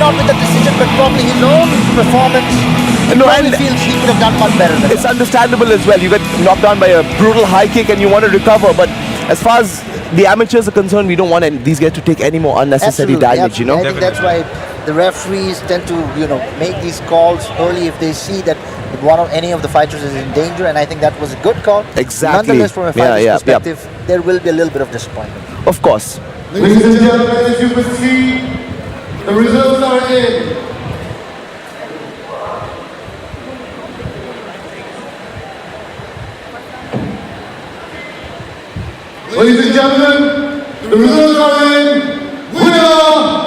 not with the decision, but probably his own performance. No, Probably feels he could have done much better than it's that. understandable as well. You get knocked down by a brutal high kick and you want to recover, but as far as the amateurs are concerned, we don't want these guys to take any more unnecessary damage, you know. I think that's why the referees tend to, make these calls early if they see that one or any of the fighters is in danger, and I think that was a good call. Exactly. Nonetheless, from a fighter's perspective, there will be a little bit of disappointment. Of course. Ladies and gentlemen, as you can see, the results are in. Ladies and gentlemen, the results are in. Winner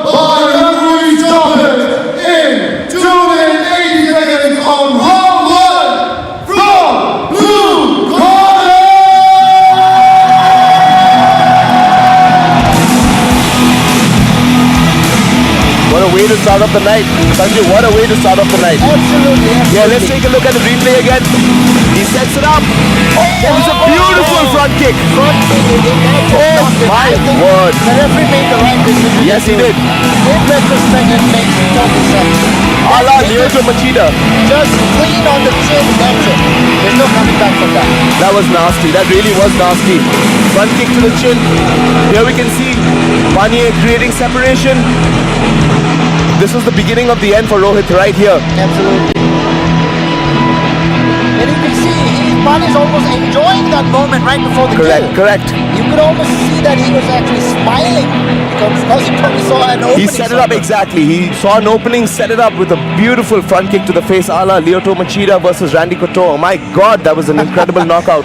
by referee stoppage in 2 minutes 80 seconds on round 1 from blue corner. What a way to start off the night. Sanjay, what a way to start off the night. Absolutely. Yeah, let's take a look at the replay again. He sets it up. It was a beautiful front kick. Oh my word. The referee made the right decision. Yes, he did. In retrospect, it makes total sense. A la Lyoto Machida. Just clean on the chin, that's it. There's no coming back from that. That was nasty. That really was nasty. Front kick to the chin. Here we can see Muay creating separation. This was the beginning of the end for Rohit right here. Absolutely. And you can see Muay is almost enjoying that moment right before the kill. Correct. You could almost see that he was actually smiling because he probably saw an opening. He set it up exactly. He saw an opening, set it up with a beautiful front kick to the face, a la Lyoto Machida versus Randy Couture. Oh my God, that was an incredible knockout.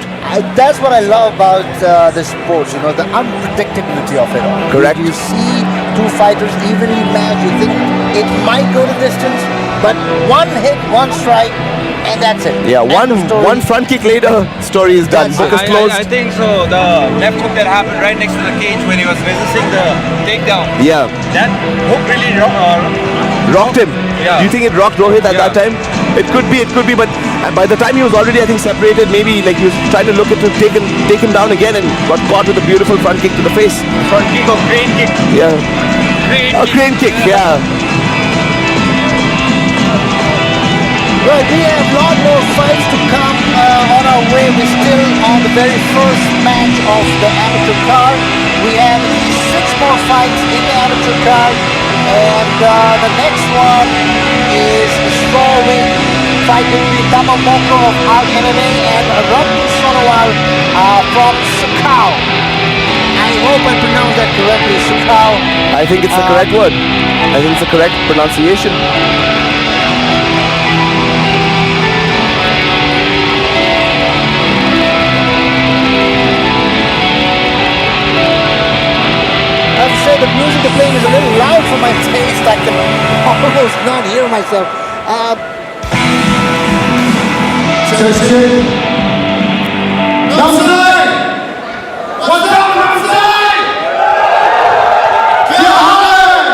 That's what I love about this sport, the unpredictability of it all. Correct. You see two fighters evenly matched, you think it might go the distance, but one hit, one strike, and that's it. Yeah, one front kick later, story is done. Book is closed. I think so. The left hook that happened right next to the cage when he was resisting the takedown. Yeah. That hook really rocked him. Yeah. Do you think it rocked Rohit at that time? It could be, but by the time he was already, I think, separated, maybe like he was trying to look at to take him down again and got caught with a beautiful front kick to the face. Front kick or crane kick. Yeah. Crane kick, yeah. Right, we have a lot more fights to come on our way. We're still on the very first match of the amateur card. We have at least 6 more fights in the amateur card. And the next one is a strawweight fight between Namchoom of FMMAI and Arunachal from Sumukha. I hope I pronounced that correctly, Sumukha. I think it's the correct word. I think it's the correct pronunciation. I have to say the music they're playing is a little loud for my taste. I can almost not hear myself. Namsai! What's up, Namsai? Get high!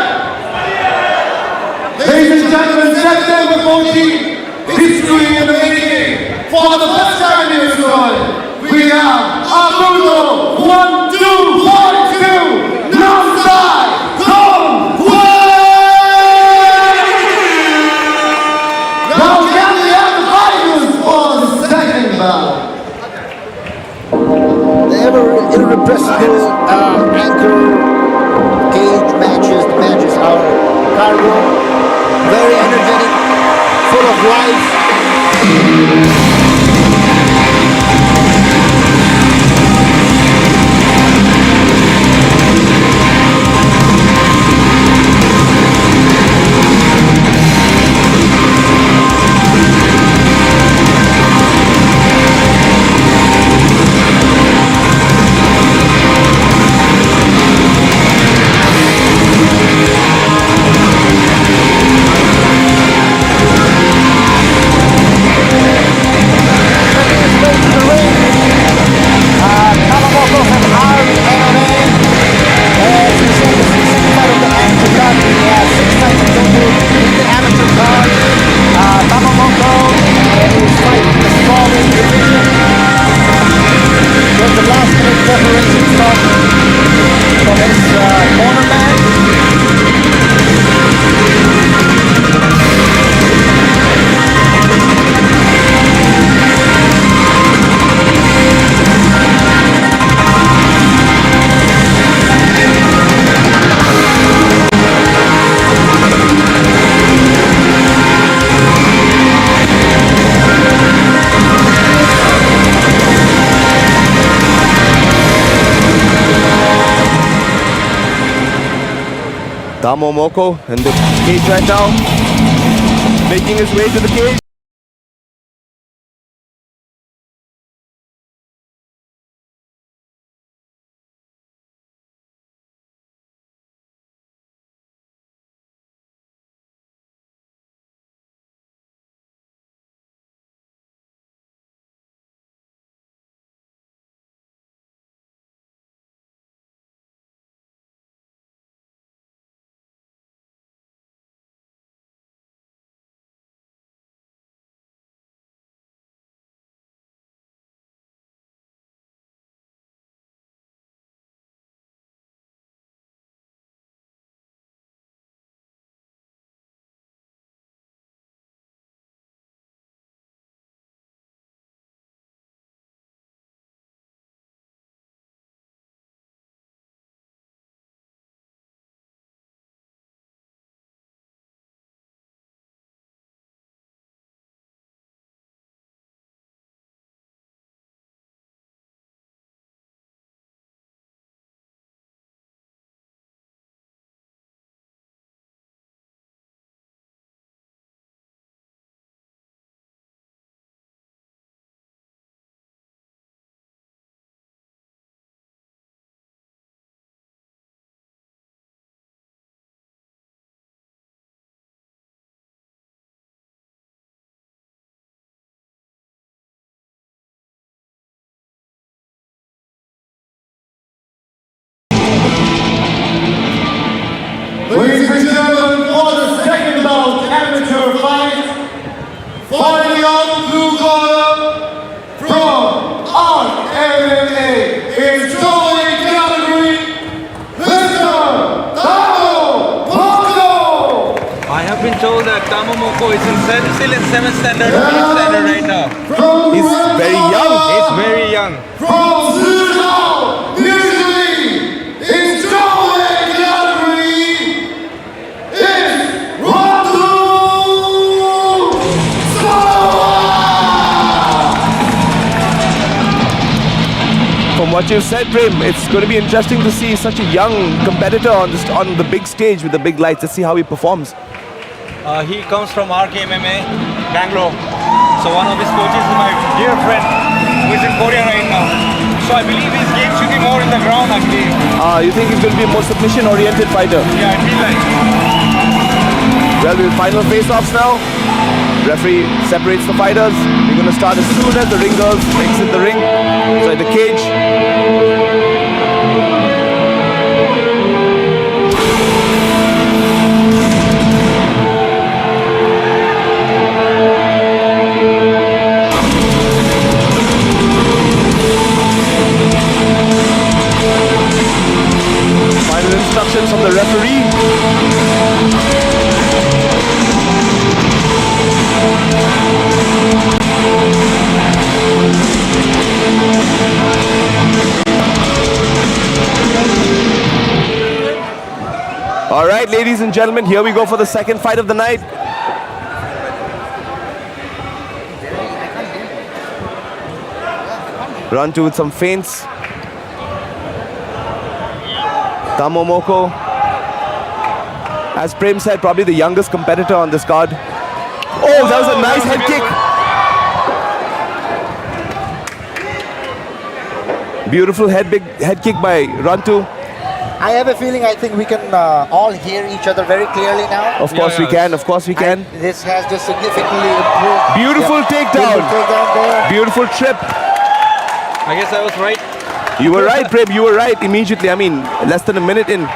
Ladies and gentlemen, September 14, history in the making. For the first time in Israel, we have ATURTO 2.2. Namsai! Come! Now can we have the fighters for the second bout? The ever irrepressible anchor cage matches. The matches are cargo, very energetic, full of life. Tamo Moko in the cage right now, making his way to the cage. Ladies and gentlemen, for the second bout amateur fight, fighting out the blue corner from FMMAI in strawweight category, Mr. Tamo Moko! I have been told that Tamo Moko is still in 7th standard or 8th standard right now. He's very young. He's very young. From Singpho, usually in strawweight category, it's Ratu From what you've said, Prem, it's going to be interesting to see such a young competitor on the big stage with the big lights. Let's see how he performs. He comes from RKMMA, Bangalore. So one of his coaches is my dear friend who is in Korea right now. So I believe his game should be more in the ground, I believe. You think he's going to be a more submission-oriented fighter? Yeah, I feel like. Well, we'll final face-offs now. Referee separates the fighters. We're going to start as soon as the ring girls exit the ring. So at the cage. Final instructions from the referee. All right, ladies and gentlemen, here we go for the second fight of the night. Run to with some feints. Tamo Moko, as Prem said, probably the youngest competitor on this card. Oh, that was a nice head kick. Beautiful head kick by Rantu. I have a feeling I think we can all hear each other very clearly now. Of course we can, of course we can. This has just significantly improved. Beautiful takedown. Beautiful takedown there. Beautiful trip. I guess I was right. You were right, Prem, you were right immediately. I mean, less than a minute in,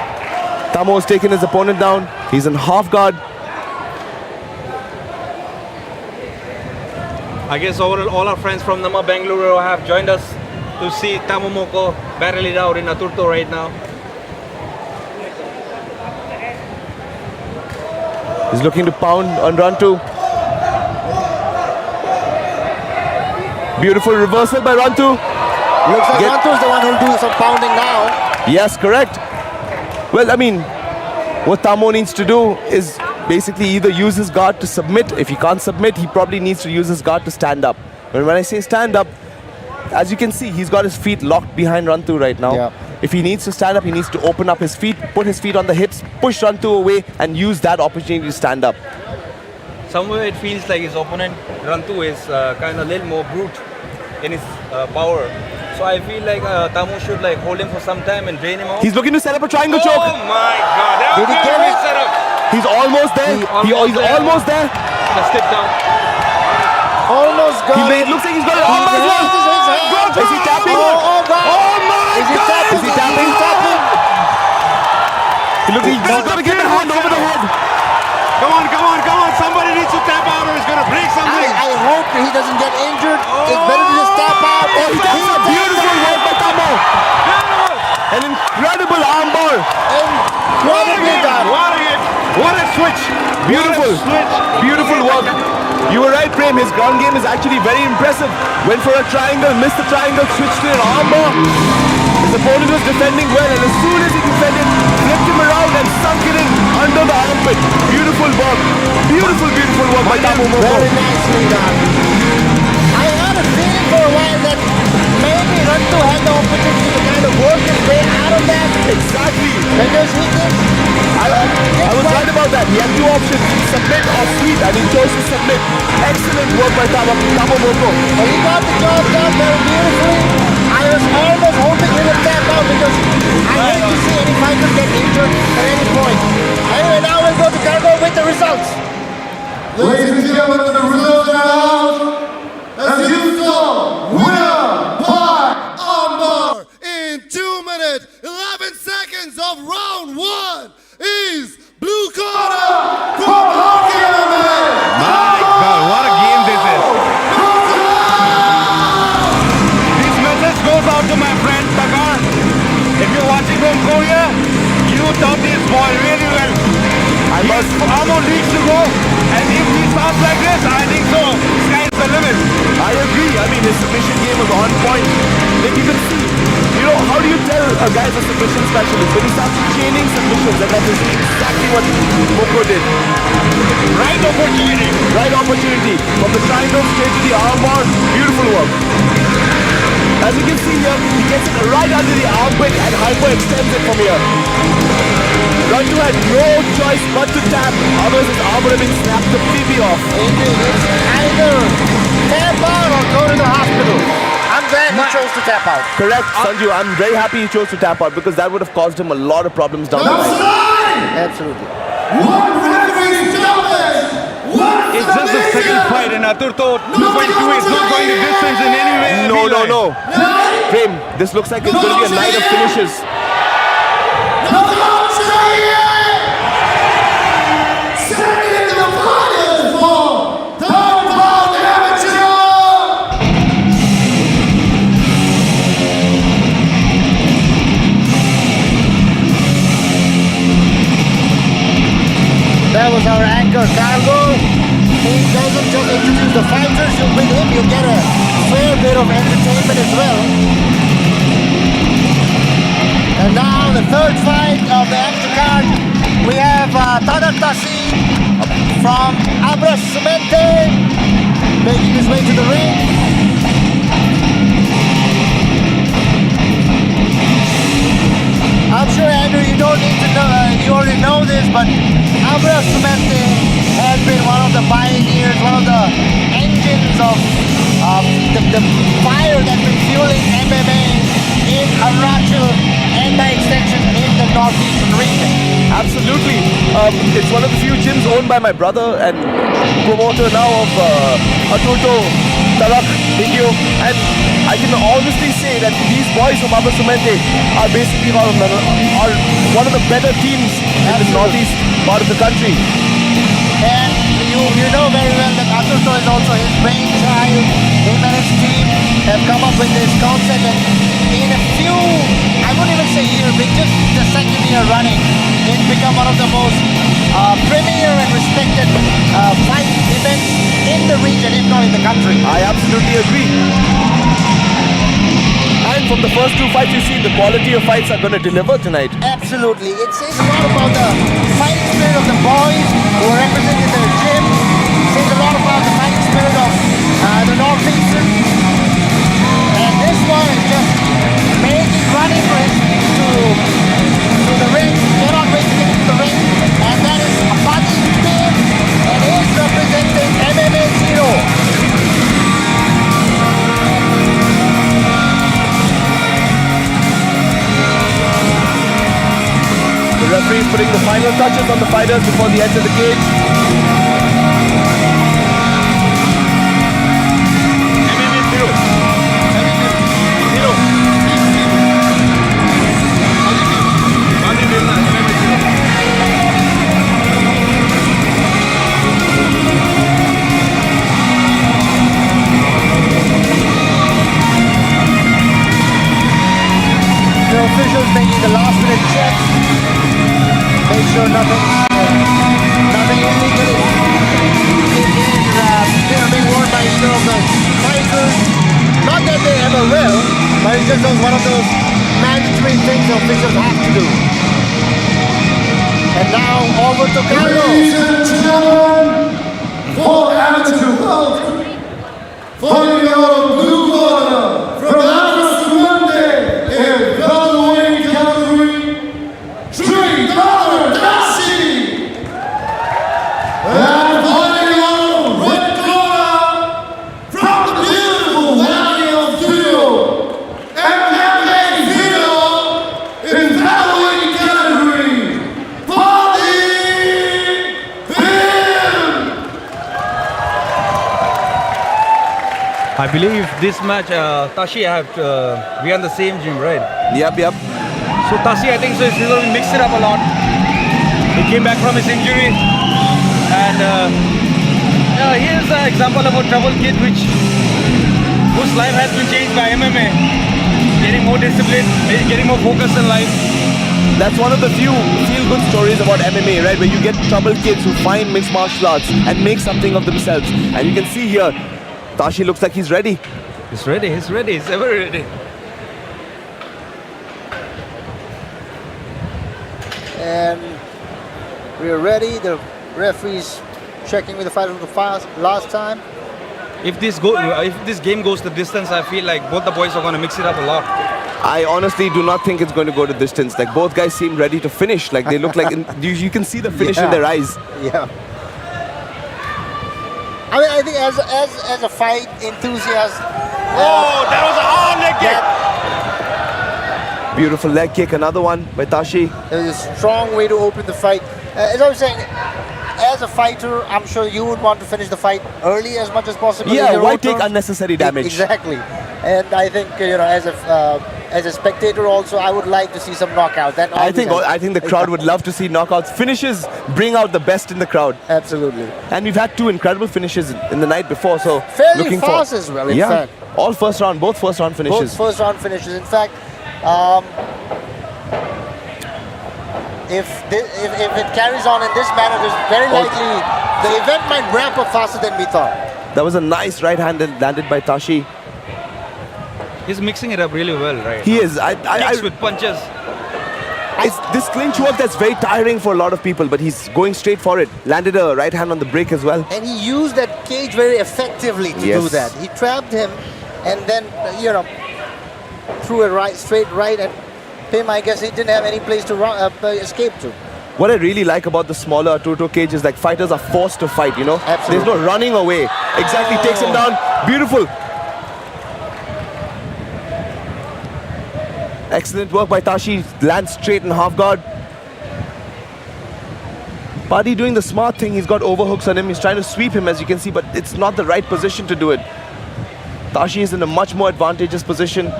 Tamo has taken his opponent down. He's in half guard. I guess all our friends from Nama Bangalore have joined us to see Tamo Moko battle it out in ATURTO right now. He's looking to pound on Rantu. Beautiful reversal by Rantu. Looks like Rantu's the one who'll do some pounding now. Yes, correct. Well, I mean, what Tamo needs to do is basically either use his guard to submit. If he can't submit, he probably needs to use his guard to stand up. And when I say stand up, as you can see, he's got his feet locked behind Rantu right now. Yeah. If he needs to stand up, he needs to open up his feet, put his feet on the hips, push Rantu away, and use that opportunity to stand up. Somewhere it feels like his opponent, Rantu, is kind of a little more brute in his power. So I feel like Tamu should like hold him for some time and drain him out. He's looking to set up a triangle choke. Oh my God! That Did he was get beautifully it? set up. He's almost there. He's almost there. Just step down. Almost got It looks like he's got it. Oh my God! Is he tapping? Oh God! Oh my Is he God! tapping? Is he tapping? He's got to get the hand over the head. Come on! Somebody needs to tap out or he's gonna break something. I hope he doesn't get injured. It's better to just tap out. Oh, that's a beautiful work by Tamu. An incredible armbar. Incredibly done. What a switch! Beautiful. Beautiful work. You were right, Prem. His ground game is actually very impressive. Went for a triangle, missed the triangle, switched to an armbar. His opponent was defending well, and as soon as he defended, flipped him around and sunk it in under the armpit. Beautiful work. Beautiful work by Tamu Moko. Very nicely done. I had a feeling for a while that maybe Rantu had the opportunity to kind of work his way out of that. Exactly. Because he did. I was right about that. He had two options, submit or sweep, and he chose to submit. Excellent work by Tamu Moko. But he got the job done very beautifully. I was almost hoping he would tap out because I hate to see any fighter get injured at any point. Anyway, now we'll go to Cargo with the results. Ladies and gentlemen, the results are out. As you saw, winner by armbar in 2 minutes, 11 seconds of round 1 is blue corner from FMMAI. My God, what a game this is! This message goes out to my friend Takar. If you're watching from Korea, you taught this boy really well. I'm on leagues to go, and if he starts like this, I think so. Sky's the limit. I agree. I mean, his submission game was on point. Like you can see, how do you tell a guy's a submission specialist? When he starts chaining submissions, and that is exactly what Moko did. Right opportunity. Right opportunity. From the triangle straight to the armbar. Beautiful work. As you can see here, he gets it right under the armpit and hyperextends it from here. Rantu had no choice but to tap, otherwise his arm would have been snapped completely off. Indeed, it's either tap out or go to the hospital. I'm glad he chose to tap out. Correct, Sanju. I'm very happy he chose to tap out because that would have caused him a lot of problems down the line. Namsai! Absolutely. One referee stoppage! One It's just the second fight, and ATURTO 2.2 is not going to distance in any way. I feel like. No. Prem, this looks like it's going to be a night of finishes. Second in the finals for Jowkhum Dili. That was our anchor, Cargo. He doesn't just introduce the fighters. With him, you get a fair bit of entertainment as well. And now the third fight of the extra card. We have Tadantasi from Abrasumente making his way to the ring. I'm sure, Andrew, you don't need to know, you already know this, but Abrasumente has been one of the pioneers, one of the engines of the fire that's been fueling MMA in Arunachal and by extension in the northeastern region. Absolutely. It's one of the few gyms owned by my brother and promoter now of ATURTO, Tarak, Ligu, and I can honestly say that these boys from Abrasumente are basically are one of the better teams in the northeast part of the country. And you know very well that ATURTO is also his brainchild. Him and his team have come up with this concept, and in a few, I wouldn't even say year, but just the second year running, it's become one of the most premier and respected fight events in the region, if not in the country. I absolutely agree. And from the first two fights you've seen, the quality of fights are going to deliver tonight. Absolutely. It says a lot about the fighting spirit of the boys who are representing their gym. It says a lot about the fighting spirit of the Northeastern. And this one is just running for his touches on the fighters before they enter the cage. The officials making the last minute checks. Make sure nothing illegal is being worn by the fighters. Not that they ever will, but it's just one of those mandatory things the officials have to do. And now over to Carlos. Ladies and gentlemen, for amateur belt, fighting out of blue corner from Africa in featherweight category, $3 Dashi. And fighting out of red corner from the beautiful Valley of Zero, MMA Zero in featherweight category, Poi Pee I believe this match, Tashi, we are in the same gym, right? Yep. So Tashi, I think so he's going to mix it up a lot. He came back from his injury, and here's an example of a trouble kid whose life has been changed by MMA. Getting more discipline, getting more focus in life. That's one of the few feel-good stories about MMA, right? Where you get troubled kids who find mixed martial arts and make something of themselves. And you can see here, Tashi looks like he's ready. He's ready, he's ever ready. And we are ready. The referee's checking with the fighter from the last time. If this game goes the distance, I feel like both the boys are going to mix it up a lot. I honestly do not think it's going to go to distance. Like, both guys seem ready to finish. Like, they look like you can see the finish in their eyes. Yeah. I mean, I think as a fight enthusiast. That was a hard leg kick. Beautiful leg kick, another one by Tashi. It was a strong way to open the fight. As I was saying, as a fighter, I'm sure you would want to finish the fight early as much as possible. Yeah, why take unnecessary damage? Exactly. And I think, as a spectator also, I would like to see some knockouts. I think the crowd would love to see knockouts. Finishes bring out the best in the crowd. Absolutely. And we've had two incredible finishes in the night before, so Fairly looking fast as well, in fact. All both first round finishes. Both first round finishes. In fact, if it carries on in this manner, there's very likely the event might wrap up faster than we thought. That was a nice right hand landed by Tashi. He's mixing it up really well, right? He is. Mixed with punches. It's this clinch work that's very tiring for a lot of people, but he's going straight for it. Landed a right hand on the break as well. And he used that cage very effectively to do that. He trapped him and then, threw a straight right, and him, I guess he didn't have any place to escape to. What I really like about the smaller ATURTO cage is like fighters are forced to fight, Absolutely. There's no running away. Exactly, takes him down. Beautiful. Excellent work by Tashi. Lands straight in half guard. Padi doing the smart thing. He's got overhooks on him. He's trying to sweep him, as you can see, but it's not the right position to do it. Tashi is in a much more advantageous position.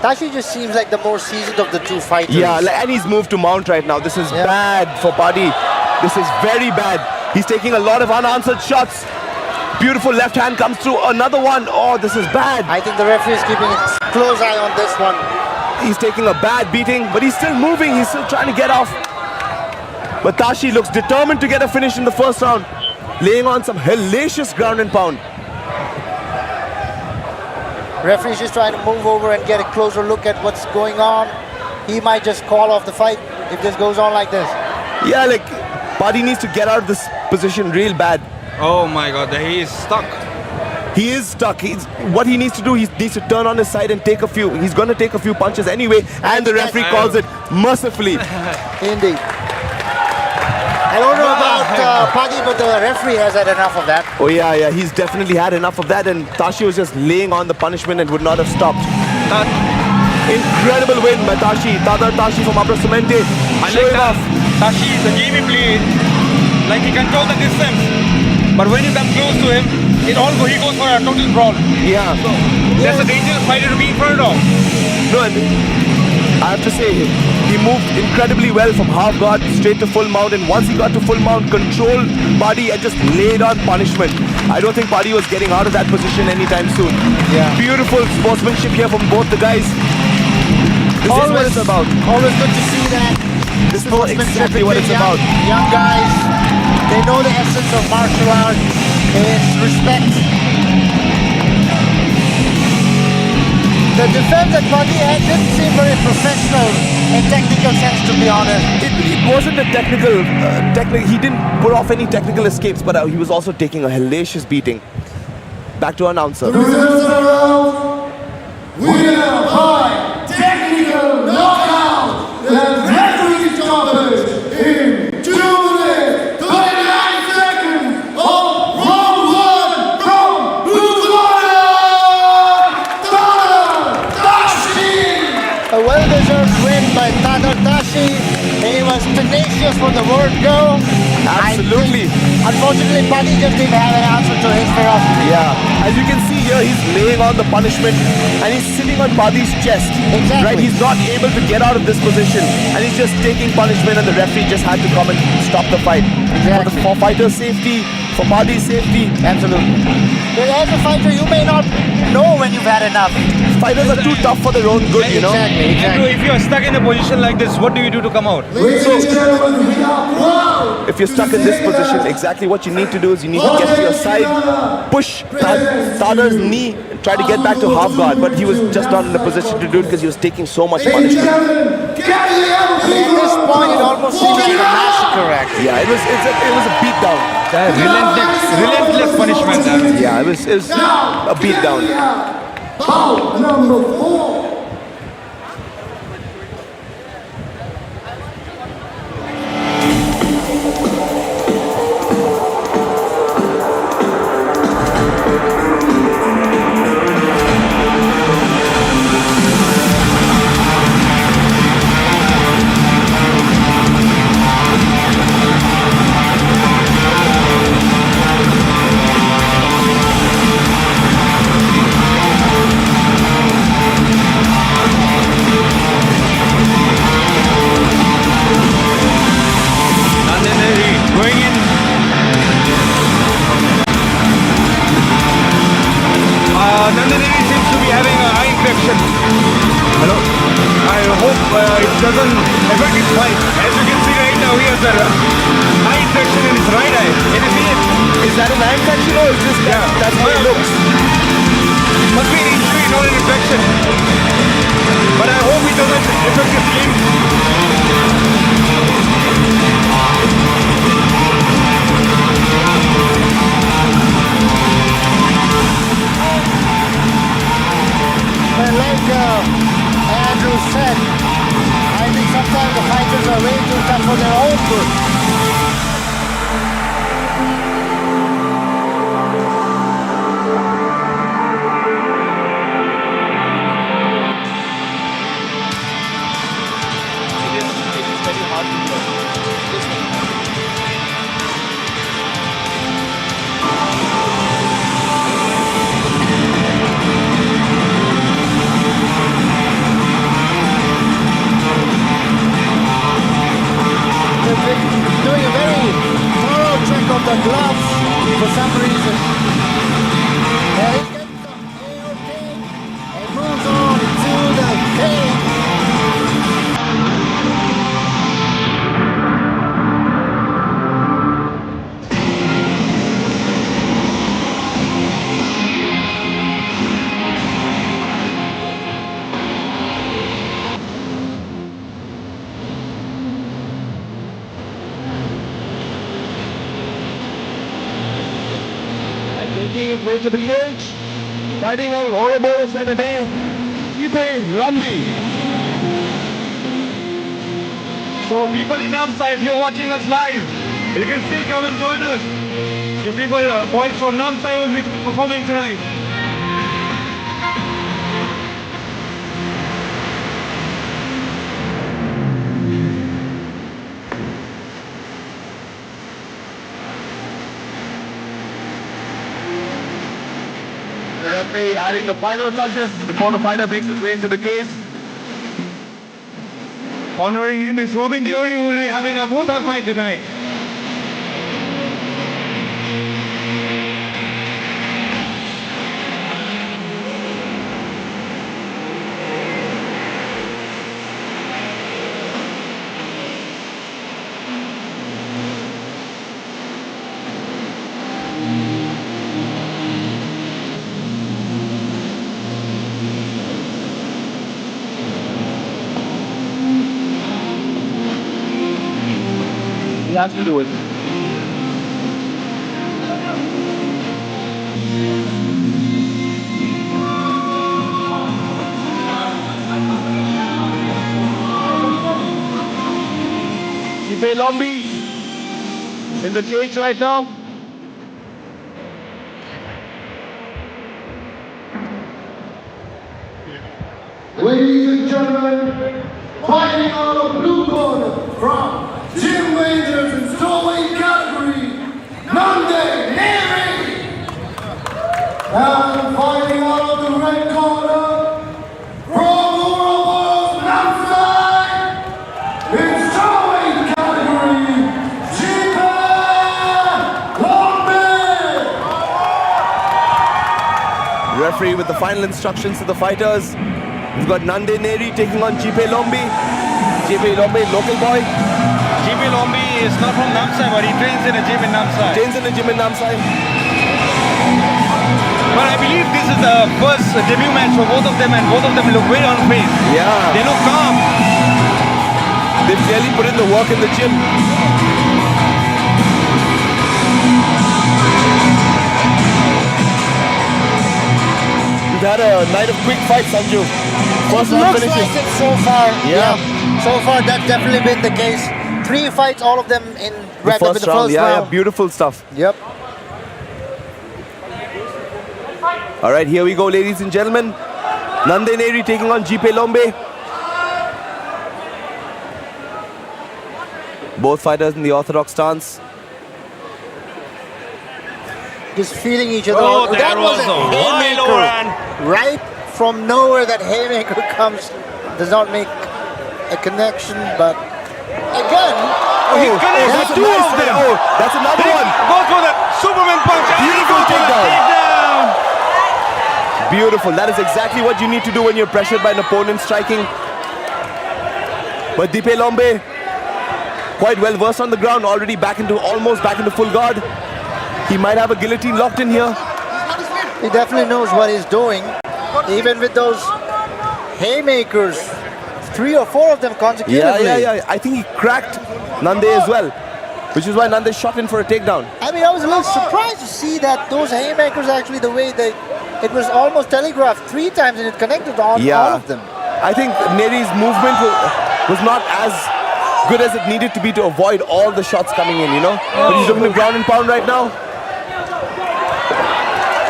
Tashi just seems like the more seasoned of the two fighters. Yeah, and he's moved to mount right now. This is bad for Padi. This is very bad. He's taking a lot of unanswered shots. Beautiful left hand comes through. Another one. Oh, this is bad. I think the referee is keeping a close eye on this one. He's taking a bad beating, but he's still moving. He's still trying to get off. But Tashi looks determined to get a finish in the first round, laying on some hellacious ground and pound. Referee's just trying to move over and get a closer look at what's going on. He might just call off the fight if this goes on like this. Yeah, like, Padi needs to get out of this position real bad. Oh my God, he is stuck. He is stuck. What he needs to do, he needs to turn on his side and take a few. He's going to take a few punches anyway, and the referee calls it mercifully. Indeed. I don't know about Padi, but the referee has had enough of that. Oh yeah, he's definitely had enough of that, and Tashi was just laying on the punishment and would not have stopped. Incredible win by Tashi. Tashi from Upper Semente. I Show like him that. off. Tashi, the game he played, like he controls the distance. But when you come close to him, he goes for a total brawl. Yeah. That's a dangerous fighter to be in front of. No, and I have to say, he moved incredibly well from half guard straight to full mount, and once he got to full mount, controlled Padi and just laid on punishment. I don't think Padi was getting out of that position anytime soon. Yeah. Beautiful sportsmanship here from both the guys. This is what it's about. Always good to see that. This is exactly what it's about. Young guys, they know the essence of martial art. It's respect. The defense that Padi had didn't seem very professional in technical sense, to be honest. It wasn't a technical, he didn't put off any technical escapes, but he was also taking a hellacious beating. Back to announcer. The results of the round, winner by technical knockout, the referee stoppers in 2 minutes, 29 seconds of round 1 from A well-deserved win by Tadar Tashi. He was tenacious from the word go. Absolutely. Unfortunately, Padi just didn't have an answer to his ferocity. Yeah, as you can see here, he's laying on the punishment and he's sitting on Padi's chest. Exactly. Right, he's not able to get out of this position and he's just taking punishment, and the referee just had to come and stop the fight. Exactly. For fighter's safety, for Padi's safety. Absolutely. But as a fighter, you may not know when you've had enough. Fighters are too tough for their own good, you know. Exactly. Andrew, if you're stuck in a position like this, what do you do to come out? Ladies and gentlemen, we are proud. If you're stuck in this position, exactly what you need to do is you need to get to your side, push Tadar's knee, and try to get back to half guard. But he was just not in a position to do it because he was taking so much Ladies and punishment. gentlemen, get the At this point, it almost seemed like a massacre, actually. Yeah, it was a beatdown. Relentless punishment. I mean. Yeah, it was a beatdown. Bout number 4. Going in. Nandaneri seems to be having an eye infection. Hello? I hope it doesn't affect his fight. As you can see right now, he has an eye infection in his right eye. Can you see it? Is that an eye infection or is this that's how it looks? Must be an injury, not an infection. But I hope it doesn't affect his game. But like Andrew said, I think sometimes the fighters are way too tough for their own good. Doing a very thorough check of the gloves for some reason. And he gets the A-OK and moves on to the cage. Taking his way to the cage, fighting on horrible Saturday, Rambi. So people in Namsai, if you're watching us live, you can still come and join us. The people, boys from Namsai will be performing tonight. Referee adding the final touches before the fighter makes his way into the cage. Honoring him is Robin Jury, who will be having a brutal fight tonight. He has to do it. Pei Lombi in the cage right now. Ladies and gentlemen, fighting out of blue corner from Gym Rangers in strawweight category, Nande Neri. And fighting out of the red corner from Uruguay's Namsai in strawweight category, Jipe Lombi. Referee with the final instructions to the fighters. We've got Nande Neri taking on Jipe Lombi. Jipe Lombi, local boy. Jipe Lombi is not from Namsai, but he trains in a gym in Namsai. Trains in the gym in Namsai. But I believe this is the first debut match for both of them, and both of them look very on pace. Yeah. They look calm. They've clearly put in the work in the gym. We've had a night of quick fights, Sanju. First round Looks finishes. like it so far. Yeah. So far, that's definitely been the case. 3 fights, all of them in wrapped up in the first Yeah, round. beautiful stuff. Yep. All right, here we go, ladies and gentlemen. Nande Neri taking on Jipe Lombi. Both fighters in the orthodox stance. Just feeling each other Oh, out. that That was was a a wild haymaker. overhand. Right from nowhere, that haymaker comes. Does not make a connection, but again, He connects that's the a two nice of hit. them. Oh, that's another one. Goes for that Superman punch. And he Beautiful goes for the takedown. takedown. Beautiful. That is exactly what you need to do when you're pressured by an opponent striking. But Jipe Lombi, quite well versed on the ground, already almost back into full guard. He might have a guillotine locked in here. he definitely knows what he's doing. Even with those haymakers, 3 or 4 of them consecutively. Yeah. I think he cracked Nande as well, which is why Nande shot in for a takedown. I mean, I was a little surprised to see that those haymakers actually the way it was almost telegraphed 3 times and it connected on all of them. I think Neri's movement was not as good as it needed to be to avoid all the shots coming in, you know? But he's looking to ground and pound right now.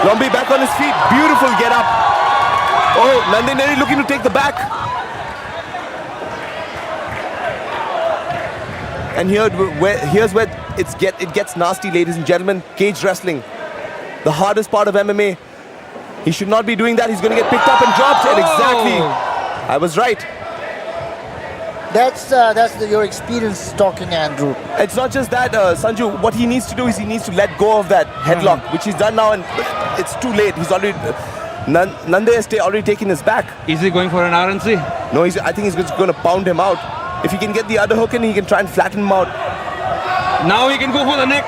Lombi back on his feet. Beautiful get up. Oh, Nande Neri looking to take the back. And here's where it gets nasty, ladies and gentlemen. Cage wrestling. The hardest part of MMA. He should not be doing that. He's going to get picked up and dropped. And exactly. I was right. That's your experience talking, Andrew. It's not just that, Sanju. What he needs to do is he needs to let go of that headlock, which he's done now, and it's too late. He's already Nande has already taken his back. Is he going for an RNC? No, I think he's just going to pound him out. If he can get the other hook in, he can try and flatten him out. Now he can go for the neck.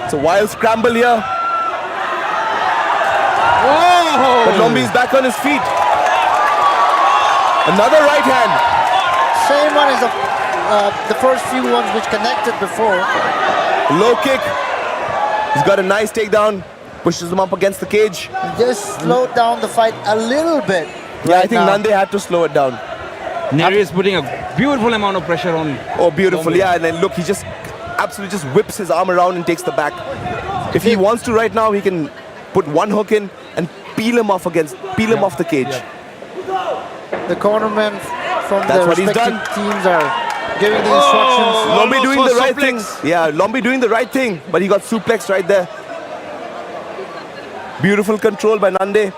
It's a wild scramble here. Oh! But Lombi is back on his feet. Another right hand. Same one as the first few ones which connected before. Low kick. He's got a nice takedown. Pushes him up against the cage. Just slowed down the fight a little bit. Yeah, I think now. Nande had to slow it down. Neri is putting a beautiful amount of pressure on. Oh, beautiful. Lombi. Yeah, and then look, he just absolutely just whips his arm around and takes the back. If he wants to right now, he can put one hook in and peel him off the cage. The cornermen from That's the what he's respective done. teams are giving the instructions. Lombi Almost doing for the right suplex. thing. Yeah, Lombi doing the right thing, but he got suplexed right there. Beautiful control by Nande.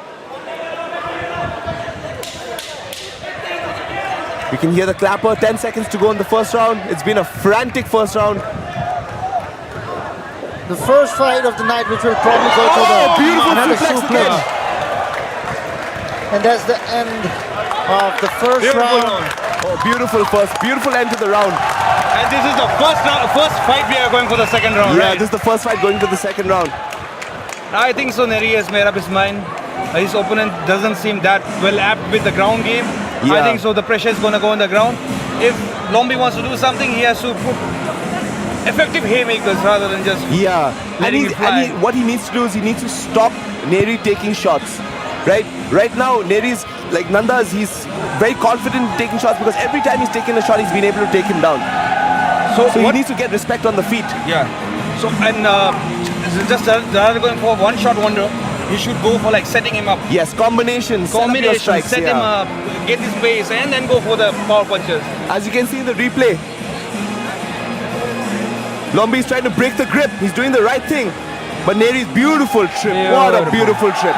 You can hear the clapper. 10 seconds to go in the first round. It's been a frantic first round. The first fight of the night, which will probably go to the beautiful another suplex suplex. again. And that's the end of the first Beautiful round. round. Oh, beautiful end to the round. And this is the first fight we are going for the second round, Yeah, right? this is the first fight going to the second round. I think so. Neri has made up his mind. His opponent doesn't seem that well apt with the ground game. Yeah. I think so. The pressure is going to go on the ground. If Lombi wants to do something, he has to put effective haymakers rather than just Yeah, letting it fly. what he needs to do is he needs to stop Neri taking shots. Right now, Neri's like he's very confident in taking shots because every time he's taken a shot, he's been able to take him down. So he needs to get respect on the feet. Yeah. So and just rather going for one shot wonder, you should go for like setting him up. Yes, combinations, set up your strikes, set him up, get his base, and then go for the power punches. As you can see in the replay, Lombi is trying to break the grip. He's doing the right thing. But Neri's beautiful trip. What a beautiful trip.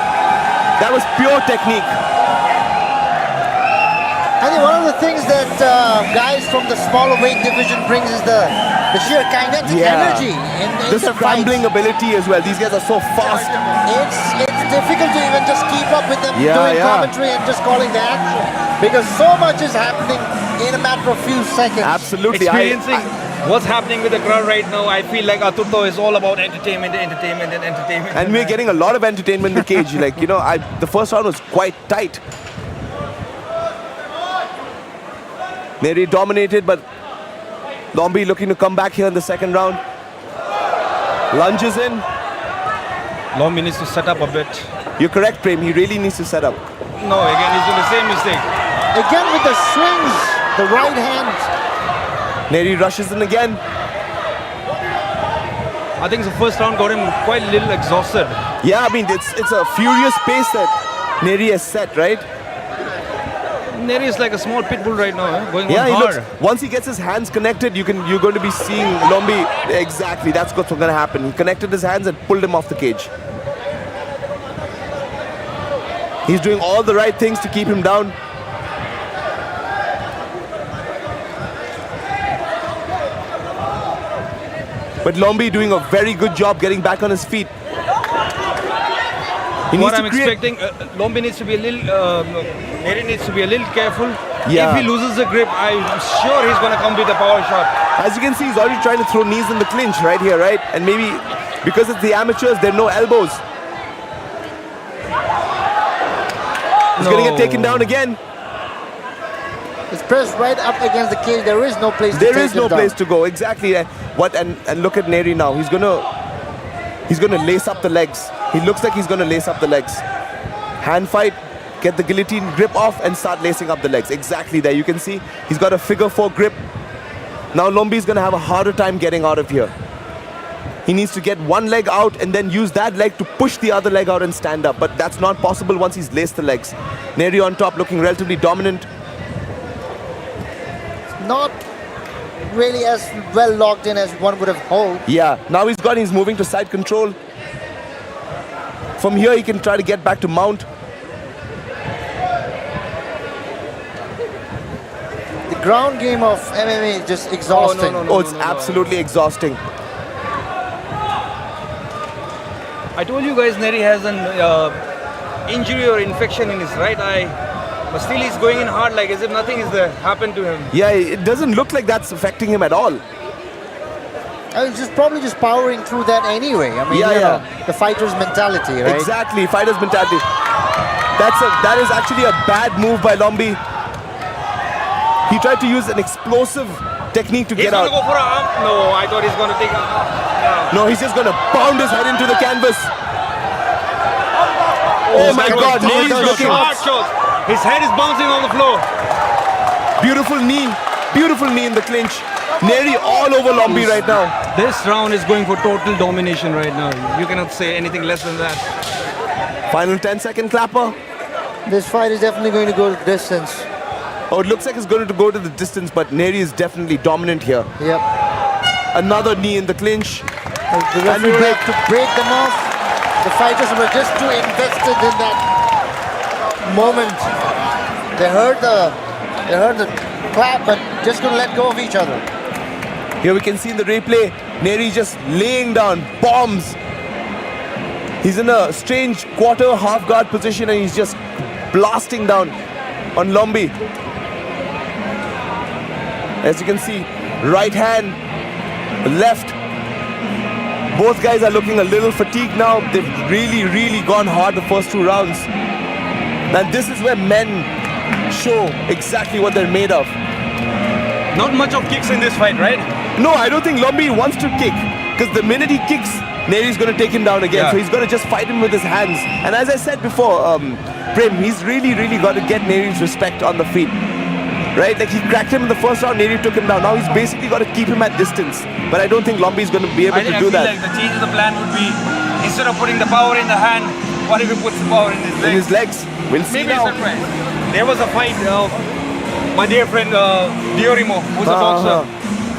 That was pure technique. I think one of the things that guys from the smaller weight division brings is the sheer kinetic energy in The the scrambling fights. ability as well. These guys are so fast. It's difficult to even just keep up with them Yeah, doing yeah. commentary and just calling the action because so much is happening in a matter of few seconds. Absolutely. Experiencing what's happening with the crowd right now, I feel like ATURTO is all about entertainment. And we're getting a lot of entertainment in the cage. The first round was quite tight. Neri dominated, but Lombi looking to come back here in the second round. Lunges in. Lombi needs to set up a bit. You're correct, Prem. He really needs to set up. No, again, he's doing the same mistake. Again with the swings, the right hand. Neri rushes in again. I think the first round got him quite a little exhausted. Yeah, I mean, it's a furious pace that Neri has set, right? Neri is like a small pit bull right now, going Yeah, on he hard. looks, once he gets his hands connected, you're going to be seeing Lombi. Exactly, that's what's going to happen. He connected his hands and pulled him off the cage. He's doing all the right things to keep him down. But Lombi doing a very good job getting back on his feet. What I'm expecting, Lombi needs to be a little, Neri needs to be a little careful. Yeah. If he loses the grip, I'm sure he's going to come with a power shot. As you can see, he's already trying to throw knees in the clinch right here, right? And maybe because it's the amateurs, there are no elbows. He's going to get taken down again. It's pressed right up against the cage. There is no place to There take is no him down. place to go. Exactly. And look at Neri now. He's gonna lace up the legs. He looks like he's gonna lace up the legs. Hand fight, get the guillotine grip off and start lacing up the legs. Exactly there. You can see he's got a figure 4 grip. Now Lombi's gonna have a harder time getting out of here. He needs to get one leg out and then use that leg to push the other leg out and stand up. But that's not possible once he's laced the legs. Neri on top looking relatively dominant. Not really as well locked in as one would have hoped. Yeah, now he's moving to side control. From here he can try to get back to mount. The ground game of MMA is just exhausting. Oh, it's absolutely exhausting. I told you guys Neri has an injury or infection in his right eye, but still he's going in hard like as if nothing is happened to him. Yeah, it doesn't look like that's affecting him at all. I mean, probably just powering through that anyway. I mean, the fighter's mentality, right? Exactly, fighter's mentality. That is actually a bad move by Lombi. He tried to use an explosive technique to get out. He's going to go for an arm. No, I thought he's going to take a... No, he's just going to pound his head into the canvas. Oh my God, Neri's looking. Hard shots. His head is bouncing on the floor. Beautiful knee in the clinch. Neri all over Lombi right now. This round is going for total domination right now. You cannot say anything less than that. Final 10-second clapper. This fight is definitely going to go the distance. Oh, it looks like it's going to go to the distance, but Neri is definitely dominant here. Yep. Another knee in the clinch. The referee will have to break them off. The fighters were just too invested in that moment. They heard the clap, but just couldn't let go of each other. Here we can see in the replay, Neri just laying down bombs. He's in a strange quarter half guard position and he's just blasting down on Lombi. As you can see, right hand, left. Both guys are looking a little fatigued now. They've really gone hard the first 2 rounds. And this is where men show exactly what they're made of. Not much of kicks in this fight, right? No, I don't think Lombi wants to kick, because the minute he kicks, Neri's going to take him down again. Yeah. So he's going to just fight him with his hands. And as I said before, Prem, he's really got to get Neri's respect on the feet. Right? Like he cracked him in the first round, Neri took him down. Now he's basically got to keep him at distance. But I don't think Lombi's going to be able to do I feel that. like the change of the plan would be, instead of putting the power in the hand, what if he puts the power in his legs? In his legs. We'll see Maybe now. surprise. There was a fight, my dear friend Diorimo, who's a boxer,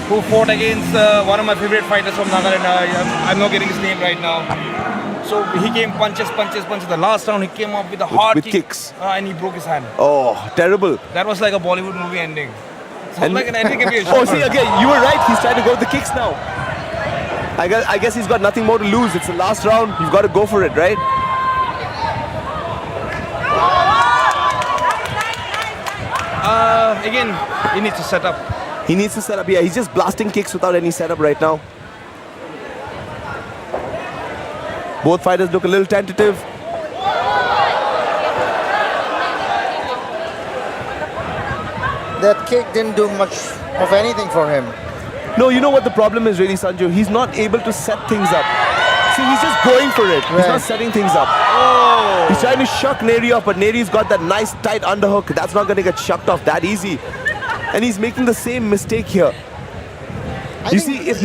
who fought against one of my favorite fighters from Nagaland. I'm not getting his name right now. So he came punches. The last round he came up with a hard with kick, kicks. and he broke his hand. Oh, terrible. That was like a Bollywood movie ending. Sounds like an ending. Oh, see again, you were right. He's trying to go with the kicks now. I guess he's got nothing more to lose. It's the last round. You've got to go for it, right? Again, he needs to set up. He needs to set up. Yeah, he's just blasting kicks without any setup right now. Both fighters look a little tentative. That kick didn't do much of anything for him. No, you know what the problem is really, Sanju? He's not able to set things up. See, he's just going for it. He's not setting things up. Oh. He's trying to shuck Neri off, but Neri's got that nice tight underhook. That's not going to get shucked off that easy. And he's making the same mistake here. You see, if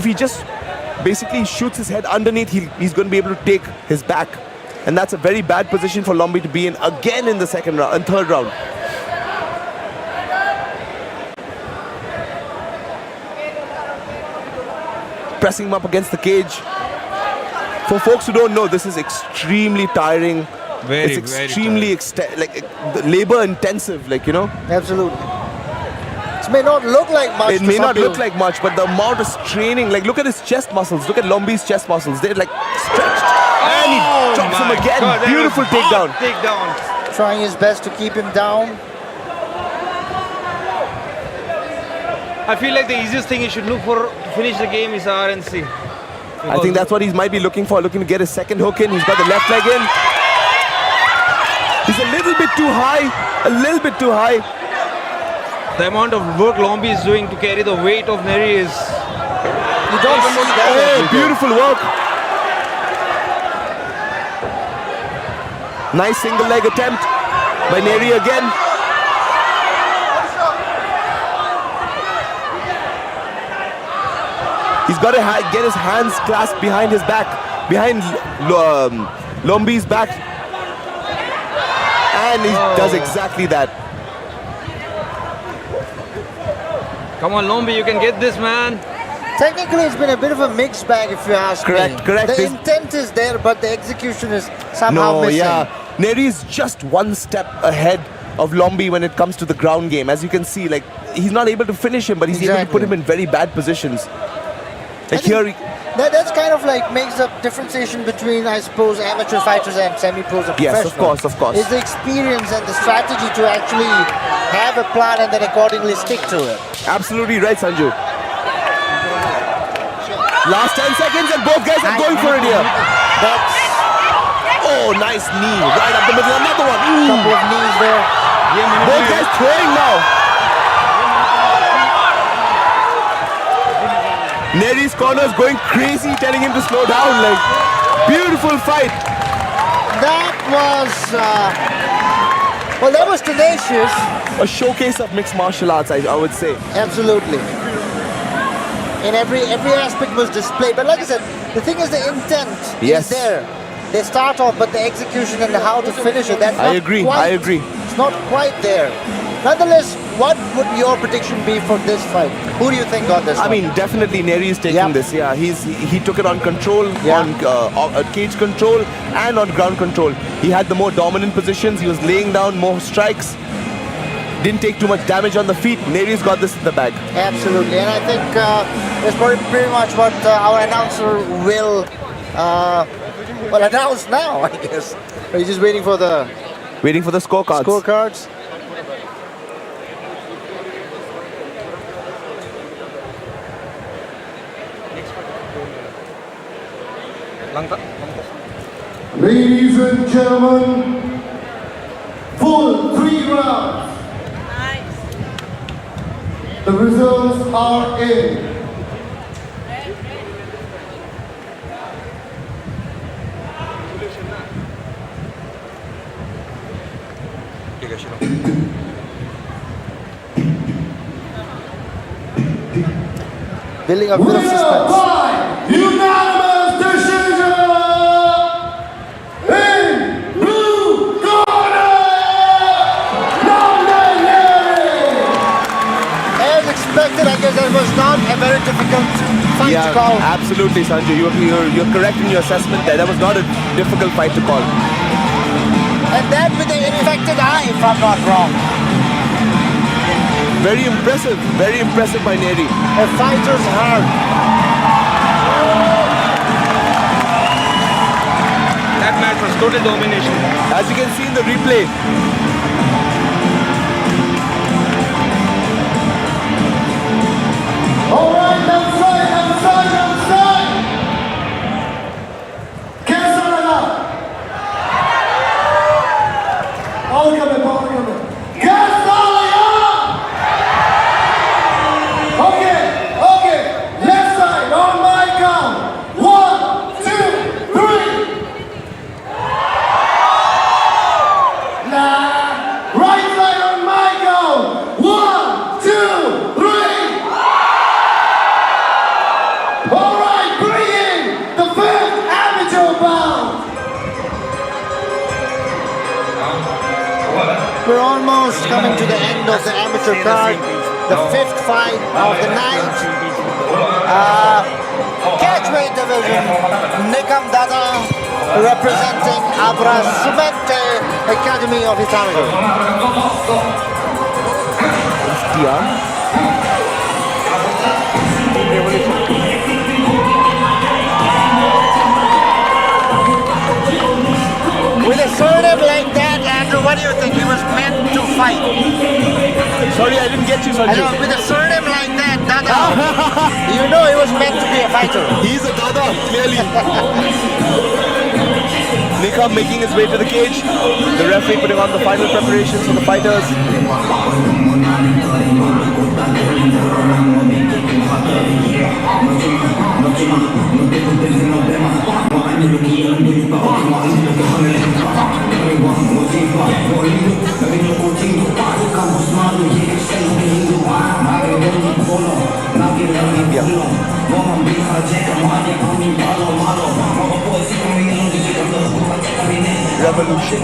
he just basically shoots his head underneath, he's going to be able to take his back. And that's a very bad position for Lombi to be in again in the second round and third round. Pressing him up against the cage. For folks who don't know, this is extremely tiring. Very, it's extremely labor intensive, like, you know. Absolutely. It may not look like much. It may not look like much, but the amount of straining, like look at his chest muscles, look at Lombi's chest muscles, they're like stretched. And he drops him again. God, beautiful takedown. Trying his best to keep him down. I feel like the easiest thing he should look for to finish the game is RNC. I think that's what he might be looking for, looking to get his second hook in. He's got the left leg in. He's a little bit too high, The amount of work Lombi is doing to carry the weight of Neri is... You don't see that. Oh, beautiful work. Nice single leg attempt by Neri again. He's got to get his hands clasped behind his back, behind Lombi's back. And he does exactly that. Come on, Lombi, you can get this, man. Technically, it's been a bit of a mixed bag, if you ask me. Correct. The intent is there, but the execution is somehow missing. Yeah. Neri is just one step ahead of Lombi when it comes to the ground game. As you can see, like he's not able to finish him, but he's able to put him in very bad positions. Like here, that's kind of like makes a differentiation between, I suppose, amateur fighters and semi-pros and professionals. Yes, of course. It's the experience and the strategy to actually have a plan and then accordingly stick to it. Absolutely right, Sanju. Last 10 seconds and both guys are going for it here. Oh, nice knee right up the middle. Another one. Couple of knees there. Both guys throwing now. Neri's corner is going crazy, telling him to slow down. Like, beautiful fight. That was tenacious. A showcase of mixed martial arts, I would say. Absolutely. And every aspect was displayed. But like I said, the thing is the intent is there. They start off, but the execution and how to finish it, that's not I agree. It's not quite there. Nonetheless, what would your prediction be for this fight? Who do you think got this? I one? mean, definitely Neri is taking Yep. this. Yeah, he took it on control, Yeah. on cage control, and on ground control. He had the more dominant positions. He was laying down more strikes. Didn't take too much damage on the feet. Neri's got this in the bag. Absolutely, and I think it's pretty much what our announcer will announce now. I guess he's just waiting for the scorecards. scorecards. Ladies and gentlemen, full 3 rounds. The results are in. Building a bit of Winner suspense. by unanimous decision in blue corner, Namsai. As expected, I guess that was not a very difficult fight to call. absolutely, Sanjay. You're correct in your assessment there. That was not a difficult fight to call. And that with the infected eye, if I'm not wrong. Very impressive by Neri. A fighter's heart. That match was total domination. As you can see in the replay, All right, Namsai. Kisan. All coming. Kisan. Okay. Left side on my count. 1, 2, 3. Right side on my count. 1, 2, 3. All right, bring in the 5th amateur bout. We're almost coming to the end of the amateur card. The 5th fight of the night. Catchweight division. Nikam Dada representing Abra Sumente Academy of Italian. With a surname like that, Andrew, what do you think? He was meant to fight. sorry, I didn't get you, I Sanjay. know, with a surname like that, Dada, you know he was meant to be a fighter. He's a Dada, clearly. Nikam making his way to the cage. The referee putting on the final preparations for the fighters. Revolution.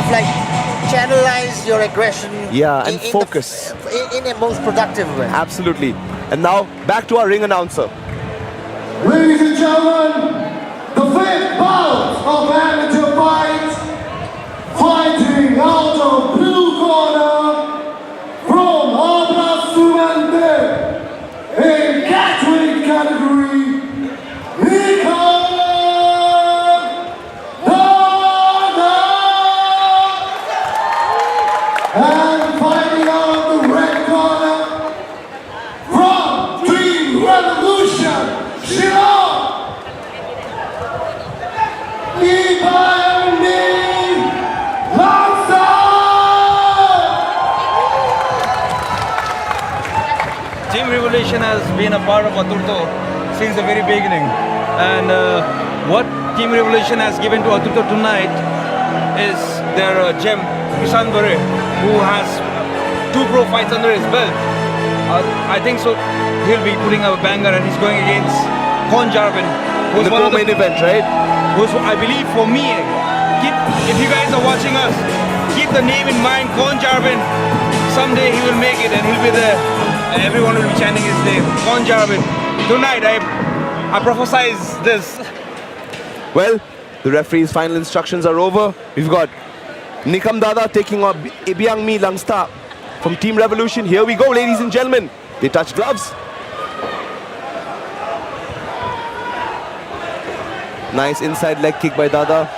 of like channelize your aggression. Yeah, and focus. In a most productive way. Absolutely. And now back to our ring announcer. Ladies and gentlemen, the 5th bout of amateur fights, fighting out of blue corner from Abrasumante in catchweight category, Nikan Dada, and fighting out of the red corner from Dream Revolution, Shillong, Team Revolution has been a part of ATURTO since the very beginning. And what Team Revolution has given to ATURTO tonight is their gem, Kisan Bareh, who has 2 pro fights under his belt. I think so. He'll be putting up a banger, and he's going against Jarbin, who's The one of the co-main event, right? who's, I believe, for me, if you guys are watching us, keep the name in mind, Jarbin. Someday he will make it, and he'll be there, and everyone will be chanting his name, Jarbin. Tonight, I prophesize this. Well, the referee's final instructions are over. We've got Nikam Dada taking on Ibiang Mi Langsta from Team Revolution. Here we go, ladies and gentlemen. They touch gloves. Nice inside leg kick by Dada.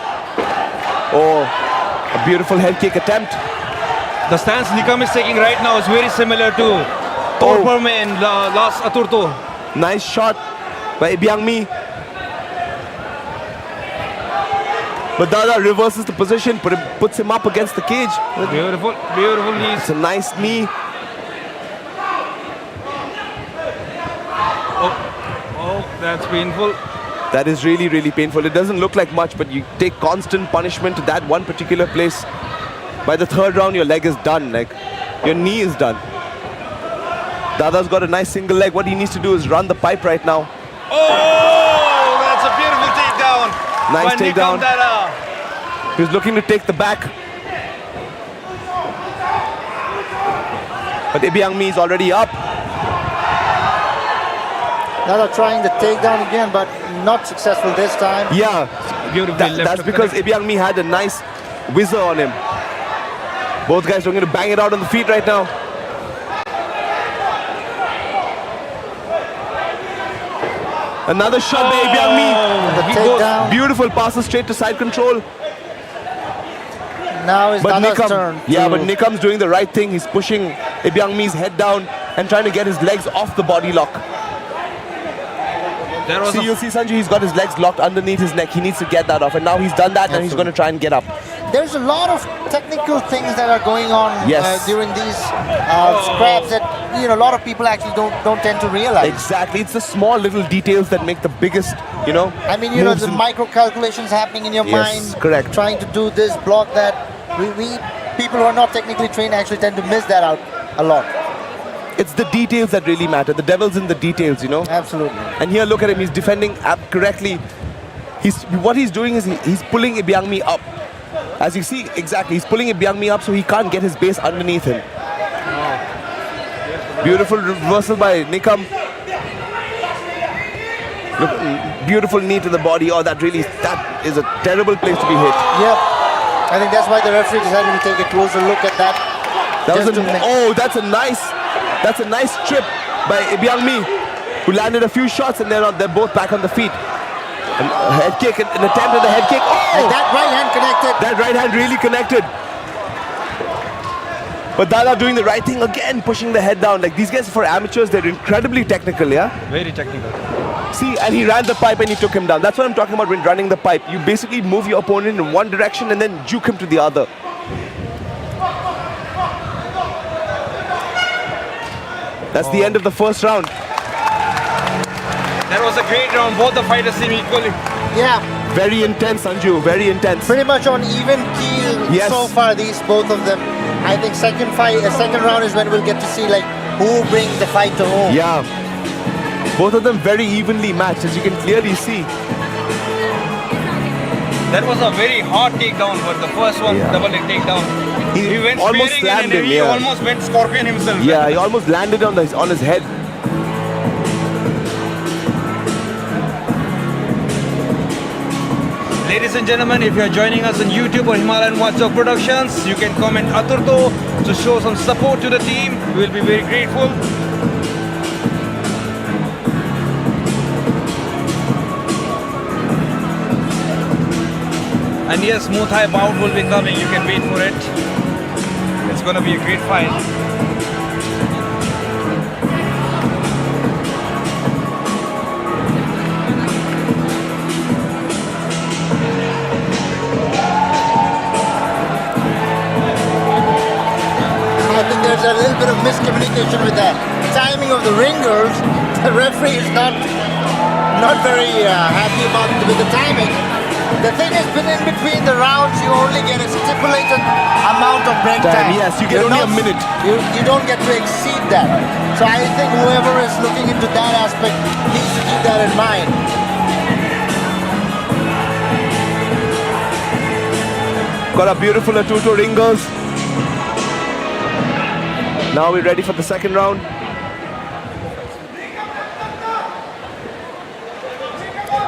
Oh, a beautiful head kick attempt. The stance Nikam is taking right now is very similar to Torperme in last ATURTO. Nice shot by Ibiang Mi. But Dada reverses the position, puts him up against the cage. Beautiful, beautiful knees. It's a nice knee. Oh, that's painful. That is really, really painful. It doesn't look like much, but you take constant punishment to that one particular place. By the 3rd round, your leg is done. Like, your knee is done. Dada's got a nice single leg. What he needs to do is run the pipe right now. Oh, that's a beautiful takedown. Nice by takedown. Nikam Dada. He's looking to take the back. But Ibiang Mi is already up. Dada trying the takedown again, but not successful this time. Yeah, Beautifully left that's to because connect. Ibiang Mi had a nice whizzer on him. Both guys are going to bang it out on the feet right now. Another shot by Ibiang Mi. The he takedown. Beautiful passes straight to side control. Now it's But Dada's turn. yeah, to- but Nikam's doing the right thing. He's pushing Ibiang Mi's head down and trying to get his legs off the body lock. There was See, you'll see Sanju, he's got his legs locked underneath his neck. He needs to get that off. And now he's done that and he's going to try and get up. There's a lot of technical things that are going on Yes. during these scraps that a lot of people actually don't tend to realize. Exactly. It's the small little details that make the biggest, I mean, moves the in- micro calculations happening in your Yes, mind. correct. Trying to do this, block that. We people who are not technically trained actually tend to miss that out a lot. It's the details that really matter. The devil's in the details, Absolutely. And here, look at him. He's defending correctly. What he's doing is he's pulling Ibiang Mi up. As you see, exactly. He's pulling Ibiang Mi up so he can't get his base underneath him. Beautiful reversal by Nikam. Look, beautiful knee to the body. Oh, that is a terrible place to be hit. Yep. I think that's why the referee decided to take a closer look at that. That's a nice trip by Ibiang Mi, who landed a few shots and they're both back on the feet. A head kick, an attempt at the head kick. And Oh! that right hand connected. That right hand really connected. But Dada doing the right thing again, pushing the head down. Like, these guys, for amateurs, they're incredibly technical, yeah? very technical. See, and he ran the pipe and he took him down. That's what I'm talking about when running the pipe. You basically move your opponent in one direction and then juke him to the other. That's the end of the first round. That was a great round. Both the fighters seem equally. Yeah. Very intense, Sanju, very intense. Pretty much on even keel Yes. so far, both of them. I think second round is when we'll get to see who brings the fight to home. Yeah. Both of them very evenly matched, as you can clearly see. That was a very hard takedown, but the first one, Yeah. double leg takedown. He went almost spearing and slammed then him, he yeah. almost went scorpion himself. Yeah, he almost landed on his head. Ladies and gentlemen, if you are joining us on YouTube or Himalayan Watchdog Productions, you can comment ATURTO to show some support to the team. We will be very grateful. And yes, Muay Thai bout will be coming. You can wait for it. It's gonna be a great fight. I think there's a little bit of miscommunication with the timing of the ringers. The referee is not very happy about with the timing. The thing is, in between the rounds, you only get a stipulated amount of break time. Yes, you get You're only not- a minute. You don't get to exceed that. So I think whoever is looking into that aspect needs to keep that in mind. Got a beautiful ATURTO ringers. Now we're ready for the second round.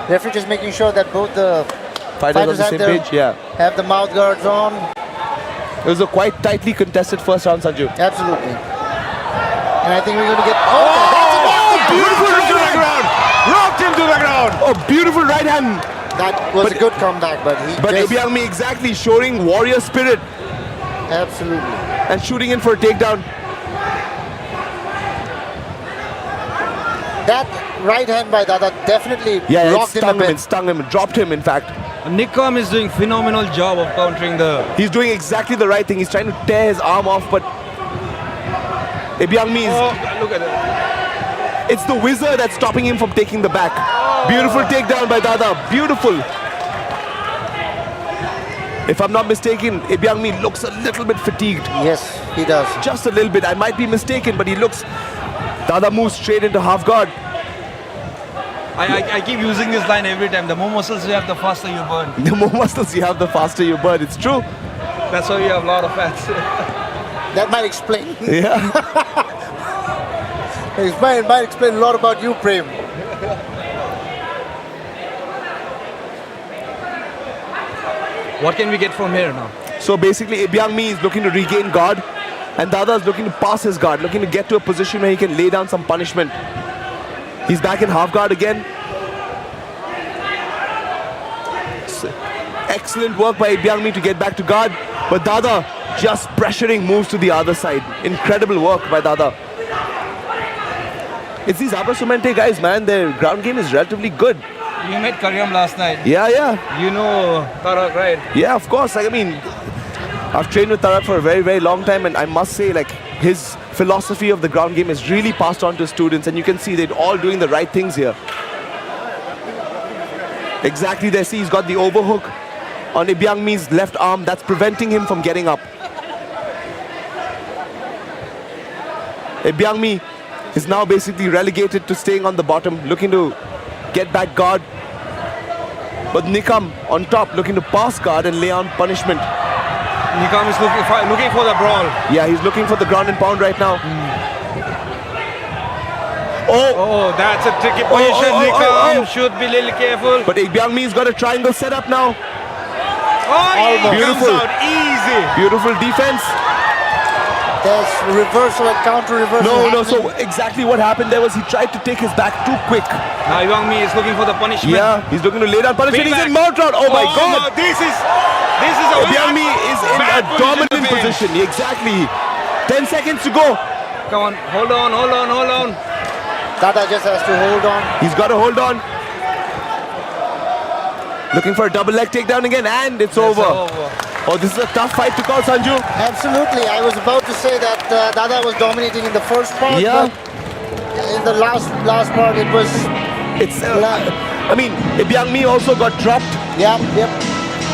Referee just making sure that both the Fighters on the same page, yeah. have the mouth guards on. It was a quite tightly contested first round, Sanju. Absolutely. And I think we're going to get... Oh, Beautiful right to the ground! Rocked him to the ground! Oh, beautiful right hand. that was a good comeback, but he But just... Ebyangmi exactly showing warrior spirit Absolutely. and shooting in for a takedown. That right hand by Dada definitely Yeah, it rocked him a bit. stung him, dropped him in fact. Nikom is doing phenomenal job of countering the... He's doing exactly the right thing. He's trying to tear his arm off, but Ebyangmi is... Oh, look at that. It's the wizard that's stopping him from taking the back. Beautiful takedown by Dada. Beautiful. If I'm not mistaken, Ebyangmi looks a little bit fatigued. Yes, he does. Just a little bit. I might be mistaken, but he looks... Dada moves straight into half guard. I keep using this line every time. The more muscles you have, the faster you burn. The more muscles you have, the faster you burn. It's true. That's why you have a lot of fats. That might explain. Yeah. It might explain a lot about you, Prem. What can we get from here now? So basically, Ebyangmi is looking to regain guard, and Dada is looking to pass his guard, looking to get to a position where he can lay down some punishment. He's back in half guard again. Excellent work by Ebyangmi to get back to guard, but Dada just pressuring moves to the other side. Incredible work by Dada. It's these upper Sumente guys, man. Their ground game is relatively good. You met Karyam last night. Yeah. You know Tarak, right? Yeah, of course. Like, I mean, I've trained with Tarak for a very, very long time, and I must say, like, his philosophy of the ground game is really passed on to students, and you can see they're all doing the right things here. Exactly there. See, he's got the overhook on Ebyangmi's left arm. That's preventing him from getting up. Ebyangmi is now basically relegated to staying on the bottom, looking to get back guard. But Nikam on top, looking to pass guard and lay on punishment. Nikom is looking for the brawl. Yeah, he's looking for the ground and pound right now. Oh, that's a tricky position. Nikom should be a little careful. But Ebyangmi's got a triangle set up now. Oh, he Beautiful. comes out easy. Beautiful defense. There's reversal and counter reversal. No, happening. so exactly what happened there was he tried to take his back too quick. Now Ebyangmi is looking for the punishment. Yeah, he's looking to lay down punishment. He's Feedback. in mount round. Oh my God. No, this is a Ebyangmi is in a bad dominant to be in. position. Exactly. 10 seconds to go. Come on, hold on. Dada just has to hold on. He's got to hold on. Looking for a double leg takedown again, and it's over. Oh, this is a tough fight to call, Sanju. Absolutely. I was about to say that Dada was dominating in the first part, Yeah. but in the last part it was... It's, I mean, Ebyangmi also got dropped. Yep.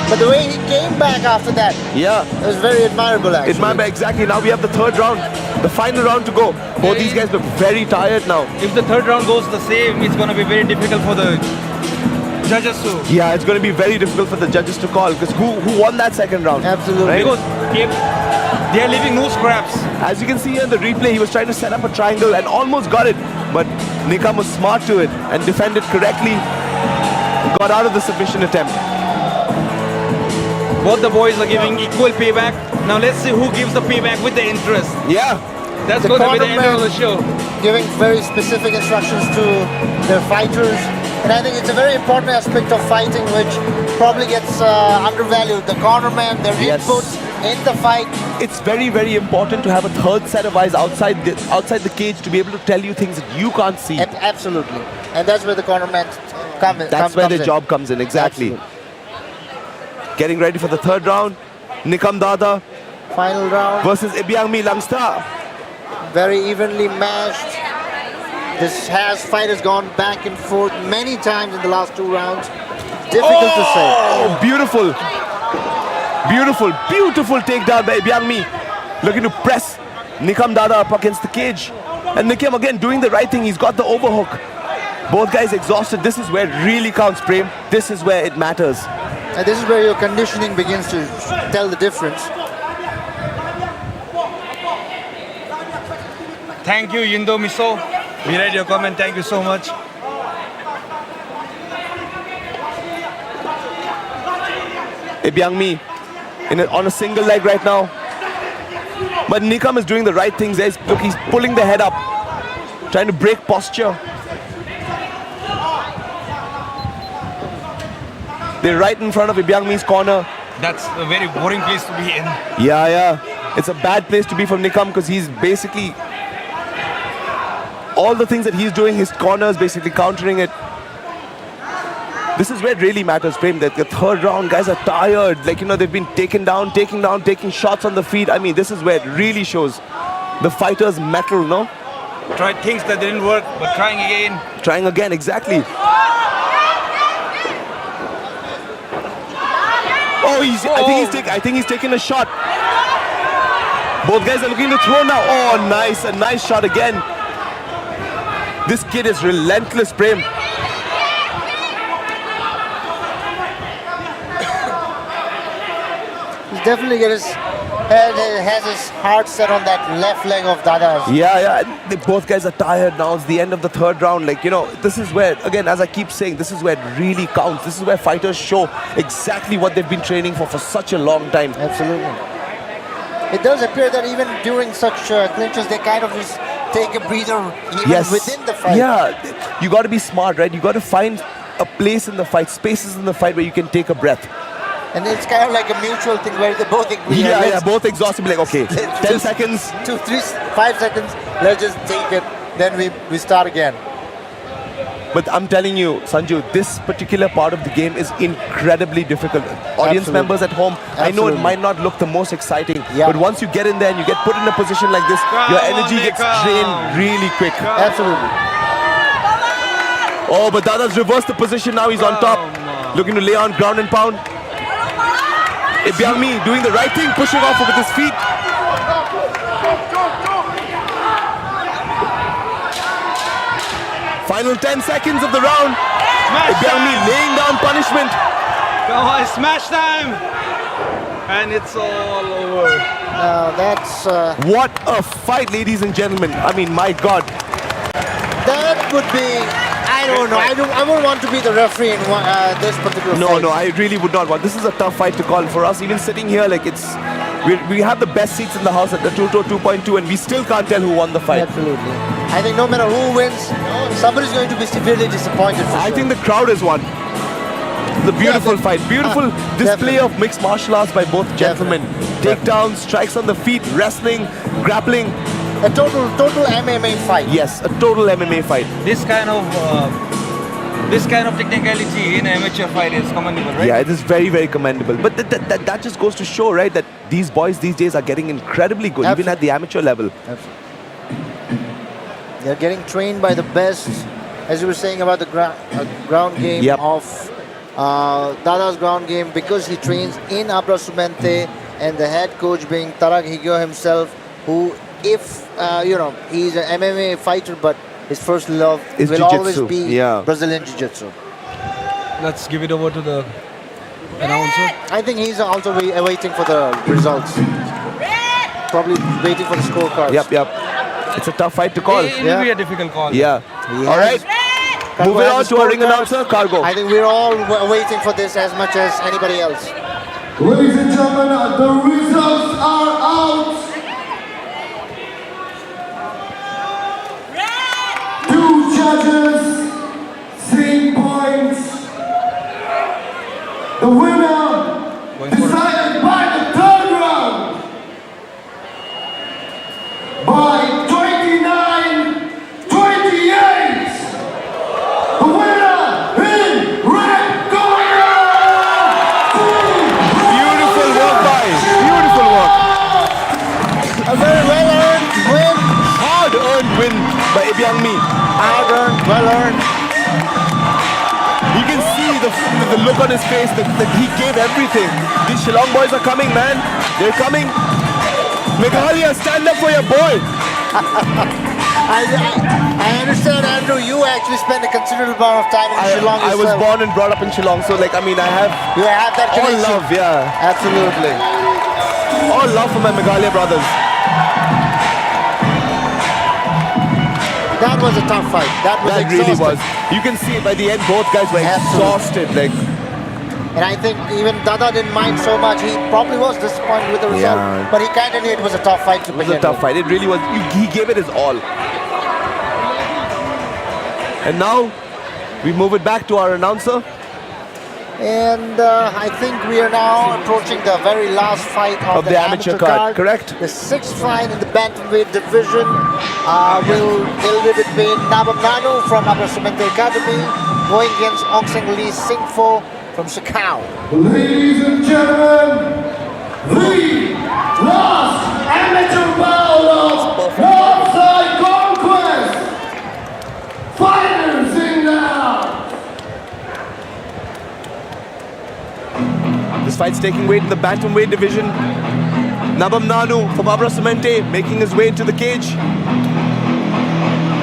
But the way he came back after that, Yeah. it was very admirable actually. It might be exactly. Now we have the third round, the final round to go. Both these guys look very tired now. If the third round goes the same, it's going to be very difficult for the judges to. Yeah, it's going to be very difficult for the judges to call because who won that second round? Absolutely. Right? Because they are leaving no scraps. As you can see here in the replay, he was trying to set up a triangle and almost got it. But Nikam was smart to it and defended correctly. Got out of the submission attempt. Both the boys are giving equal payback. Now let's see who gives the payback with the interest. Yeah. That's The going to be the end of the cornerman show. giving very specific instructions to their fighters. And I think it's a very important aspect of fighting which probably gets undervalued. The cornerman, their Yes. inputs in the fight. It's very, very important to have a third set of eyes outside the cage to be able to tell you things that you can't see. Absolutely. And that's where the cornerman comes in. That's where their job comes in, exactly. Absolutely. Getting ready for the third round. Nikam Dada Final round, versus Ibyangmi Langsta. very evenly matched. This fight has gone back and forth many times in the last 2 rounds. Difficult to say. Oh, beautiful. Beautiful takedown by Ibyangmi. Looking to press Nikam Dada up against the cage. And Nikam again doing the right thing. He's got the overhook. Both guys exhausted. This is where it really counts, Prem. This is where it matters. And this is where your conditioning begins to tell the difference. Thank you, Yindo Miso. We read your comment. Thank you so much. Ibyangmi on a single leg right now. But Nikam is doing the right things. Look, he's pulling the head up. Trying to break posture. They're right in front of Ibyangmi's corner. That's a very boring place to be in. Yeah. It's a bad place to be for Nikam because he's basically... all the things that he's doing, his corner is basically countering it. This is where it really matters, Prem. That the third round, guys are tired. Like, they've been taking shots on the feet. I mean, this is where it really shows the fighter's mettle, no? Tried things that didn't work, but trying again. Trying again, exactly. Oh, I think he's taking a shot. Both guys are looking to throw now. Oh, nice. A nice shot again. This kid is relentless, Prem. He's definitely has his heart set on that left leg of Dada's. Yeah. Both guys are tired now. It's the end of the third round. This is where, again, as I keep saying, this is where it really counts. This is where fighters show exactly what they've been training for such a long time. Absolutely. It does appear that even during such clinches, they kind of just take a breather even within the fight. Yeah, you got to be smart, right? You got to find a place in the fight, spaces in the fight where you can take a breath. And it's kind of like a mutual thing where they both agree. Yeah, both exhausted. Be like, okay, 10 seconds. 2, 3, 5 seconds. Let's just take it. Then we start again. But I'm telling you, Sanju, this particular part of the game is incredibly difficult. Audience members at home, I know it might not look the most exciting, but once you get in there and you get put in a position like this, your energy gets drained really quick. Absolutely. Oh, but Dada's reversed the position now. He's on top, looking to lay on ground and pound. Ibyangmi doing the right thing, pushing off with his feet. Final 10 seconds of the round. Ibyangmi laying down punishment. Come on, smash time! And it's all over. Now that's... what a fight, ladies and gentlemen. I mean, my God. That would be... I don't know. I wouldn't want to be the referee in this particular fight. No, I really would not want. This is a tough fight to call for us. Even sitting here, we have the best seats in the house at the ATURTO 2.2 and we still can't tell who won the fight. Absolutely. I think no matter who wins, somebody's going to be severely disappointed for I sure. think the crowd has won. The beautiful fight. Beautiful display of mixed martial arts by both gentlemen. Takedowns, strikes on the feet, wrestling, grappling. A total MMA fight. Yes, a total MMA fight. This kind of technicality in amateur fight is commendable, right? Yeah, it is very, very commendable. But that just goes to show, right, that these boys these days are getting incredibly good, even at the amateur level. Absolutely. They're getting trained by the best. As you were saying about the ground game of Dada's ground game, because he trains in Abra Sumente and the head coach being Tarak Higyo himself, who, if he's an MMA fighter, but his first love will always be Brazilian Jiu-Jitsu. let's give it over to the announcer. I think he's also waiting for the results. Probably waiting for the scorecards. Yep. It's a tough fight to call. It will be a difficult call. Yeah. Yes. All right. Cargo Moving on has to the our ring scorecards. announcer, Cargo. I think we're all waiting for this as much as anybody else. Ladies and gentlemen, the results are out. 2 judges, 3 points. The winner decided by the third round by 29-28. The winner in red corner. Beautiful work, guys. Beautiful work. A very well-earned win. Hard-earned win by Ebyang Mi. Hard-earned, well-earned. You can see the look on his face that he gave everything. These Shillong boys are coming, man. They're coming. Meghalaya, stand up for your boy. I understand, Andrew, you actually spent a considerable amount of time in Shillong I was yourself. born and brought up in Shillong, so like, I mean, I have You have that all connection. love, yeah. Absolutely. All love for my Meghalaya brothers. That was a tough fight. That was That really exhausting. was. You can see it by the end, both guys were exhausted. Like, And I think even Dada didn't mind so much. He probably was disappointed with the result, Yeah. but he kind of knew it was a tough fight to it was a tough fight. It really was. He gave it his all. And now we move it back to our announcer. And I think we are now approaching the very last fight of the amateur card, correct? The 6th fight in the bantamweight division will be between Nabam Nanu from Abra Semente Academy going against Ong Seng Lee Singpho from Sakau. Ladies and gentlemen, the last amateur bout of Namsai Conquest. Fighters in the house. This fight's taking weight in the bantamweight division. Nabam Nanu from Abra Semente making his way into the cage.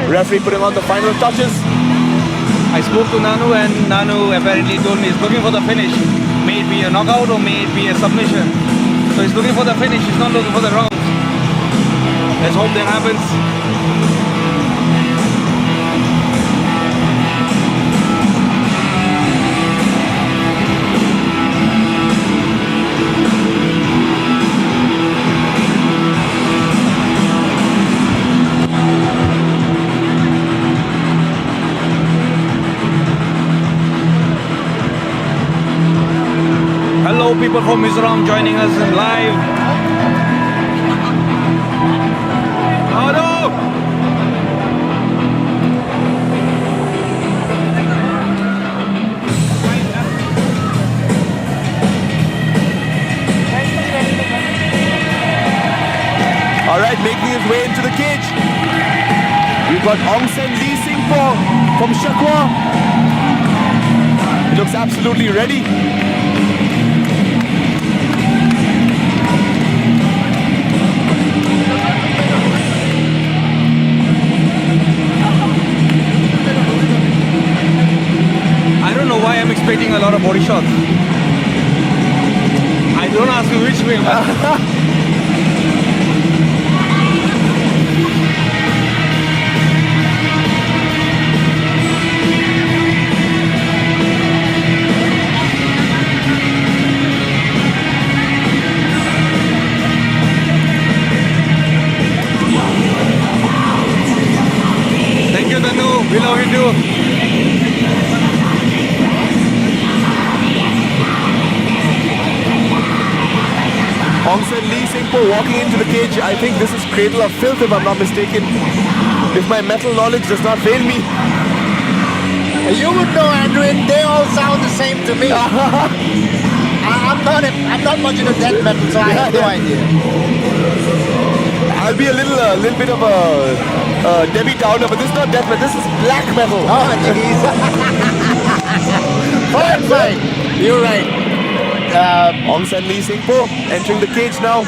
Referee putting on the final touches. I spoke to Nanu and Nanu apparently told me he's looking for the finish. May it be a knockout or may it be a submission. So he's looking for the finish, he's not looking for the rounds. Let's hope that happens. Hello, people from Mizoram joining us in live. Hello. All right, making his way into the cage. We've got Ong Seng Lee Singpho from Shakwa. He looks absolutely ready. I don't know why I'm expecting a lot of body shots. I don't ask you which way. Thank you, Danu. We love you too. Ong Seng Lee Singpho walking into the cage. I think this is Cradle of Filth if I'm not mistaken. If my metal knowledge does not fail me. You would know, Andrew, they all sound the same to me. I'm not much into death metal, so I have no idea. I'll be a little bit of a Debbie Downer, but this is not death metal, this is black metal. Oh, jeez. Fine. You're right. Ong Seng Lee Singpho entering the cage now.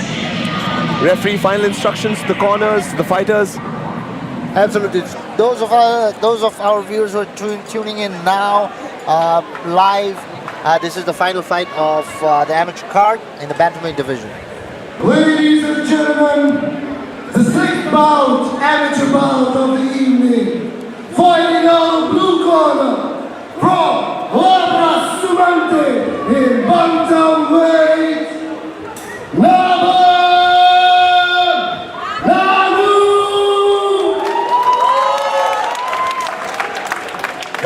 Referee final instructions, the corners, the fighters. Absolutely. Those of our viewers who are tuning in now live, this is the final fight of the amateur card in the bantamweight division. Ladies and gentlemen, the sixth bout, amateur bout of the evening. Fighting out of blue corner from Labra Sumante in bantamweight,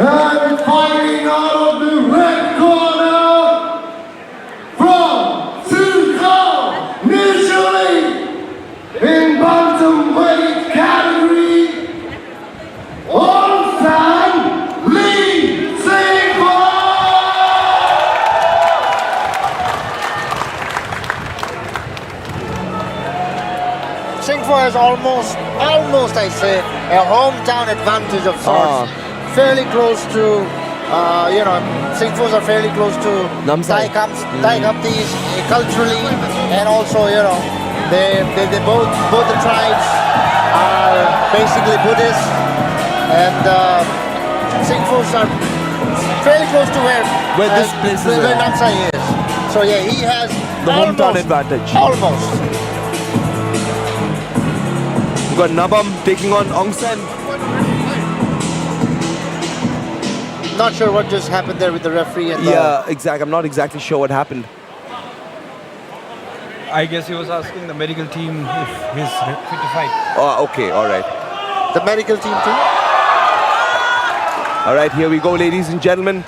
and fighting out of the red corner from Singpho, initially in bantamweight category, Onsan Lee Singpho. Singpho has almost I say, a hometown advantage of sorts. Fairly close to, Singphos are fairly close to Namsai. Thai Kamtis culturally, and also, they both the tribes are basically Buddhist, and Singphos are fairly close to where this place is where at. Namsai is. So yeah, he has The hometown almost- advantage. Almost. We've got Nabam taking on Ongsen. Not sure what just happened there with the referee and Yeah, exactly. I'm not exactly sure what happened. I guess he was asking the medical team if he's fit to fight. Oh, okay, all right. the medical team too. All right, here we go, ladies and gentlemen.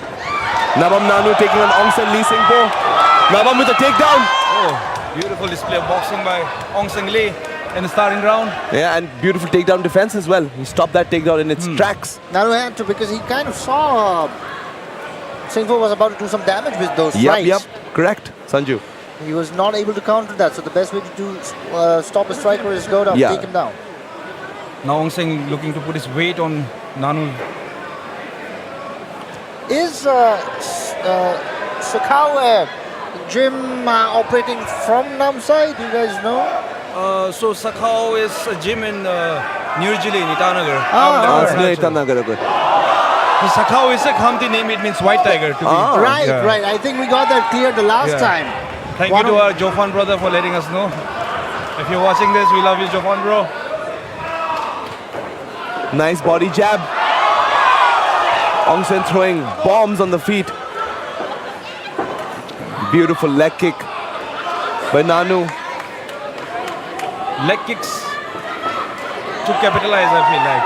Nabam Nanu taking on Ongsen Lee Singpho. Nabam with a takedown. Oh, beautiful display of boxing by Ong Seng Lee in the starting round. Yeah, and beautiful takedown defense as well. He stopped that takedown in its tracks. Now he had to, because he kind of saw Singpho was about to do some damage with those strikes. Yep, correct, Sanju. He was not able to counter that, so the best way to do stop a striker is go down, take him down. Now Ong Seng looking to put his weight on Nanu. Is Sakau gym operating from Namsai? Do you guys know? So Sakau is a gym in New Delhi, in Itanagar. So Sakau is a Khamti name, it means white tiger. To be. Right, Yeah. right. I think we got that clear the last time. Thank One you to of- our Jofan brother for letting us know. If you're watching this, we love you, Jofan bro. Nice body jab. Ongsen throwing bombs on the feet. Beautiful leg kick by Nanu. Leg kicks to capitalize, I feel like.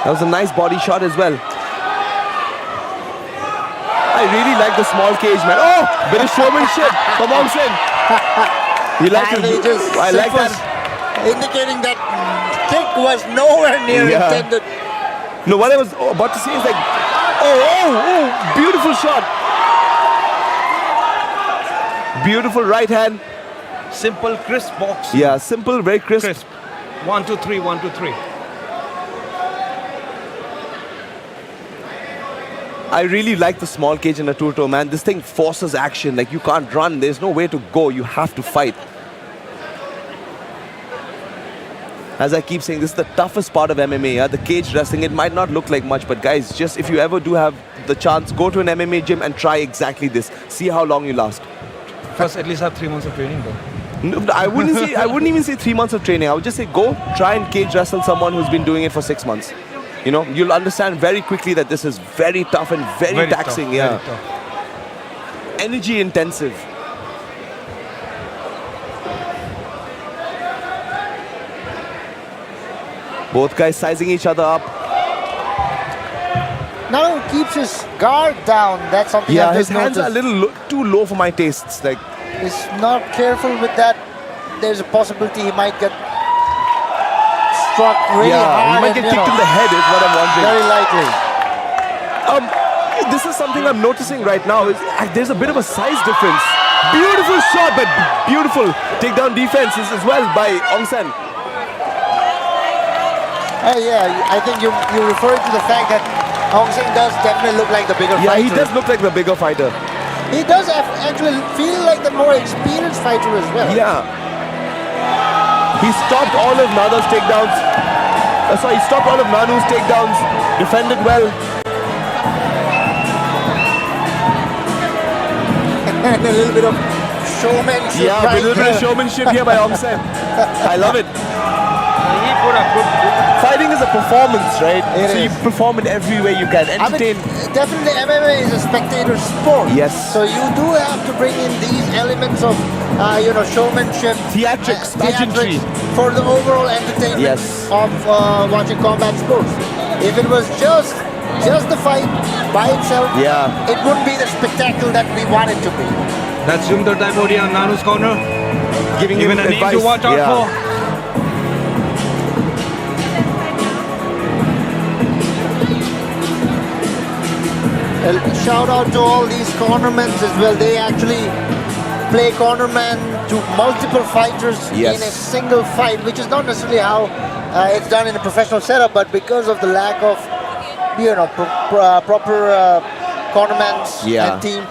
That was a nice body shot as well. I really like the small cage, man. Oh, bit of showmanship from Ongsen. He liked And it. he just I like that. indicating that kick was nowhere near intended. No, what I was about to say is like, oh, beautiful shot. Beautiful right hand. Simple, crisp box. Yeah, simple, very crisp. Crisp. 1, 2, 3, 1, 2, 3. I really like the small cage in ATURTO, man. This thing forces action. Like, you can't run. There's no way to go. You have to fight. As I keep saying, this is the toughest part of MMA. Yeah? The cage wrestling, it might not look like much, but guys, just if you ever do have the chance, go to an MMA gym and try exactly this. See how long you last. First, at least have 3 months of training, though. No, I wouldn't even say 3 months of training. I would just say go try and cage wrestle someone who's been doing it for 6 months. You know, you'll understand very quickly that this is very tough and very taxing. Tough, yeah, very tough. energy intensive. Both guys sizing each other up. Now he keeps his guard down. That's something Yeah, I've his just hands are a noticed. little too low for my tastes. Like, He's not careful with that. There's a possibility he might get struck really yeah, hard. he might get and, kicked in the head is what I'm wondering. Very likely. This is something I'm noticing right now. There's a bit of a size difference. Beautiful shot, but beautiful takedown defense as well by Ongsen. Yeah, I think you're referring to the fact that Ong Seng does definitely look like the bigger Yeah, fighter. he does look like the bigger fighter. He does actually feel like the more experienced fighter as well. Yeah. He stopped all of Nada's takedowns. Sorry, he stopped all of Nanu's takedowns, defended well. And a little bit of showmanship. Yeah, right a little bit of there. showmanship here by Aung San. I love it. He put a good. Fighting is a performance, right? It so is. you perform in every way you can. I mean, Entertain. definitely MMA is a spectator sport. Yes. So you do have to bring in these elements of, showmanship, Theatrics, pageantry. for the overall entertainment Yes. of watching combat sports. If it was just the fight by itself, Yeah. it wouldn't be the spectacle that we want it to be. That's Jumdar Daipodi on Nanu's corner. Giving Even him a name advice. to watch out Yeah. for. Shout out to all these cornermen as well. They actually play cornerman to multiple fighters Yes. in a single fight, which is not necessarily how it's done in a professional setup, but because of the lack of proper cornermans Yeah. and team,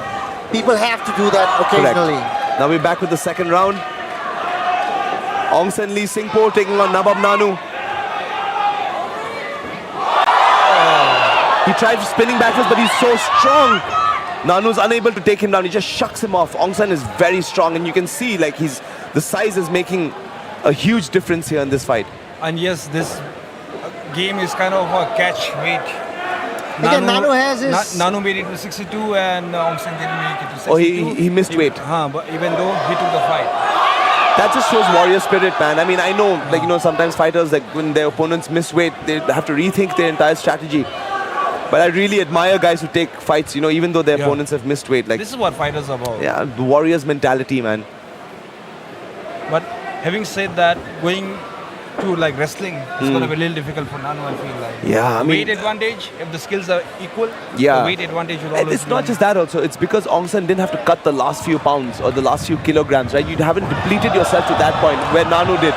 people have to do that occasionally. Now we're back with the second round. Aung San Lee Singpho taking on Nabab Nanu. He tried spinning backwards, but he's so strong. Nanu's unable to take him down. He just shucks him off. Aung San is very strong, and you can see like the size is making a huge difference here in this fight. And yes, this game is kind of a catch weight. Again, Nanu has his- Nanu made it to 62 and Aung San didn't make it to 62. Oh, he missed weight. But even though he took the fight. That just shows warrior spirit, man. I mean, I know, sometimes fighters, like when their opponents miss weight, they have to rethink their entire strategy. But I really admire guys who take fights, even though their Yeah. opponents have missed weight. Like, This is what fighters are about. yeah, the warrior's mentality, man. But having said that, going to like wrestling is going to be a little difficult for Nanu, I feel like. Yeah, I mean- weight advantage, if the skills are equal, Yeah. the weight advantage will And always it's not be- just that also, it's because Aung San didn't have to cut the last few pounds or the last few kilograms, right? You haven't depleted yourself to that point where Nanu did.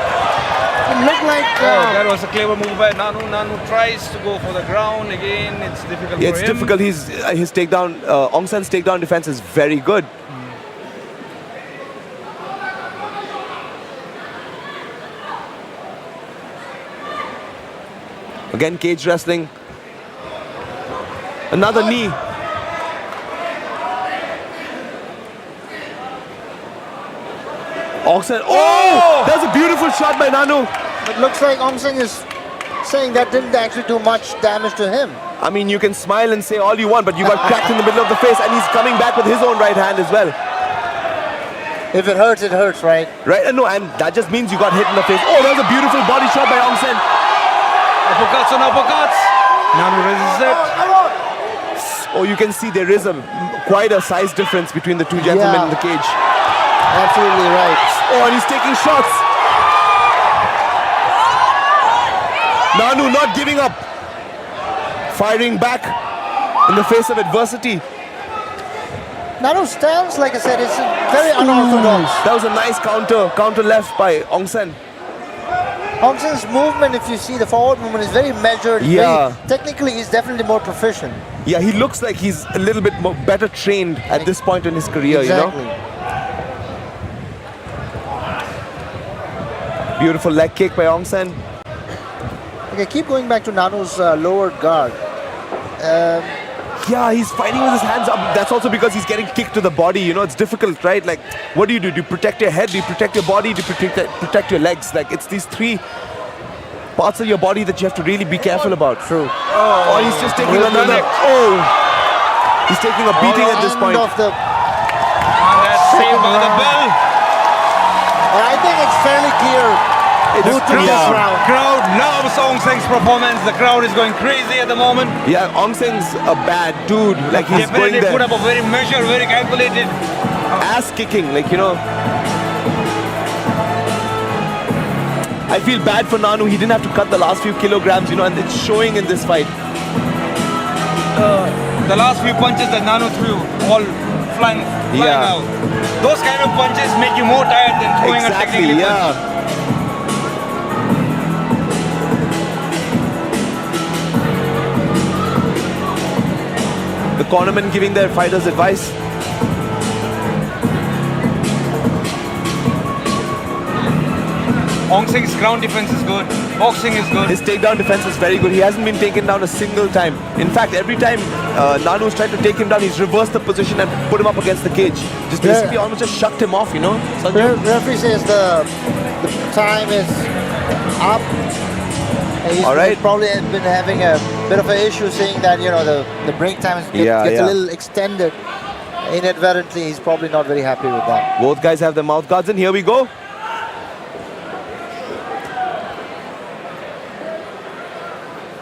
It looked like that was a clever move by Nanu. Nanu tries to go for the ground again. It's difficult Yeah, for it's him. difficult. His takedown, Aung San's takedown defense is very good. Again, cage wrestling. Another knee. Aung San. Oh! That's a beautiful shot by Nanu. it looks like Aung San is saying that didn't actually do much damage to him. I mean, you can smile and say all you want, but you got cracked in the middle of the face, and he's coming back with his own right hand as well. If it hurts, right? Right? And no, and that just means you got hit in the face. Oh, that was a beautiful body shot by Aung San. Uppercuts on uppercuts. Nanu resists it. Oh, you can see there is quite a size difference between the two gentlemen Yeah. in the cage. Absolutely right. Oh, and he's taking shots. Nanu not giving up. Firing back in the face of adversity. Nanu's stance, like I said, is very unorthodox. That was a nice counter left by Aung San. Aung San's movement, if you see the forward movement, is very measured. Yeah. Technically, he's definitely more proficient. Yeah, he looks like he's a little bit more better trained at this point in his career, Exactly. Beautiful leg kick by Aung San. Okay, keep going back to Nanu's lowered guard. Yeah, he's fighting with his hands up. That's also because he's getting kicked to the body. It's difficult, right? Like, what do? Do you protect your head? Do you protect your body? Do you protect your legs? Like, it's these three parts of your body that you have to really be careful about. True. Oh, he's just taking another. Oh, he's taking a beating at this point. Of the, And that's saved by the bell. I think it's fairly clear who took this round. Crowd loves Aung San's performance. The crowd is going crazy at the moment. Yeah, Aung San's a bad dude. Like, he's going Definitely there. put up a very measured, very calculated. Ass kicking, I feel bad for Nanu. He didn't have to cut the last few kilograms, and it's showing in this fight. The last few punches that Nanu threw, all flying Yeah. out. Those kind of punches make you more tired than throwing a Exactly, technical yeah. punch. The cornermen giving their fighters advice. Aung San's ground defense is good, boxing is good. His takedown defense is very good. He hasn't been taken down a single time. In fact, every time Nanu's tried to take him down, he's reversed the position and put him up against the cage. Just basically almost just shucked him off, you know. Referee says the time is up. He's probably been having a bit of an issue saying that, you know, the break time gets a little extended. Inadvertently, he's probably not very happy with that. Both guys have their mouth guards in. Here we go.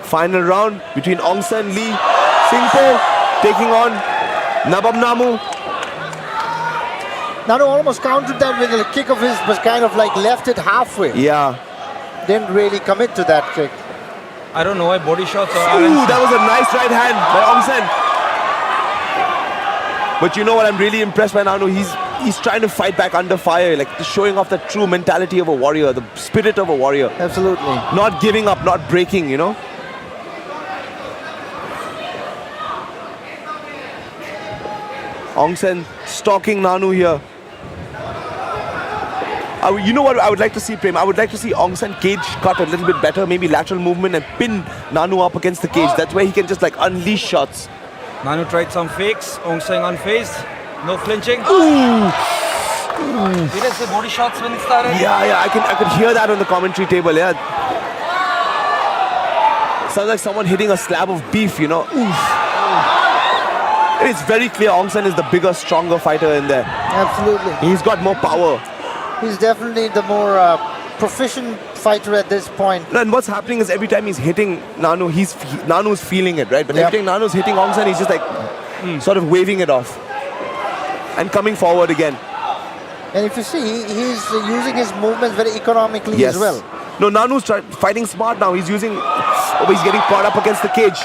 Final round between Aung San Lee, Singpho taking on Nabam Namu. Nanu almost countered that with a kick of his, but kind of like left it halfway. Yeah. Didn't really commit to that kick. I don't know why body shots or Ooh, that was a nice right hand by Aung San. But you know what, I'm really impressed by Nanu. He's trying to fight back under fire, like showing off the true mentality of a warrior, the spirit of a warrior. Absolutely. Not giving up, not breaking, you know. Aung San stalking Nanu here. You know what I would like to see, Prem? I would like to see Aung San cage cut a little bit better, maybe lateral movement and pin Nanu up against the cage. That's where he can just like unleash shots. Nanu tried some fakes, Aung San unfazed, no flinching. Ooh. Did I say body shots when it started? Yeah, I could hear that on the commentary table, yeah. Sounds like someone hitting a slab of beef, you know. It's very clear Aung San is the bigger, stronger fighter in there. Absolutely. He's got more power. He's definitely the more proficient fighter at this point. And what's happening is every time he's hitting Nanu, Nanu's feeling it, right? But every time Nanu's hitting Aung San, he's just like sort of waving it off and coming forward again. And if you see, he's using his movements very economically as well. No, Nanu's fighting smart now. He's getting caught up against the cage.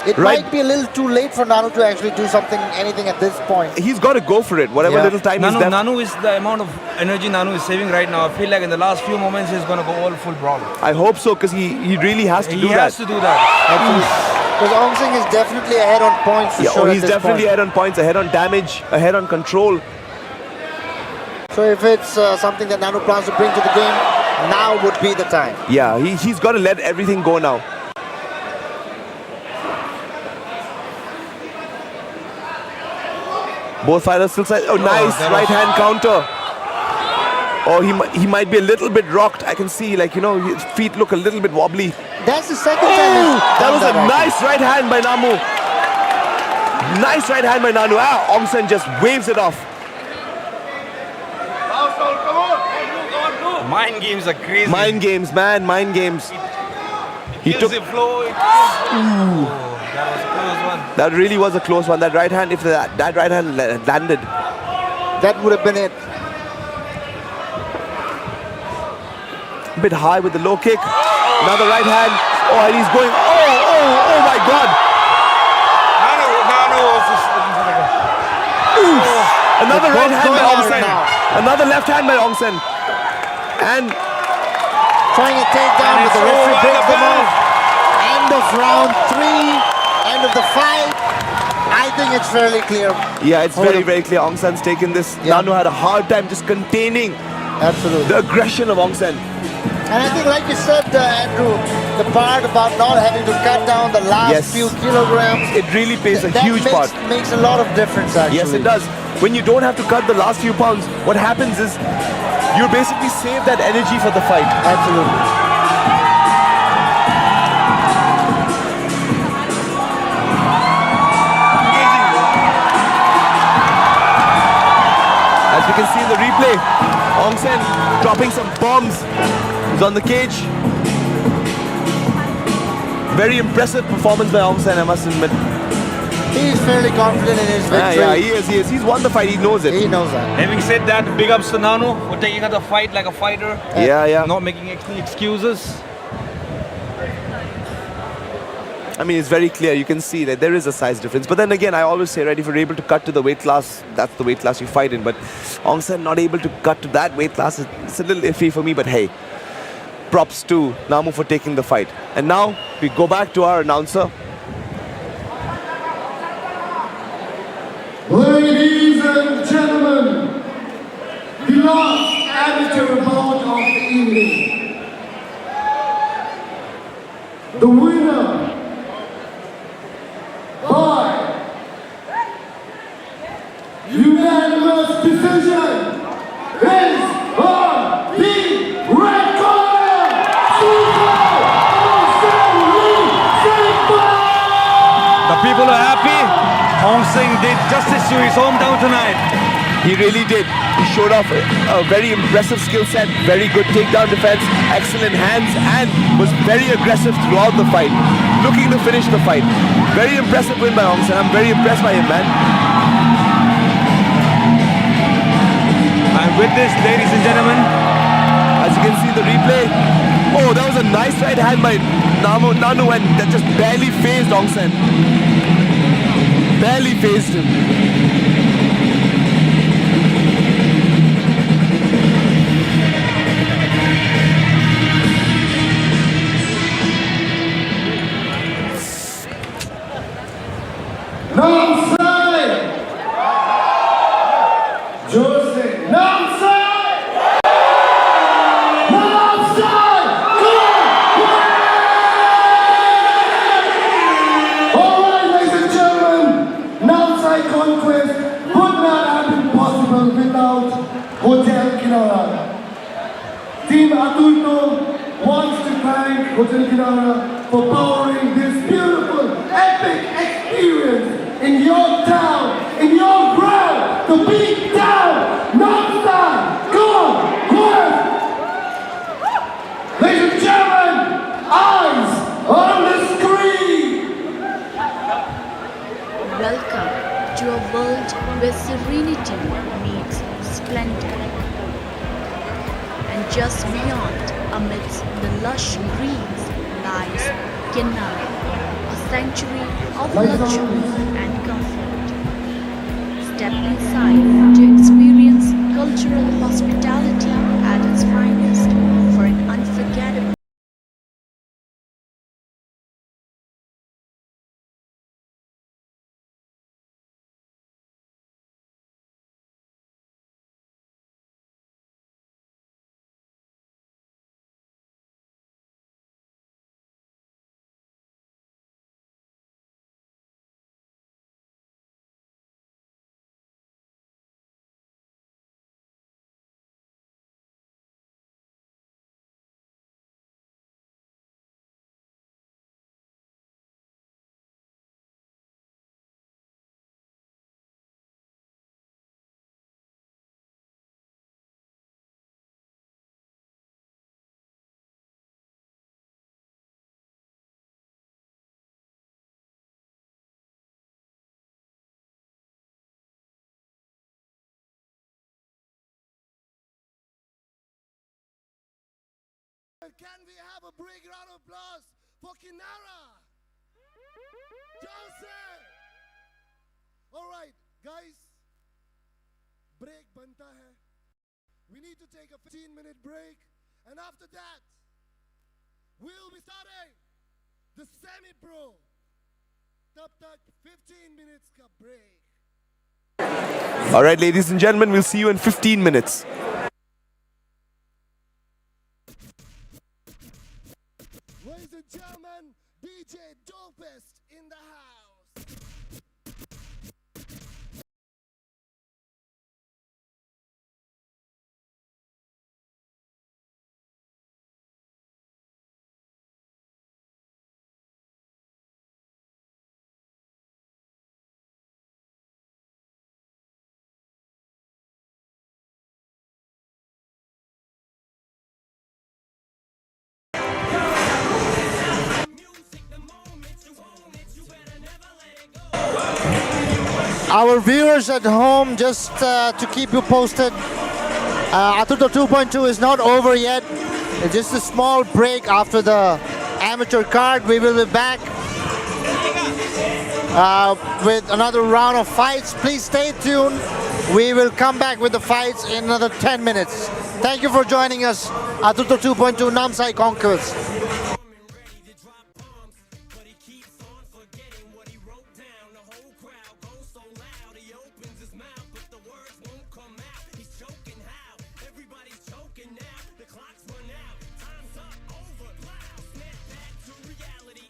It might be a little too late for Nanu to actually do anything at this point. He's got to go for it, whatever little time he's left. Nanu is the amount of energy Nanu is saving right now. I feel like in the last few moments he's going to go all full brawl. I hope so, because he really has to do that. He has to do that. Because Aung San is definitely ahead on points for sure. He's definitely ahead on points, ahead on damage, ahead on control. So if it's something that Nanu plans to bring to the game, now would be the time. Yeah, he's got to let everything go now. Both fighters still side. Oh, nice right hand counter. Oh, he might be a little bit rocked. I can see, like, you know, his feet look a little bit wobbly. That's the second time. That was a nice right hand by Namu. Nice right hand by Nanu. Aung San just waves it off. Mind games are crazy. Mind games, man. Mind games. He took the flow. That was a close one. That really was a close one. That right hand, if that right hand landed, that would have been it. A bit high with the low kick. Another right hand. Oh, and he's going. Oh my God. Another right hand by Aung San. Another left hand by Aung San. And trying to take down, but the referee breaks them off. End of round 3. End of the fight. I think it's fairly clear. Yeah, it's very clear. Aung San's taken this. Nanu had a hard time just containing the aggression of Aung San. And I think, like you said, Andrew, the part about not having to cut down the last few kilograms, it really plays a huge part. Makes a lot of difference, actually. Yes, it does. When you don't have to cut the last few pounds, what happens is you basically save that energy for the fight. Absolutely. As we can see in the replay, Aung San dropping some bombs. He's on the cage. Very impressive performance by Aung San, I must admit. He's fairly confident in his victory. Yeah, he is. He's won the fight. He knows it. He knows that. Having said that, big ups to Nanu for taking out the fight like a fighter. Yeah. Not making excuses. I mean, it's very clear. You can see that there is a size difference. But then again, I always say, right, if you're able to cut to the weight class, that's the weight class you fight in. But Aung San not able to cut to that weight class, it's a little iffy for me. But hey, props to Namu for taking the fight. And now we go back to our announcer. Ladies and gentlemen, the last amateur bout of the evening. the winner by unanimous decision is on the red corner, Singpho. The people are happy. Hong Sing did justice to his hometown tonight. He really did. He showed off a very impressive skill set, very good takedown defense, excellent hands, and was very aggressive throughout the fight, looking to finish the fight. Very impressive win by Hong Sing. I'm very impressed by him, man. And with this, ladies and gentlemen, As you can see in the replay, oh, that was a nice right hand by Nanu, and that just barely phased Hong Sing. Barely phased him. Namsai! Joseph! Namsai! Namsai! Alright, ladies and gentlemen, Namsai conquest would not have been possible without Hotel Kinara. Team ATURTO wants to thank Hotel Kinara for powering this beautiful, epic experience in your town, in your ground, to beat down Namsai. Go on, quick! Ladies and gentlemen, eyes on the screen. Welcome to a world where serenity meets splendor. And just beyond, amidst the lush greens, lies Kisan, a sanctuary of luxury and comfort. Step inside to experience cultural hospitality at its finest for an unforgettable Can we have a big round of applause for Kinara? Joseph! Alright, guys. Break banta hai. We need to take a 15-minute break. And after that, we'll be starting the semi-pro. Tab tak 15 minutes ka break. Alright, ladies and gentlemen, we'll see you in 15 minutes. Ladies and gentlemen, DJ Dopest in the house. Our viewers at home, just to keep you posted, ATURTO 2.2 is not over yet. It's just a small break after the amateur card. We will be back with another round of fights. Please stay tuned. We will come back with the fights in another 10 minutes. Thank you for joining us. ATURTO 2.2 Namsai conquers. Everybody's choking now, the clock's run out, time's up, over, loud, snap back to reality.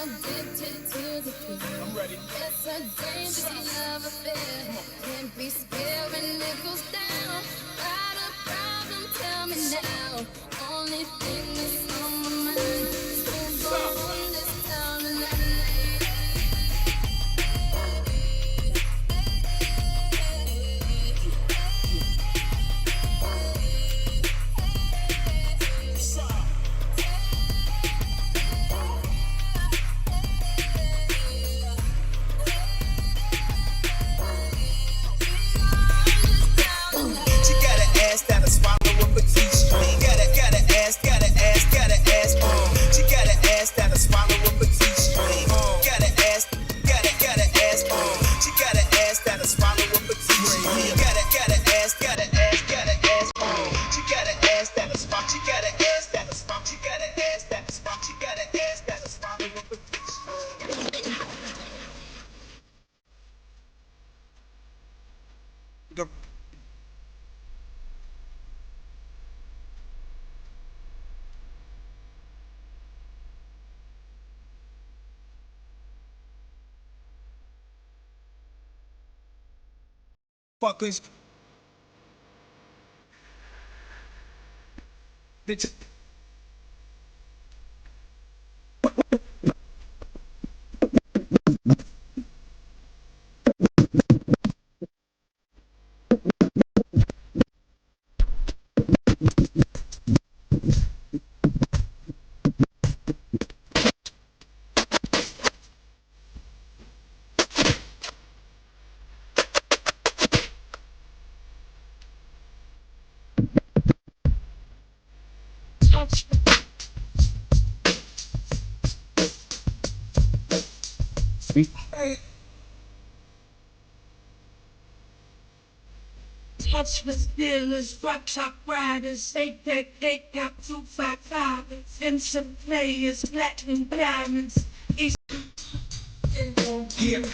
addicted to the thrill. I'm ready. It's a dangerous love affair. Can't be scared when it goes down. Got a problem? Tell me now. Only thing that's on my mind is who's gonna run this town tonight. That'll swallow up a T-string. Got an ass. She got an ass that'll swallow up a T-string. Got an ass. She got an ass that'll swallow up a T-string. Got an ass. She got an ass that'll swallow. She got an ass that'll swallow. She got an ass that'll swallow. She got an ass that'll swallow up a T-string. Fuckers. Bitch. Touchless dealers, rock top riders, they got 255, instant players, platinum diamonds, East. Yeah.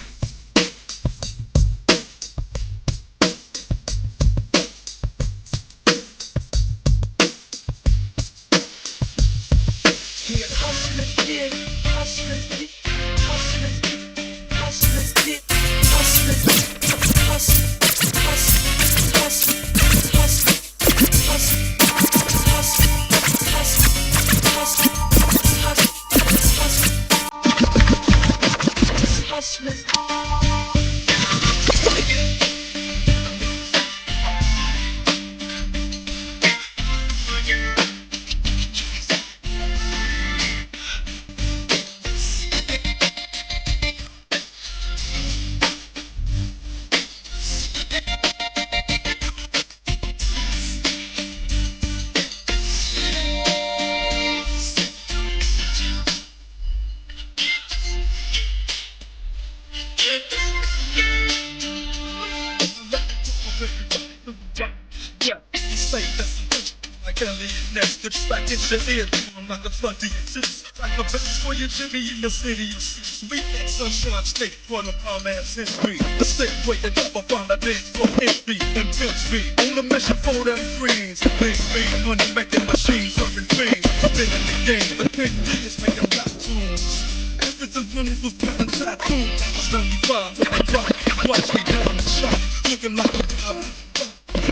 Like a flood to your tits, like a bitch for your Jimmy in the city. Sweet sunshine state for the palm ass history. The state waking up upon the day for history and pimp speed. On a mission for them greens. Big money making machines, serving fiends. I've been in the game, but big niggas making rap tunes. Everything money was putting tattoos. I was 95 when I dropped. Watch me down the shop, looking like a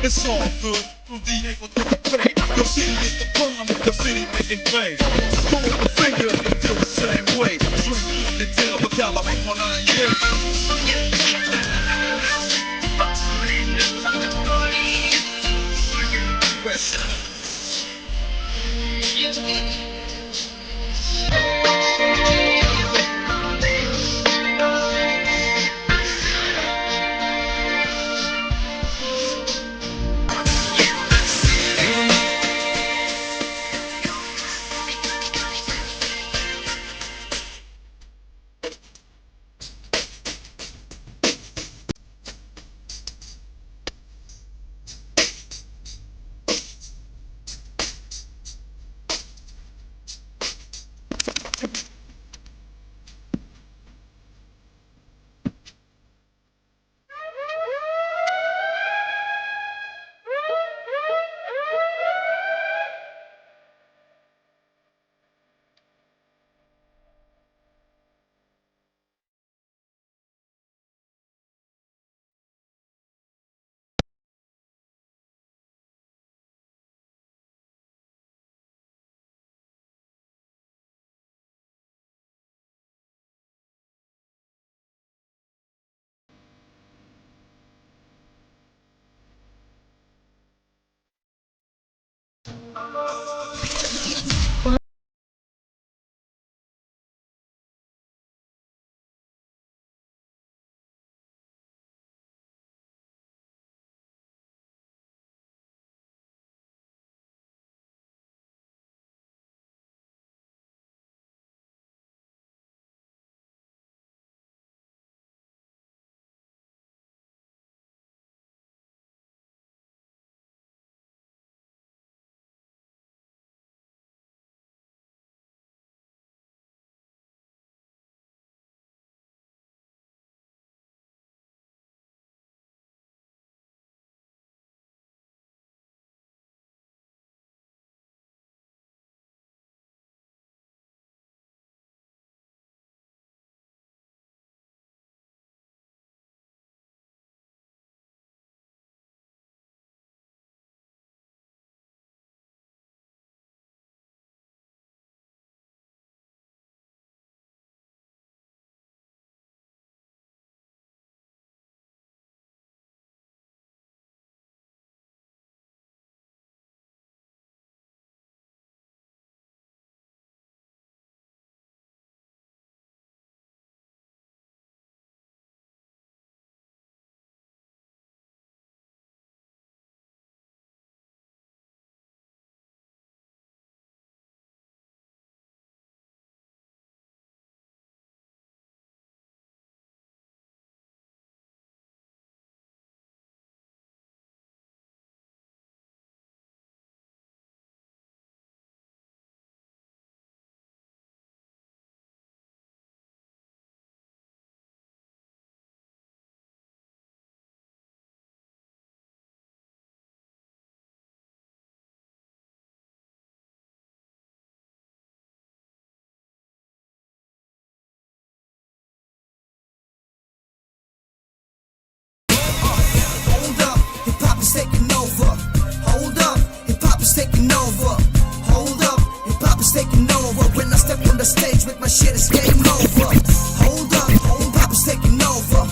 it's all good, through the able to play. Your city is the bomb, your city making play. Pull the finger and feel the same way. Drink the deal, but y'all are on our year. over. Hold up, hip hop is taking over. When I step on the stage with my shit, it's game over. Hold up, hip hop is taking over.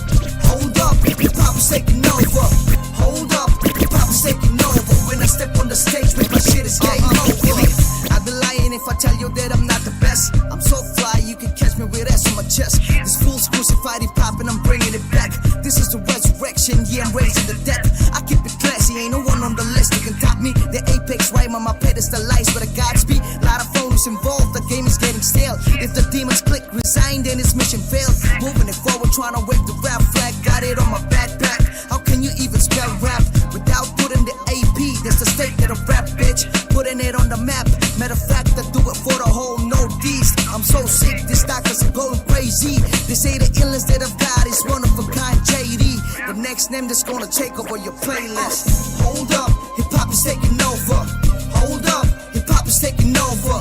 Hold up, hip hop is taking over. Hold up, hip hop is taking over. When I step on the stage with my shit, it's game over. I'd be lying if I tell you that I'm not the best. I'm so fly, you can catch me with ass on my chest. This fool's crucified hip hop and I'm bringing it back. This is the resurrection, yeah, I'm raising the dead. I keep it classy, ain't no one on the list who can top me. The apex right on my pedestalized with a Godspeed. Lot of phones involved, the game is getting stale. If the demons click resign, then his mission failed. Moving it forward, trying to wave the rap flag. Got it on my backpack. How can you even spell rap without putting the AP? That's the state that I rap, bitch. Putting it on the map. Matter of fact, I do it for the whole Northeast. I'm so sick, these doctors are going crazy. They say the illness that I've got is one of a kind, JD. The next name that's gonna take over your playlist. Hold up, hip hop is taking over. Hold up, hip hop is taking over.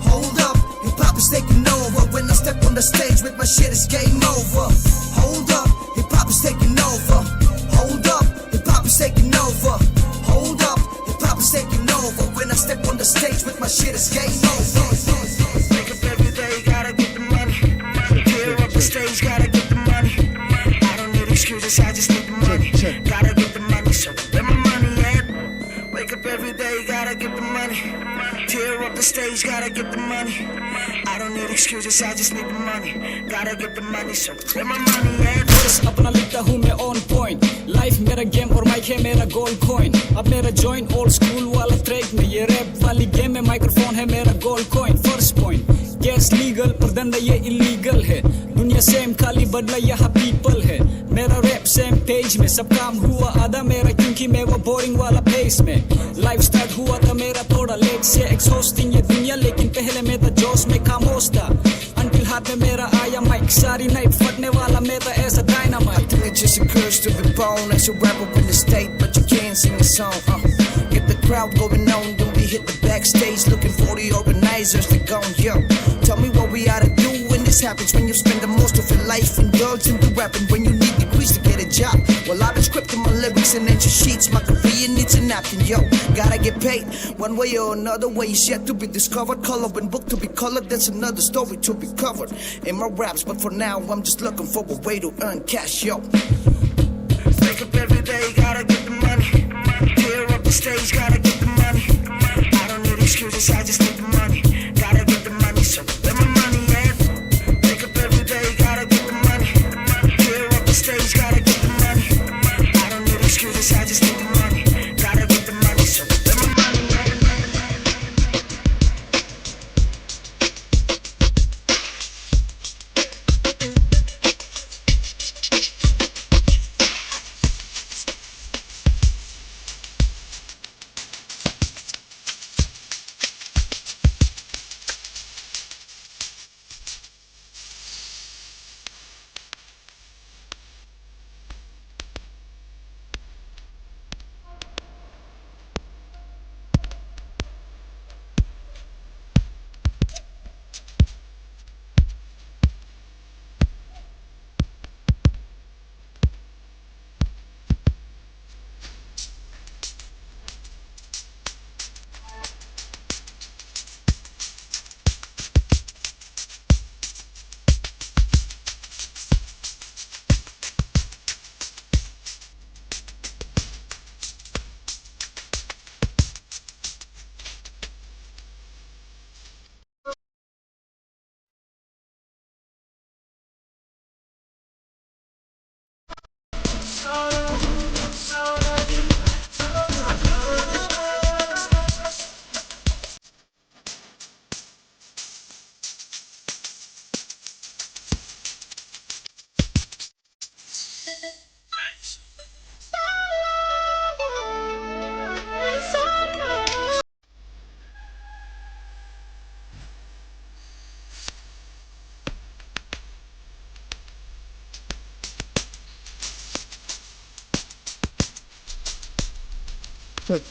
Hold up, hip hop is taking over. When I step on the stage with my shit, it's game over. Hold up, hip hop is taking over. Hold up, hip hop is taking over. Hold up, hip hop is taking over. When I step on the stage with my shit, it's game over. Wake up every day, gotta get the money. Clear up the stage, gotta get the money. I don't need excuses, I just need the money. Gotta get the money, so where my money at? Wake up every day, gotta get the money. Tear up the stage, gotta get the money. I don't need excuses, I just need the money. Gotta get the money, so where my money at? अपना लिखता हूँ मैं on point. Life मेरा game और mic है मेरा gold coin. अब मेरा join old school वाला track में ये rap वाली game में माइक्रोफोन है मेरा gold coin. First point, yes legal पर धंधा ये illegal है. दुनिया same खाली बदला यहाँ people है. मेरा rap same page में सब काम हुआ आधा मेरा क्योंकि मैं वो boring वाला pace में. Life start हुआ था मेरा थोड़ा late से exhausting ये दुनिया लेकिन पहले मैं था जोश में खामोश था. Until हाथ में मेरा आया mic सारी night फटने वाला मेरा ऐसा dynamite. I think it just occurs to be born as a rapper in the state, but you can't sing a song. Get the crowd going on, then we hit the backstage looking for the organizers that gone, yo. Tell me what we ought to do when this happens. When you spend the most of your life indulged into rapping, when you need degrees to get a job. Well, I've been scripting my lyrics and entry sheets. My career needs a napkin, yo. Gotta get paid one way or another. Way is yet to be discovered. Color and book to be colored. That's another story to be covered in my raps. But for now, I'm just looking for a way to earn cash, yo. Wake up every day, gotta get the money. Tear up the stage, gotta get the money. I don't need excuses, I just need the money. Gotta get the money, so where my money at? Wake up every day, gotta get the money. Tear up the stage, gotta get the money. I don't need excuses, I just need the money. Gotta get the money, so where my money at?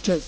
check.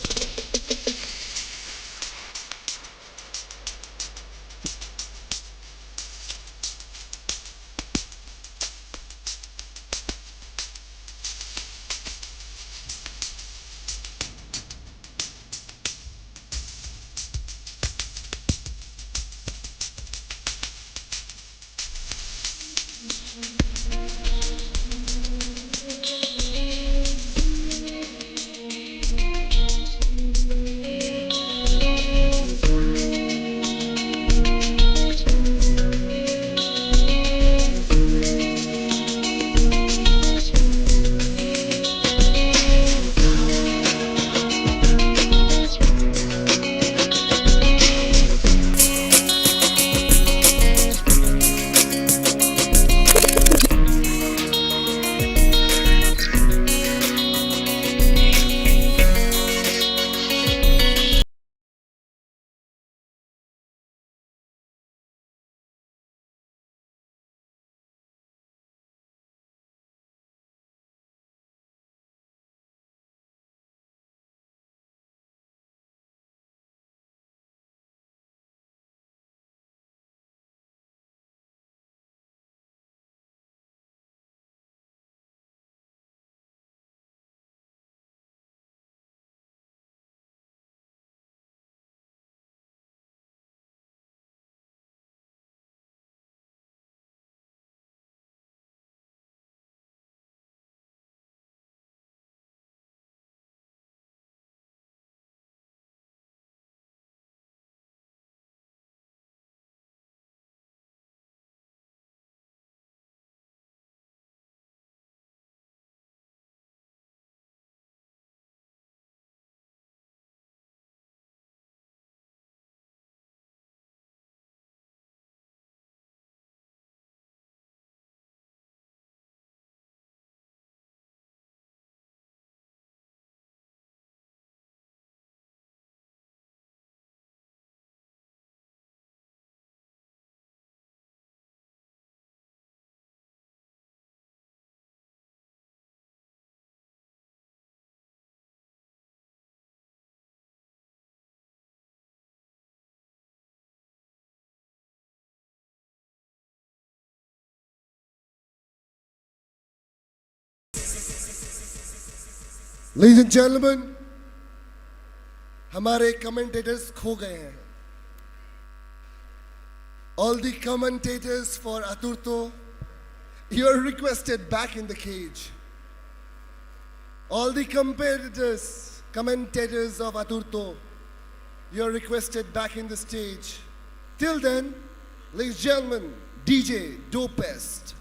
Ladies and gentlemen, हमारे commentators खो गए हैं. All the commentators for ATURTO, you are requested back in the cage. All the commentators of ATURTO, you are requested back in the stage. Till then, ladies and gentlemen, DJ Dopest.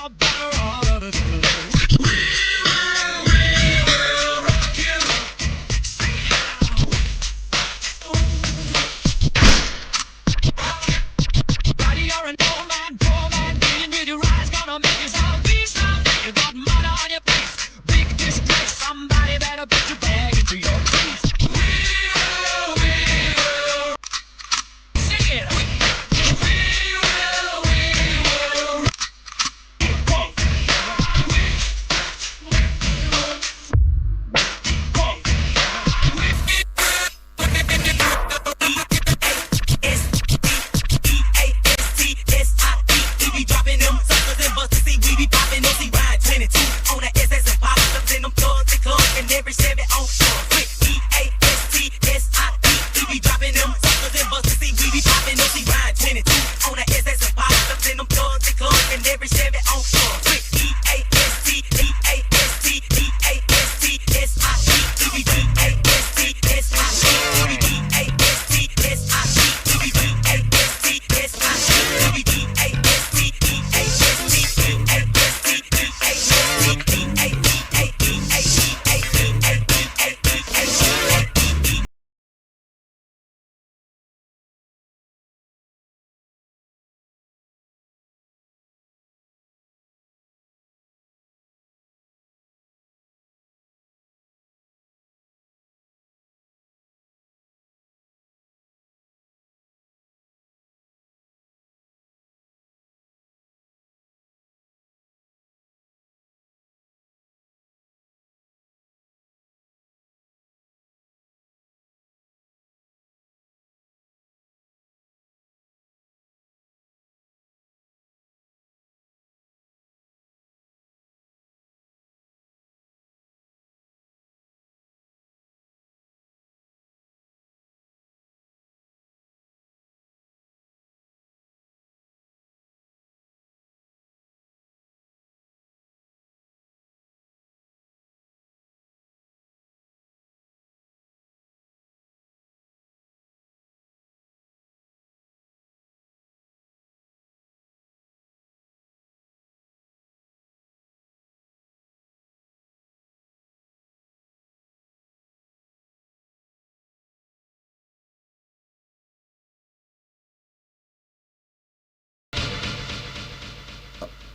are better all of the time. Buddy, you're an old man, poor man, dealing with your eyes, gonna make you sound beast. You got mud on your face, big disgrace. Somebody better put your bag into your face. Sing it.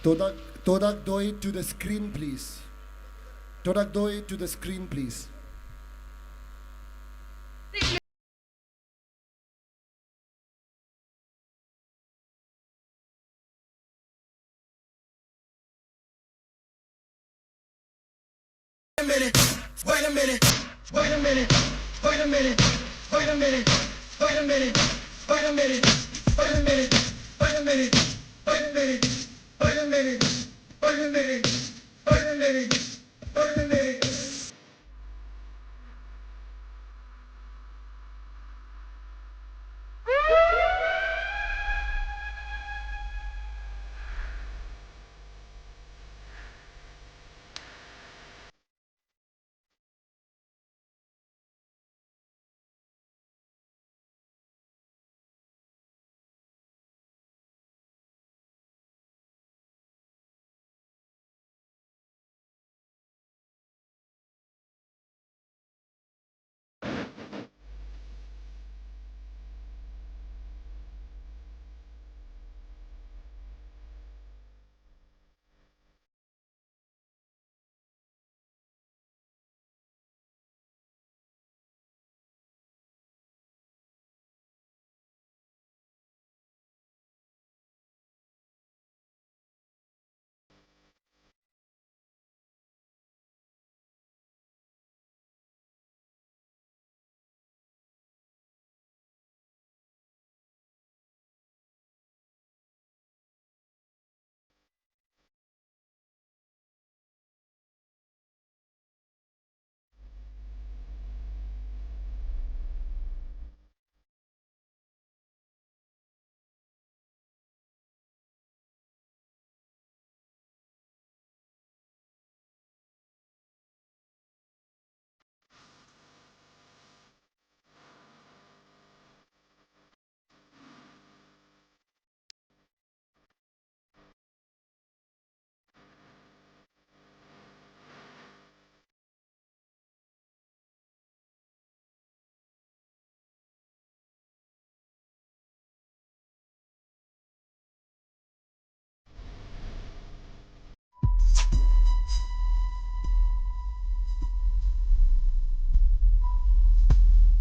Todak Doi to the screen, please. Todak Doi to the screen, please. Wait a minute, wait a minute, wait a minute, wait a minute, wait a minute, wait a minute, wait a minute, wait a minute, wait a minute, wait a minute, wait a minute, wait a minute, wait a minute, wait a minute.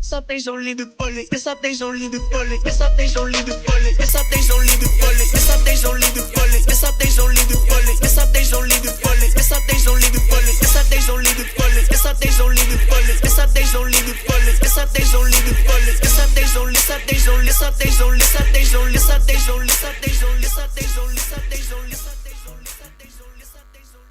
Something's only the bullet. Something's only the bullet. Something's only the bullet. Something's only the bullet. Something's only the bullet. Something's only the bullet. Something's only the bullet. Something's only the bullet. Something's only the bullet. Something's only the bullet. Something's only the bullet. Something's only the bullet. Something's only something's only something's only something's only something's only something's only something's only something's only something's only something's only something's only.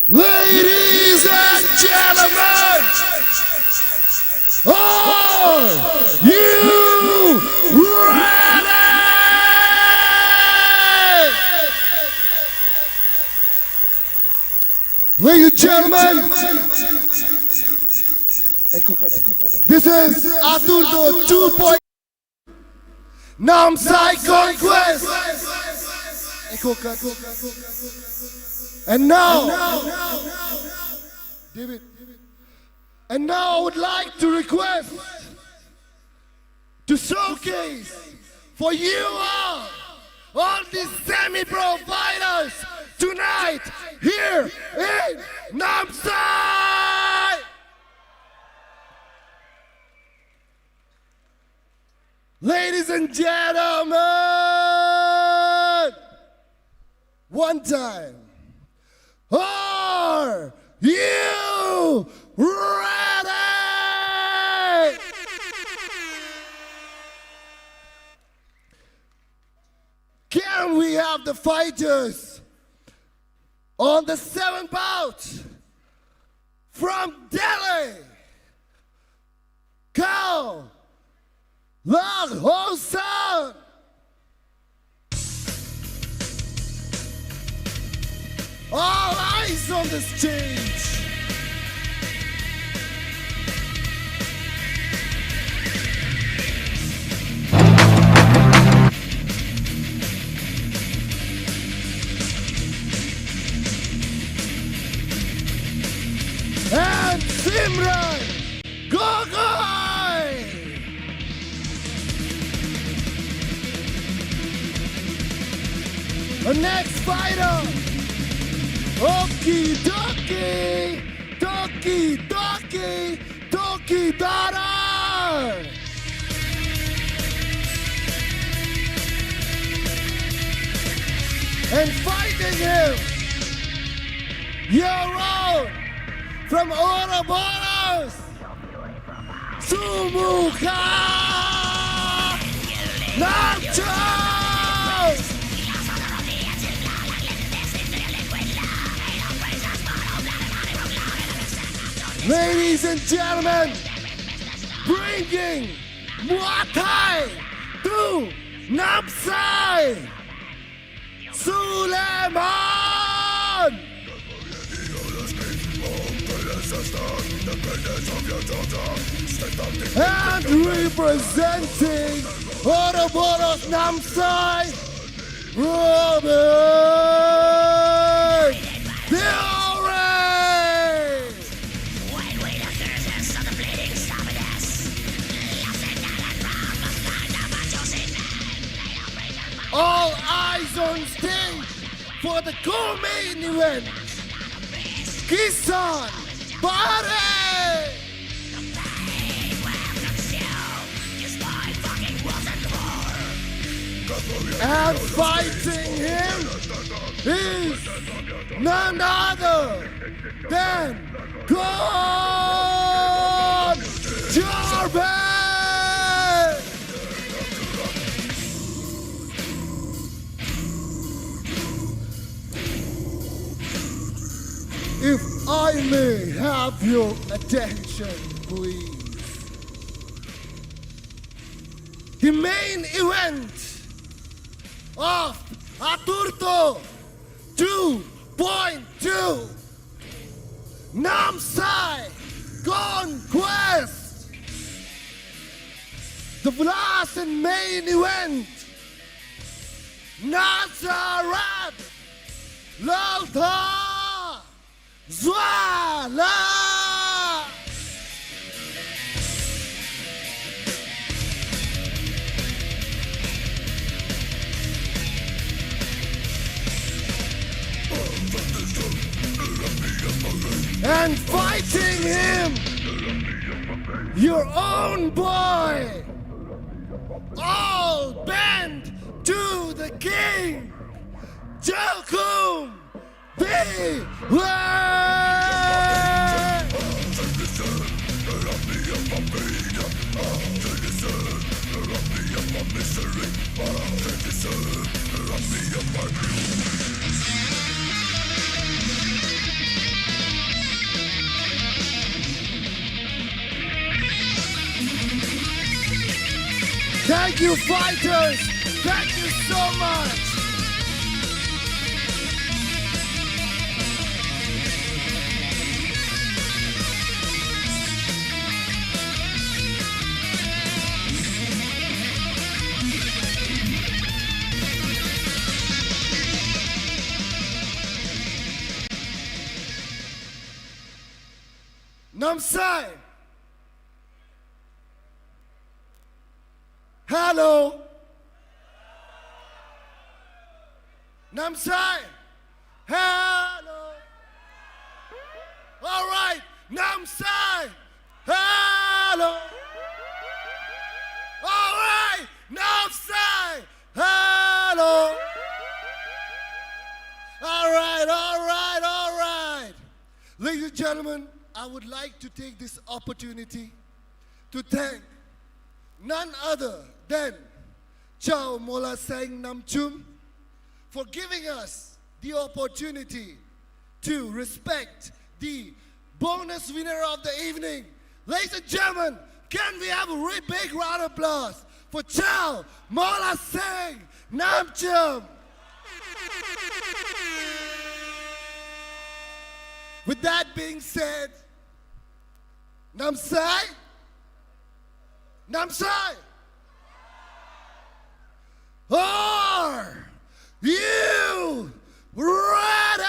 Ladies and gentlemen, are you ready? Ladies and gentlemen, this is ATURTO 2.2 Namsai Conquest. And now, David. And now I would like to request to showcase for you all these semi-pro fighters tonight here in Namsai. Ladies and gentlemen, one time. Are you ready? Can we have the fighters on the 7th bout from Delhi? Cal Laghosan. All eyes on the stage. And Simran Gogoi. The next fighter. Okie dokie, dokie dokie, dokie dada. And fighting him, your own, from Ouroboros, Sumukha, Namchoom. Ladies and gentlemen, bringing Muay Thai to Namsai, Suleiman. And representing Ouroboros Namsai, Robert all eyes on stage for the co-main event. Kisan, Bareh. And fighting him is none other than God Jarbin. If I may have your attention, please. The main event of ATURTO 2.2 Namsai Conquest the last and main event, Nazareth Lalthazuala. And fighting him, your own boy, all bent to the king, Jowkhum Dili. Thank you, fighters. Thank you so much. Namsai. Hello. Namsai. Hello. All right. Namsai. Hello. All right. Namsai. Hello. All right. All right. All right. Ladies and gentlemen, I would like to take this opportunity to thank none other than Chow Mola Sang Namchoom for giving us the opportunity to respect the bonus winner of the evening. Ladies and gentlemen, can we have a really big round of applause for Chow Mola Sang Namchoom? With that being said, Namsai? Namsai? Are you ready?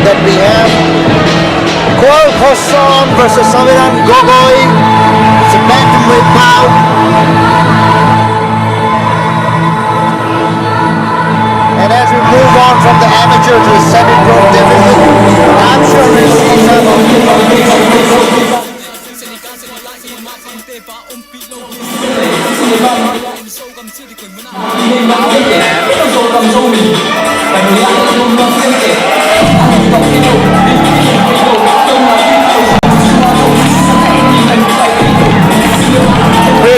that we have Poi Pee Mau versus Saviran Gogoi. It's a bantamweight bout. And as we move on from the amateur to the semi-pro division, I'm sure we'll see some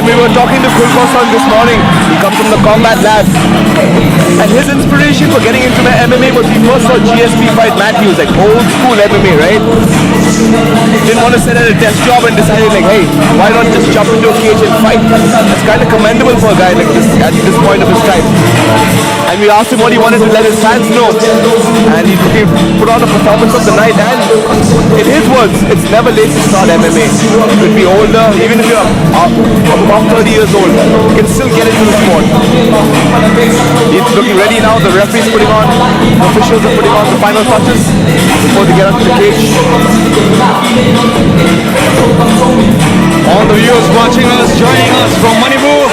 We were talking to Singpho this morning. He comes from the combat lab. And his inspiration for getting into the MMA was he first saw GSP fight Matthews, like old school MMA, right? Didn't want to set at a desk job and decided like, hey, why not just jump into a cage and fight? That's kind of commendable for a guy like this at this point of his time. And we asked him what he wanted to let his fans know. And he put on a performance of the night. And in his words, it's never late to start MMA. You could be older, even if you're above 30 years old, you can still get into the sport. He's looking ready now. The referee's putting on, the officials are putting on the final touches before they get onto the cage. All the viewers watching us, joining us from Manipur.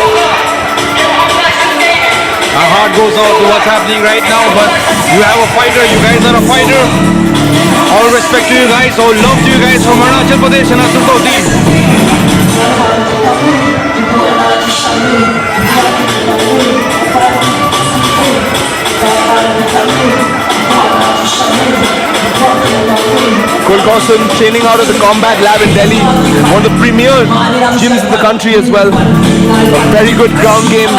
Our heart goes out to what's happening right now, but you have a fighter, you guys are a fighter. All respect to you guys, all love to you guys from Arunachal Pradesh and ATURTO team. Singpho training out of the combat lab in Delhi, one of the premier gyms in the country as well. A very good ground game,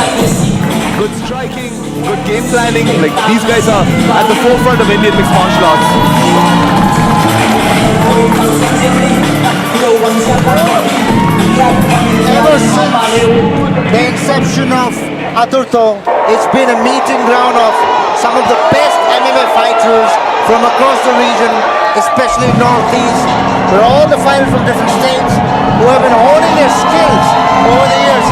good striking, good game planning. Like these guys are at the forefront of Indian mixed martial arts. Ever since the inception of ATURTO, it's been a meeting ground of some of the best MMA fighters from across the region, especially Northeast, where all the fighters from different states who have been honing their skills over the years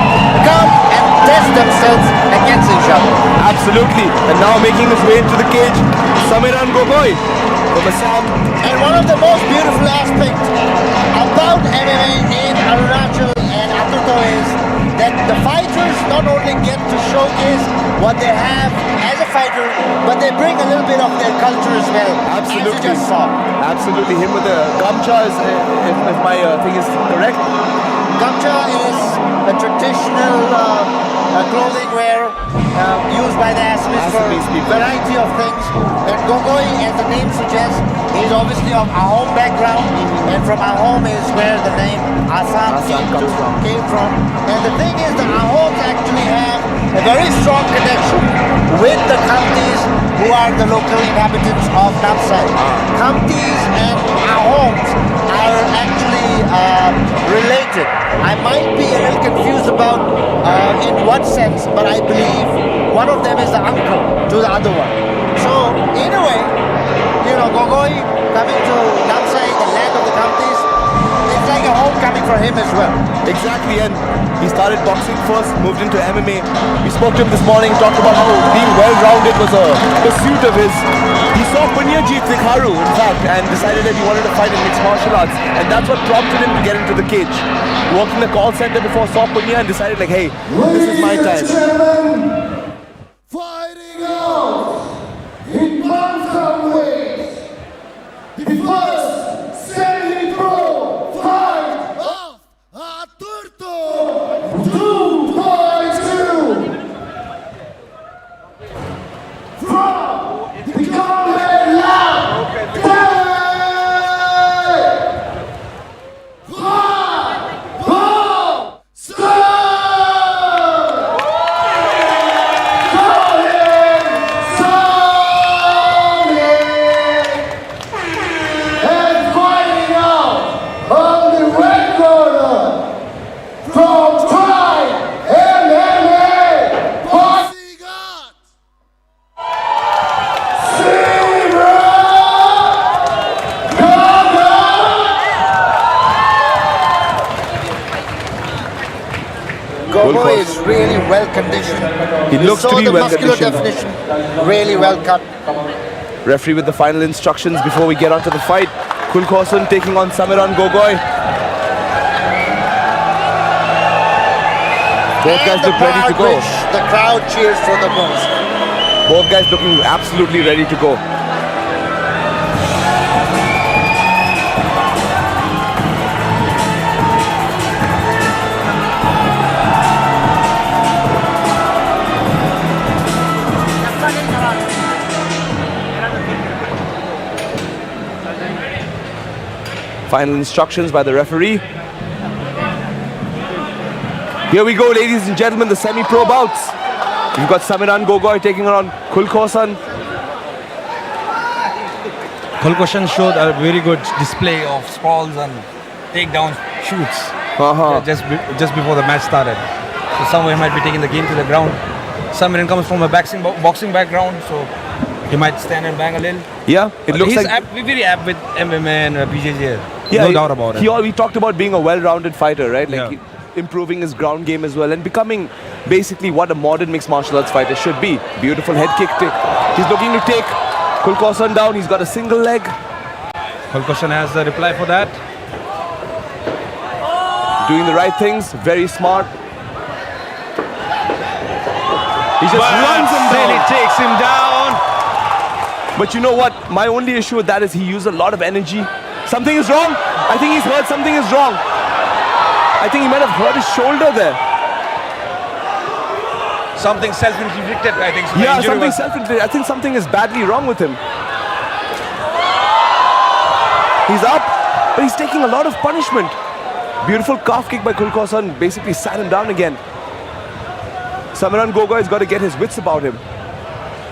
come and test themselves against each other. Absolutely, and now making his way into the cage, Saviran Gogoi from Assam. And one of the most beautiful aspects about MMA in Arunachal and ATURTO is that the fighters not only get to showcase what they have as a fighter, but they bring a little bit of their culture as well. Absolutely. As you just saw. Absolutely. Him with the gamcha, if my thing is correct. Gamcha is a traditional clothing wear used by the Assamese for a variety of things. And Gogoi, as the name suggests, is obviously of Akom background, and from Akom is where the name Assam came from. And the thing is, the Ahoms actually have a very strong connection with the Khamtis, who are the local inhabitants of Namsai. Khamtis and Ahoms are actually related. I might be a little confused about in what sense, but I believe one of them is the uncle to the other one. So, in a way, you know, Gogoi coming to Namsai, the land of the Khamtis, it's like a homecoming for him as well. Exactly, and he started boxing first, moved into MMA. We spoke to him this morning, talked about how being well-rounded was a pursuit of his. He saw Punyajit Vikharu, in fact, and decided that he wanted to fight in mixed martial arts, and that's what prompted him to get into the cage. He worked in the call center before, saw Punya and decided like, hey, this is my time. Fighting out in bantamweight, the first semi-pro fight of ATURTO 2.2 from the combat lab, Bareh. Gogoi is really well conditioned. He looks to be well conditioned. Muscular definition, really well cut. Referee with the final instructions before we get onto the fight. Kulkosan taking on Samiran Gogoi. Both guys look ready to go. The crowd cheers for the most. Both guys looking absolutely ready to go. Final instructions by the referee. Here we go, ladies and gentlemen, the semi-pro bouts. You've got Samiran Gogoi taking on Kulkosan. Kulkosan showed a very good display of sprawls and takedown shoots just before the match started. So somewhere he might be taking the game to the ground. Samiran comes from a boxing background, so he might stand and bang a little. Yeah, it looks he's like... very apt with MMA and BJJ. Yeah, no doubt about it. We talked about being a well-rounded fighter, right? Like improving his ground game as well and becoming basically what a modern mixed martial arts fighter should be. Beautiful head kick. He's looking to take Kulkosan down. He's got a single leg. Kulkosan has the reply for that. Doing the right things. Very smart. He just runs him down. He takes him down. But you know what? My only issue with that is he used a lot of energy. Something is wrong. I think he's heard something is wrong. I think he might have hurt his shoulder there. Something self-inflicted, I think. So yeah, something self-inflicted. I think something is badly wrong with him. He's up, but he's taking a lot of punishment. Beautiful calf kick by Kulkosan, basically sat him down again. Samiran Gogoi has got to get his wits about him.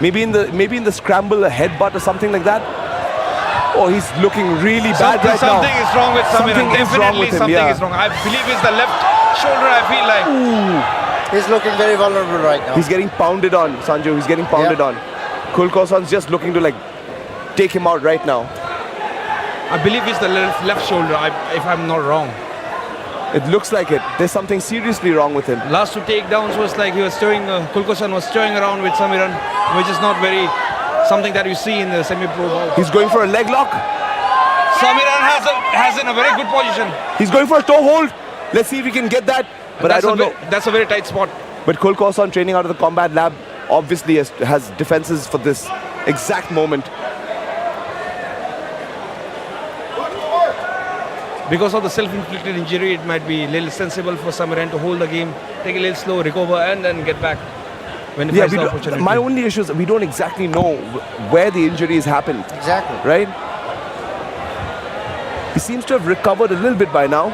Maybe in the scramble, a headbutt or something like that. Oh, he's looking really bad right now. Something is wrong with Samiran. Definitely something is wrong. I believe it's the left shoulder, I feel like. Ooh. He's looking very vulnerable right now. He's getting pounded on, Sanju. He's getting pounded on. Kulkosan's just looking to like take him out right now. I believe it's the left shoulder, if I'm not wrong. It looks like it. There's something seriously wrong with him. Last two takedowns was like he was stirring, Kulkosan was stirring around with Samiran, which is not very something that you see in the semi-pro bout. He's going for a leg lock. Samiran has in a very good position. He's going for a toe hold. Let's see if he can get that. But I don't know. That's a very tight spot. But Kulkosan, training out of the combat lab, obviously has defenses for this exact moment. Because of the self-inflicted injury, it might be a little sensible for Samiran to hold the game, take a little slow, recover, and then get back when he finds the opportunity. My only issue is we don't exactly know where the injuries happened. Exactly. Right? He seems to have recovered a little bit by now.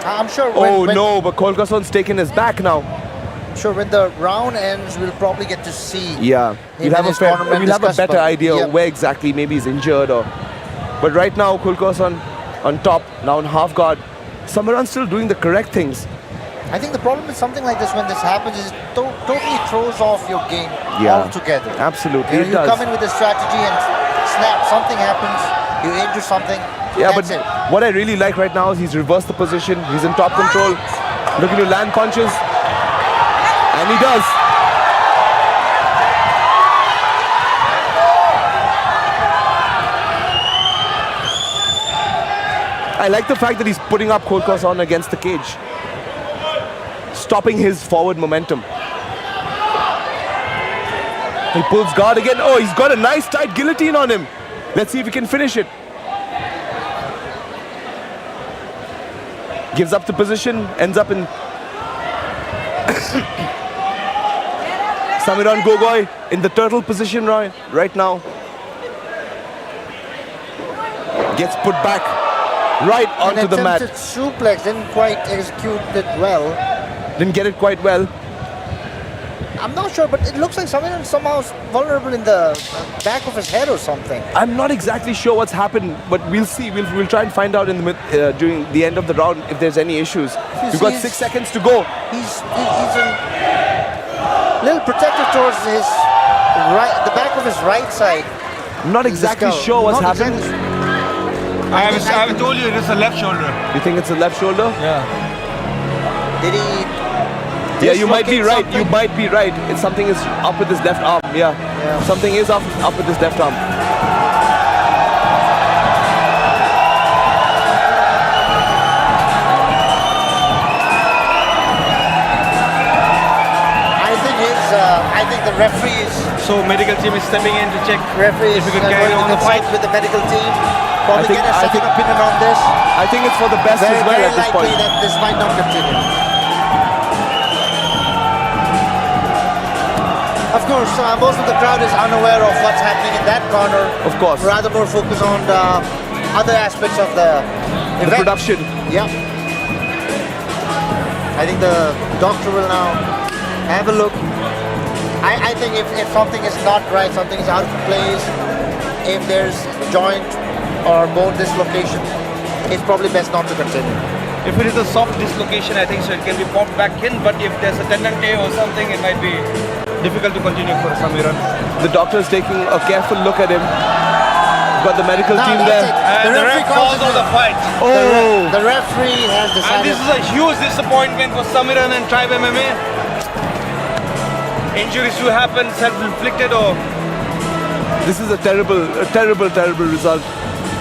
I'm sure. No, but Kulkosan's taken his back now. I'm sure when the round ends, we'll probably get to see. Yeah, we'll have a better idea of where exactly maybe he's injured or. But right now, Kulkosan on top, now on half guard. Samiran's still doing the correct things. I think the problem with something like this, when this happens, is it totally throws off your game altogether. Absolutely, you come in with a strategy and snap, something happens, you injure something. Yeah, but what I really like right now is he's reversed the position. He's in top control, looking to land punches, and he does. I like the fact that he's putting up Kulkosan against the cage, stopping his forward momentum. He pulls guard again. Oh, he's got a nice tight guillotine on him. Let's see if he can finish it. Gives up the position, ends up in Samiran Gogoi in the turtle position right now. Gets put back right onto the mat. Suplex, didn't quite execute it well. Didn't get it quite well. I'm not sure, but it looks like Samiran somehow is vulnerable in the back of his head or something. I'm not exactly sure what's happened, but we'll see. We'll try and find out during the end of the round if there's any issues. We've got 6 seconds to go. He's a little protective towards his the back of his right side. I'm not exactly sure what's happened. I have told you it's a left shoulder. You think it's a left shoulder? Yeah. Did he? Yeah, you might be right. You might be right. Something is up with his left arm. Yeah. Something is up with his left arm. So medical team is stepping in to check Referee if is we can carry going on to the fight. consult with the medical team. Probably think- get a I second think- opinion on this. I think it's for the best Very, as well very at this likely point. that this might not continue. Of course, most of the crowd is unaware of what's happening in that corner. Of course. Rather more focus on the other aspects of the The event. production. Yeah. I think the doctor will now have a look. I think if something is not right, something is out of place, if there's joint or bone dislocation, it's probably best not to continue. If it is a soft dislocation, I think so it can be popped back in. But if there's a tendon tear or something, it might be difficult to continue for Samiran. The doctor is taking a careful look at him. Got the medical Now team that's there. it. And the ref calls out the fight. Oh! The referee has And decided. this is a huge disappointment for Samiran and Tribe MMA. Injuries do happen, self-inflicted or... This is a terrible result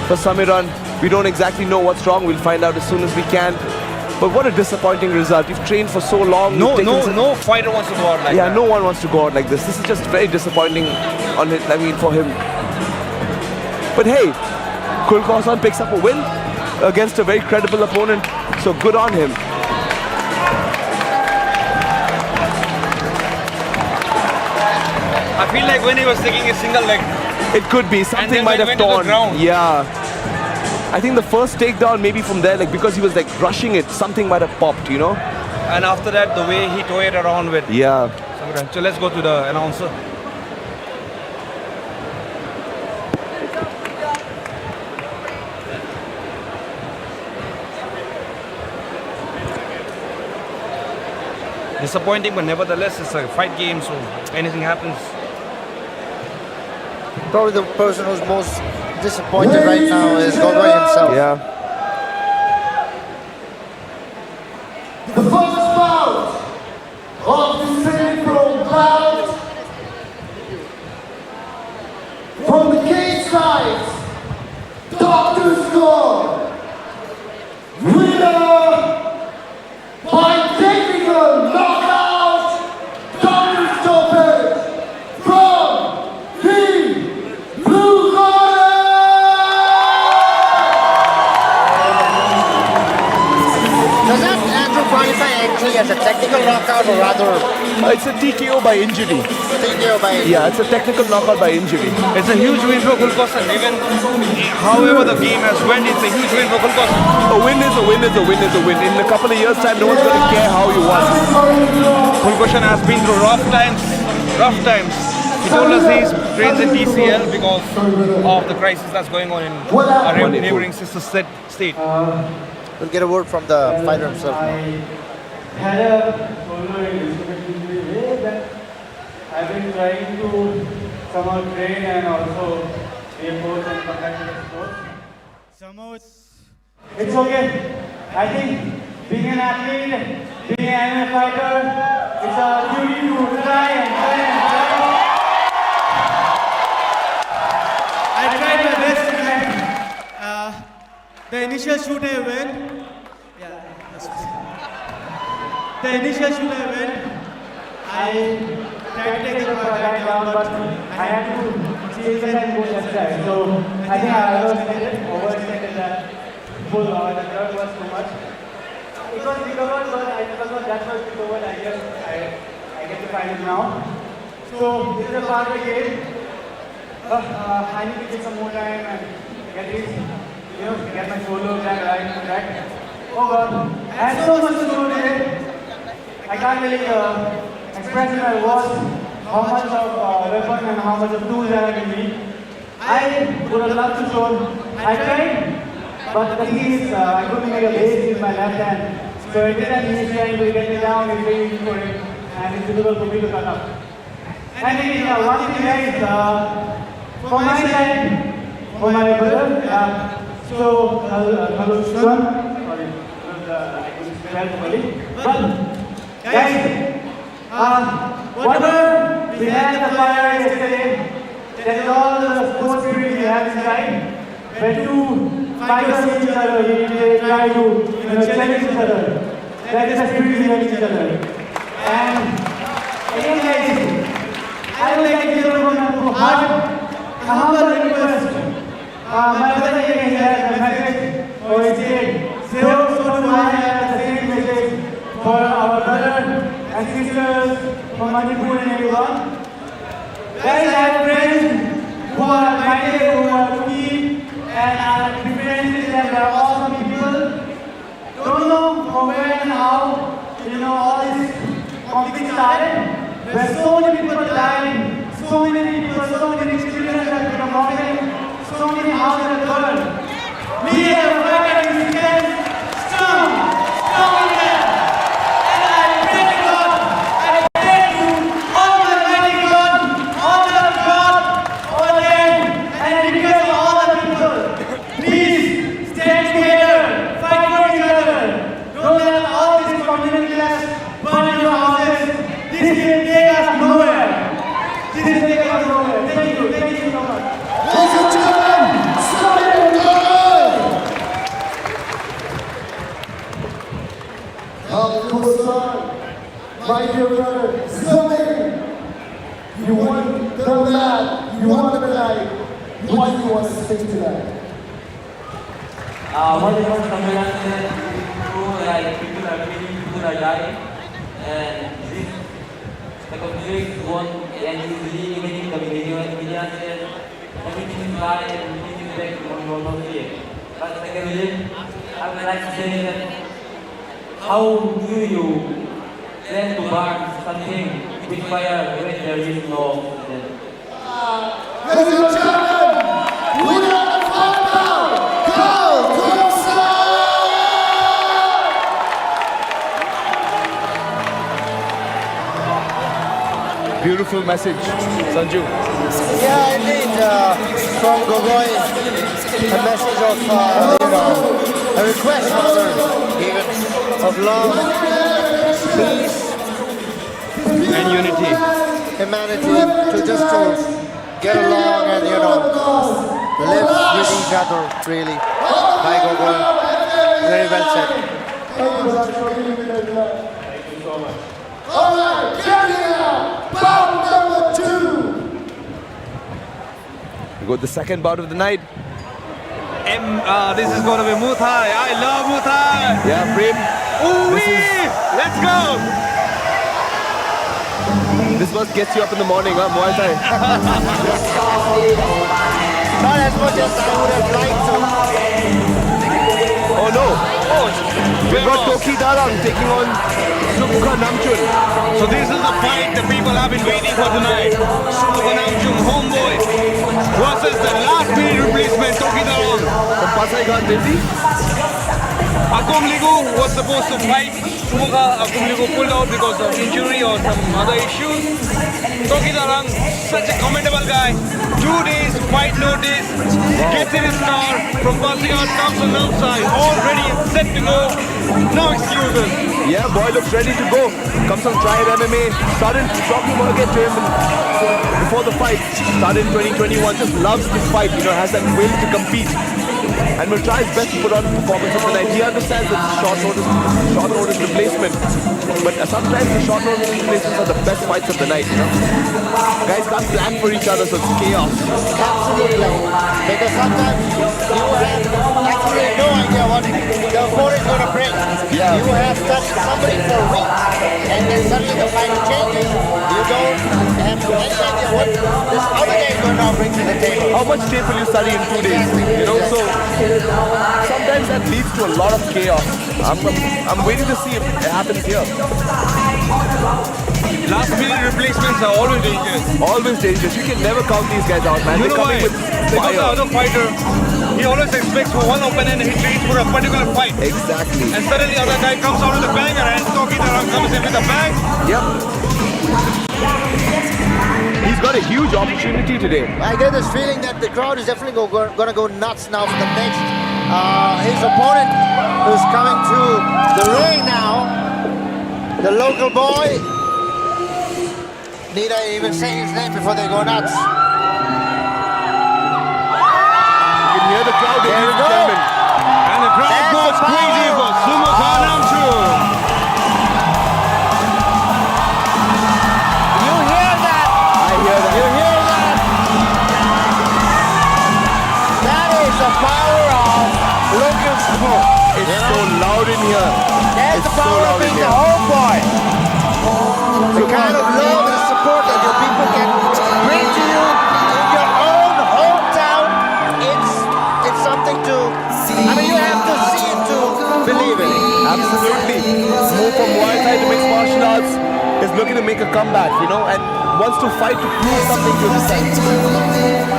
for Samiran. We don't exactly know what's wrong. We'll find out as soon as we can. But what a disappointing result. You've trained for so long. No, you've taken no fighter wants to go out like yeah, that. no one wants to go out like this. This is just very disappointing on it. I mean, for him. But hey, Kulkarsan picks up a win against a very credible opponent. So good on him. I feel like when he was taking a single leg, It could be something then might when have he went to the torn. ground. Yeah. I think the first takedown maybe from there, like because he was like rushing it, something might have popped, you know? and after that, the way he toyed around with Yeah. Samiran. So let's go to the announcer. Disappointing, but nevertheless, it's a fight game, so anything happens. Probably the person who's most disappointed right now is Godoy himself. Yeah. The first bout of the Singhpho bout from the cage side, Dr. Score, winner by technical knockout, Dr. Stoppage from the blue corner. Does that Andrew qualify actually as a technical knockout or rather It's a TKO by injury. TKO by? Yeah, it's a technical knockout by injury. It's a huge win for Kulkarsan. Even however the game has went, it's a huge win for Kulkarsan. A win is a win is a win is a win. In a couple of years' time, no one's going to care how you won. Kulkarsan has been through rough times. He told us he trains in DCL because of the crisis that's going on in our neighboring sister state. We'll get a word from the fighter himself. I had a solo in that I've been trying to somehow train and also be a coach and come back to the sport. Somehow it's okay. I think being an athlete, being an MMA fighter, it's our duty to try. I tried my best to make the initial shoot I went. The initial shoot I went, I tried to take the back down, but I had to chase it and go left side. So I think I overextended that full. The third was too much. It was recovered, but it was not that much recovered. I guess I get to find it now. So this is a part of the game. I need to take some more time and get this, get my shoulder right. Oh God, I had so much to do today. I can't really express in my words how much of weapon and how much of tools there are in me. I would have loved to show. I tried, but the thing is, I couldn't make a base with my left hand. So every time he's trying to get me down, it's very easy for him, and it's difficult for me to cut up. And again, one thing is, from my side, for my brother, so, hello, Kisan. Sorry, I couldn't spell properly. But, guys, whatever we had the fire yesterday, that is all the sports spirit we have inside. When two fighters see each other, they try to challenge each other. That is the spirit we have in each other. And again, guys, I I would like to give everyone a humble request. My brother here has a message for his kid. So I have the same message for our brothers and sisters from Manipur and everyone. Guys, I have friends who are minded, who are cooking, and are differences and are awesome people. Don't know from where and how, all this conflict started. Where so many people died, so many people, so many children have become orphaned, so many houses are burned. We have a fighter who stands strong in there. And I pray to God, I pray to Almighty God, honor God over them, and because of all the people. Please stand together, fight for each other. Don't let all these communities burn your houses. This will take us nowhere. This will take us nowhere. Thank you so much. Ladies and gentlemen, starting my dear brother, Zoe, you won the lab, you won the night. What do you want to say today? What I want to say is people are killing, people are dying, and this the conflict won, and usually even in the media says everything is bad and everything is back to normalcy. But secondly, I would like to say that how do you plan to burn something with fire when there is no oxygen? Ladies and gentlemen, we are the final. Go, Kisan! Beautiful message, Sanju. Yeah, indeed. From Gogoi, a message of, a request rather, even of love, peace, And unity. humanity, to get along and, live with each other, really. By Gogoi. Very well said. Thank you so much. All right, carry out bout number 2. We got the second bout of the night. This is going to be Muay Thai. I love Muay Thai. Yeah, Prem. Ooh-wee! Let's go! This must get you up in the morning, huh? Muay Thai. Not as much as I would have liked to. Oh no! We got Toki Darang taking on Sumukha Namchoom. So this is the fight the people have been waiting for tonight. Sumukha Namchoom, homeboy, versus the last minute replacement, Toki Darang. From Pasaigan, Delhi. Akom Ligu was supposed to fight Sumukha. Akom Ligu pulled out because of injury or some other issues. Toki Darang, such a commendable guy. 2 days, fight notice, gets in his car from Pasaigan, comes to Namsai, all ready and set to go. No excuses. Yeah, boy looks ready to go. Comes on tried MMA. Started talking again to him before the fight. Started in 2021. Just loves this fight. Has that will to compete. And will try his best to put on a performance of the night. He understands that short notice replacement. But sometimes the short notice replacements are the best fights of the night. Guys can't plan for each other, so it's chaos. Absolutely. Because sometimes you have absolutely no idea what the opponent is going to bring. Yeah. You have touched somebody for weeks, and then suddenly the fight changes. You don't have any idea what this other guy is going to bring to the table. How much tape will you study in 2 days? So sometimes that leads to a lot of chaos. I'm waiting to see if it happens here. Last minute replacements are always dangerous. Always dangerous. You can never count these guys out, man. You They're know coming why? with Because the fire. other fighter, he always expects for one opponent and he trains for a particular fight. Exactly. And suddenly the other guy comes out with a banger and Toki Darang comes in with a bang. Yep. He's got a huge opportunity today. I get this feeling that the crowd is definitely going to go nuts now for the next. His opponent who's coming through the ring now, the local boy. Need I even say his name before they go nuts? You can hear the crowd, There ladies we and go. gentlemen. And the crowd That's goes the crazy power. for Sumukha Namchoom. You hear that? I hear power of local support. It's so loud in here. That's It's the so power loud of in being here. a homeboy. The kind of love and support that your people can bring to you in your own hometown. It's something to. I mean, you have to see it to believe in it. Absolutely. Move from Muay Thai to mixed martial arts is looking to make a comeback, you know, and wants to fight to prove something to himself.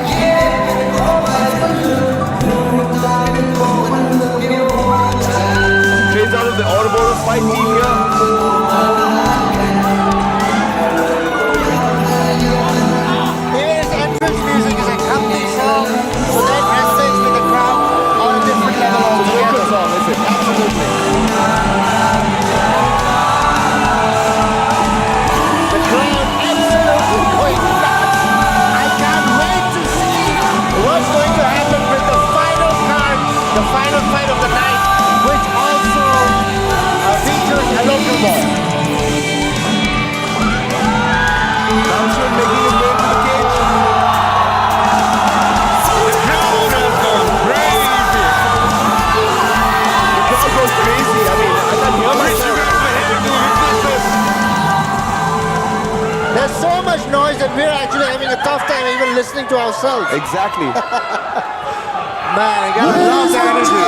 Trains out of the Ouroboros fight team here. Even his entrance music is a company song, so that resonates with the crowd on a different level altogether. Local song, is it? Absolutely. The crowd absolutely going nuts. I can't wait to see what's going to happen with the final card, the final fight of the night, which also features a local boy. Namchoom making his way to the cage. The crowd has gone crazy. The crowd goes crazy. I mean, I can't hear I wish you myself. guys were here to witness this. There's so much noise that we're actually having a tough time even listening to ourselves. Exactly. Man, I gotta love that energy.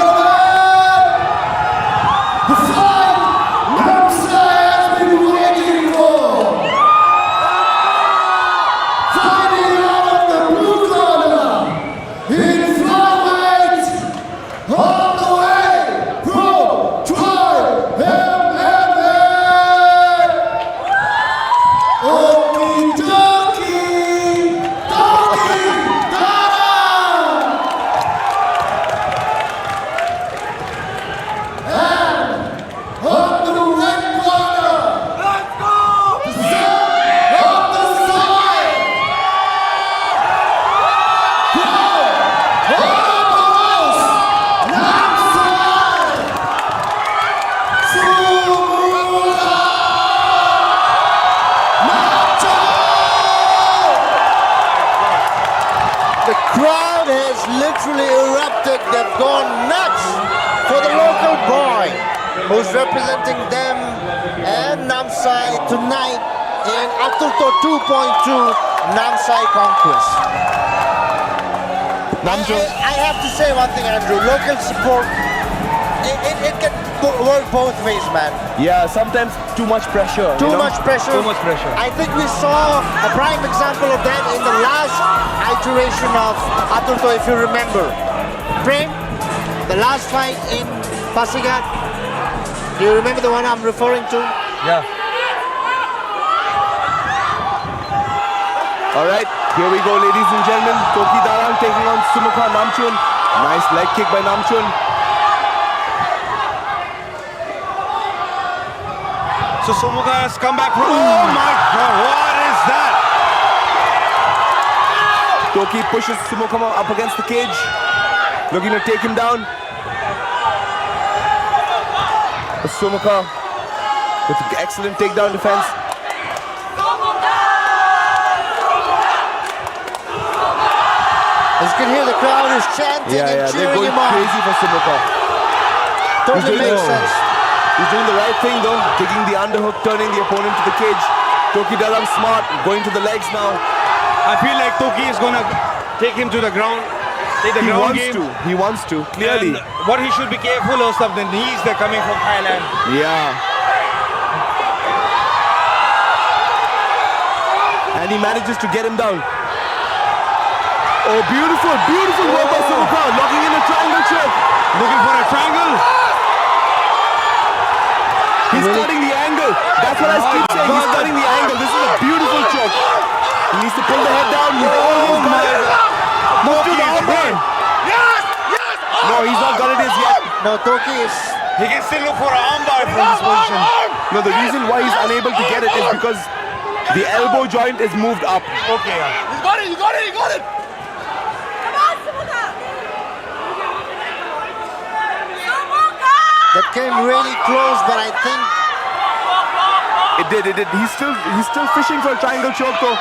The fight Namsai has been waiting for. Fighting out of the blue corner in flyweight, all the way from FMMAI. Okie dokie, dokie, down. And on the red corner, let's go! The son of the side. From Ouroboros, Namsai, Sumukha, The crowd has literally erupted. They've gone nuts for the local boy who's representing them and Namsai tonight in ATURTO 2.2 Namsai Conquest. I have to say one thing, Andrew. Local support, it can work both ways, man. Yeah, sometimes too much pressure. Too you know? much pressure. Too much pressure. I think we saw a prime example of that in the last iteration of ATURTO, if you remember. Prem, the last fight in Pasigat. Do you remember the one I'm referring to? Yeah. All right, here we go, ladies and gentlemen. Toki Darang taking on Sumukha Namchoom. Nice leg kick by Namchoom. So Sumukha has come back from. Oh my God! What is that? Toki pushes Sumukha up against the cage, looking to take him down. Sumukha with excellent takedown defense. As you can hear, the crowd is chanting and they're cheering going him on. crazy for Sumukha. Totally makes sense. He's doing the right thing though, taking the underhook, turning the opponent to the cage. Toki Darang smart, going to the legs now. I feel like Toki is gonna take him to the ground, take the ground game. He wants to, clearly. And what he should be careful of the knees that are coming from Thailand. Yeah. And he manages to get him down. Oh, beautiful, beautiful work by Sumukha, locking in a triangle choke. Looking for a triangle. He's cutting the angle. That's what I keep saying. He's cutting the angle. This is a beautiful choke. He needs to pull the head down. He's almost got it. Move to the armbar. Yes! Yes! No, he's not got it as yet. No, Toki is... He can still look for an armbar from this position. No, the reason why he's unable to get it is because the elbow joint is moved up. Okay. You got it, you got it, you got it! That came really close, but I think... It did. He's still fishing for a triangle choke though.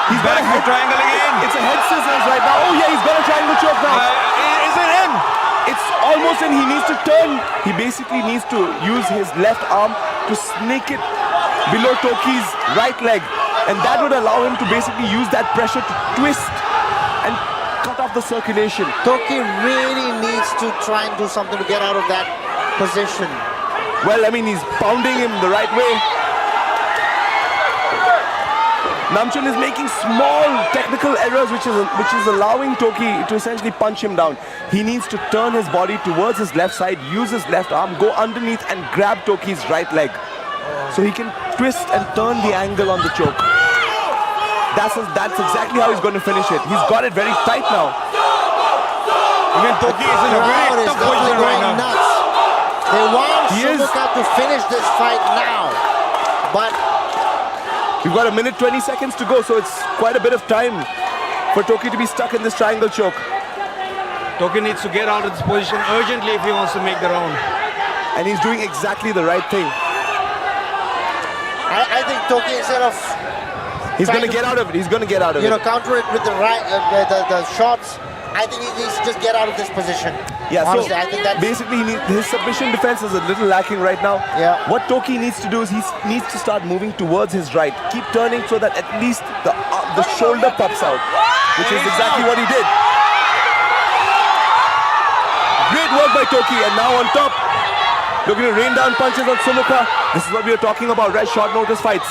He's Back got a to head triangle again. It's a head scissors right now. Oh yeah, he's got a triangle choke now. Is it in? It's almost in. He needs to turn. He basically needs to use his left arm to snake it below Toki's right leg. And that would allow him to basically use that pressure to twist and cut off the circulation. Toki really needs to try and do something to get out of that position. Well, I mean, he's pounding him the right way. Namchoom is making small technical errors which is allowing Toki to essentially punch him down. He needs to turn his body towards his left side, use his left arm, go underneath and grab Toki's right leg. So he can twist and turn the angle on the choke. That's exactly how he's going to finish it. He's got it very tight now. Even Toki is in a very tough position right now. Nuts. They want Sumukha to finish this fight now. But we've got 1 minute 20 seconds to go, so it's quite a bit of time for Toki to be stuck in this triangle choke. Toki needs to get out of this position urgently if he wants to make the round. And he's doing exactly the right thing. I think Toki, instead of he's going to get out of it. He's going to get out of it. You know, counter it with the right, the shots. I think he needs to just get out of this position. Yeah, honestly, so I think that's basically his submission defense is a little lacking right now. Yeah. What Toki needs to do is he needs to start moving towards his right. Keep turning so that at least the shoulder pops out, which is exactly what he did. Great work by Toki, and now on top, looking to rain down punches on Sumukha. This is what we were talking about, right? Short notice fights.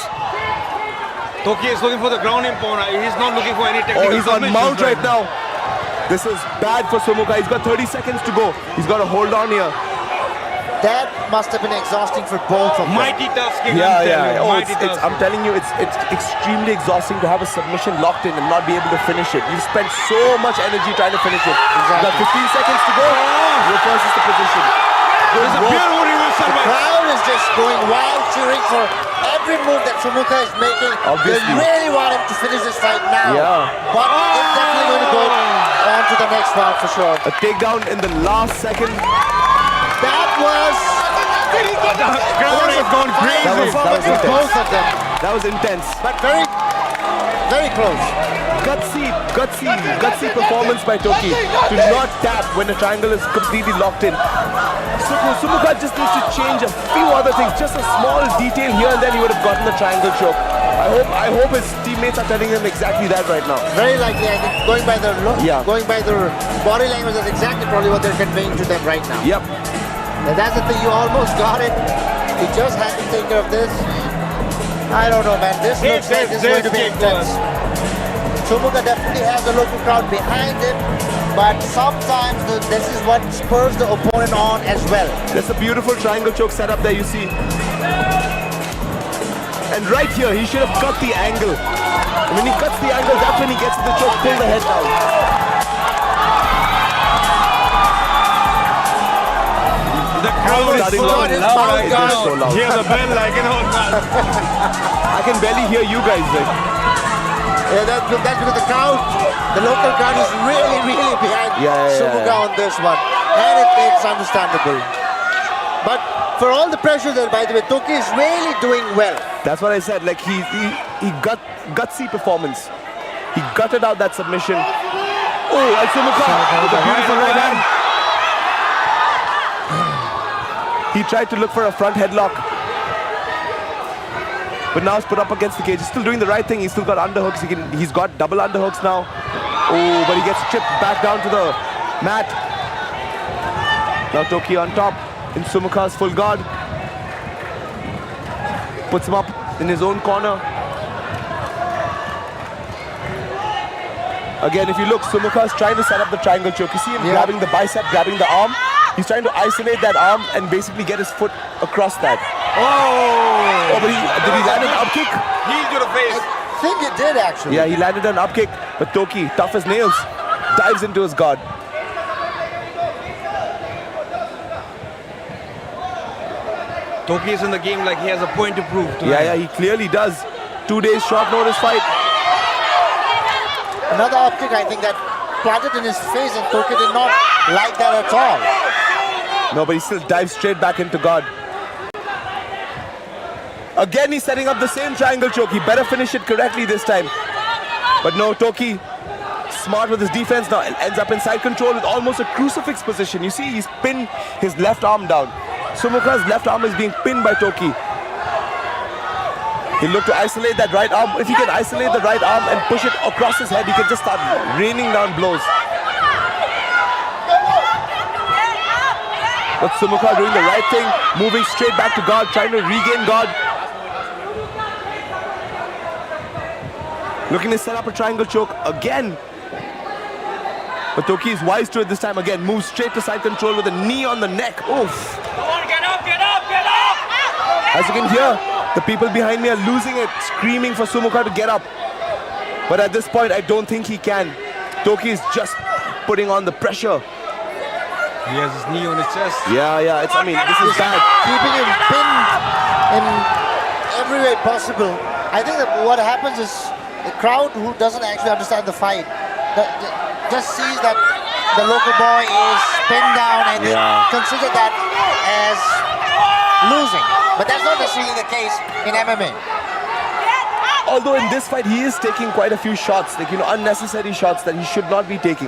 Toki is looking for the ground impone. He's not looking for any technical he's on mount right now. This is bad for Sumukha. He's got 30 seconds to go. He's got to hold on here. That must have been exhausting for both of them. Mighty tasking. Yeah. I'm telling you, it's extremely exhausting to have a submission locked in and not be able to finish it. You've spent so much energy trying to finish it. Exactly. You've got 15 seconds to go. Reverses the position. There's a beautiful reversal. The crowd is just going wild, cheering for every move that Sumukha is making. Obviously. They really want him to finish this fight now. Yeah. But it's definitely going to go on to the next round for sure. A takedown in the last second. That was... The crowd has gone crazy. That was intense. Both of them. That was intense. But very, very close. Gutsy performance by Toki to not tap when the triangle is completely locked in. Sumukha just needs to change a few other things, just a small detail here and then he would have gotten the triangle choke. I hope his teammates are telling him exactly that right now. Very likely, I think, going by the body language, that's exactly probably what they're conveying to them right now. Yep. And that's the thing, you almost got it. He just had to take care of this. I don't know, man. This looks like this is going to be intense. Sumukha definitely has the local crowd behind him, but sometimes this is what spurs the opponent on as well. That's a beautiful triangle choke setup there, you see. And right here, he should have cut the angle. And when he cuts the angle, that's when he gets the choke, pull the head down. The crowd is so loud right now. Hear the bell like, I can barely hear you guys. Yeah, that's because the crowd, the local crowd is really behind Sumukha on this one. And it's understandable. But for all the pressure there, by the way, Toki is really doing well. That's what I said, like he got gutsy performance. He gutted out that submission. Oh, and Sumukha with a beautiful right hand. He tried to look for a front headlock, but now it's put up against the cage. He's still doing the right thing. He's still got underhooks. He's got double underhooks now. Oh, but he gets chipped back down to the mat. Now Toki on top in Sumukha's full guard. Puts him up in his own corner. Again, if you look, Sumukha's trying to set up the triangle choke. You see him grabbing the bicep, grabbing the arm. He's trying to isolate that arm and basically get his foot across that. Oh, but did he land an up kick? Heel to the face. I think he did actually. Yeah, he landed an up kick, but Toki, tough as nails, dives into his guard. Toki is in the game like he has a point to prove tonight. Yeah, he clearly does. 2 days short notice fight. Another up kick, I think, that planted in his face, and Toki did not like that at all. No, but he still dives straight back into guard. Again, he's setting up the same triangle choke. He better finish it correctly this time. But no, Toki, smart with his defense now, ends up in side control with almost a crucifix position. You see, he's pinned his left arm down. Sumukha's left arm is being pinned by Toki. He'll look to isolate that right arm. If he can isolate the right arm and push it across his head, he can just start raining down blows. But Sumukha doing the right thing, moving straight back to guard, trying to regain guard. Looking to set up a triangle choke again. But Toki is wise to it this time again. Moves straight to side control with a knee on the neck. Oof. Come on, get up, get up, get up! As you can hear, the people behind me are losing it, screaming for Sumukha to get up. But at this point, I don't think he can. Toki is just putting on the pressure. He has his knee on his chest. Yeah, this is bad. Keeping him pinned in every way possible. I think that what happens is the crowd who doesn't actually understand the fight just sees that the local boy is pinned down and consider that as losing. But that's not necessarily the case in MMA. Although in this fight, he is taking quite a few shots, unnecessary shots that he should not be taking.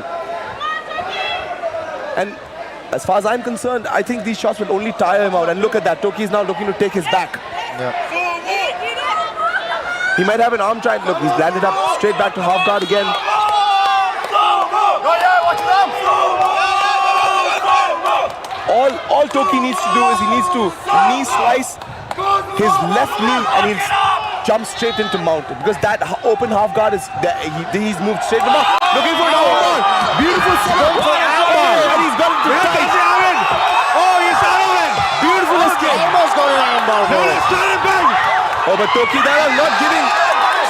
And as far as I'm concerned, I think these shots will only tire him out. And look at that, Toki is now looking to take his back. Yeah. He might have an arm triangle. Look, he's landed up straight back to half guard again. All Toki needs to do is he needs to knee slice his left knee and he'll jump straight into mount. Because that open half guard is he's moved straight to mount. Looking for an armbar. Beautiful setup for armbar. And he's got it to tight. Oh, he's out of it. Beautiful escape. Almost got an armbar. No, let's start it back. Oh, but Toki Dara not giving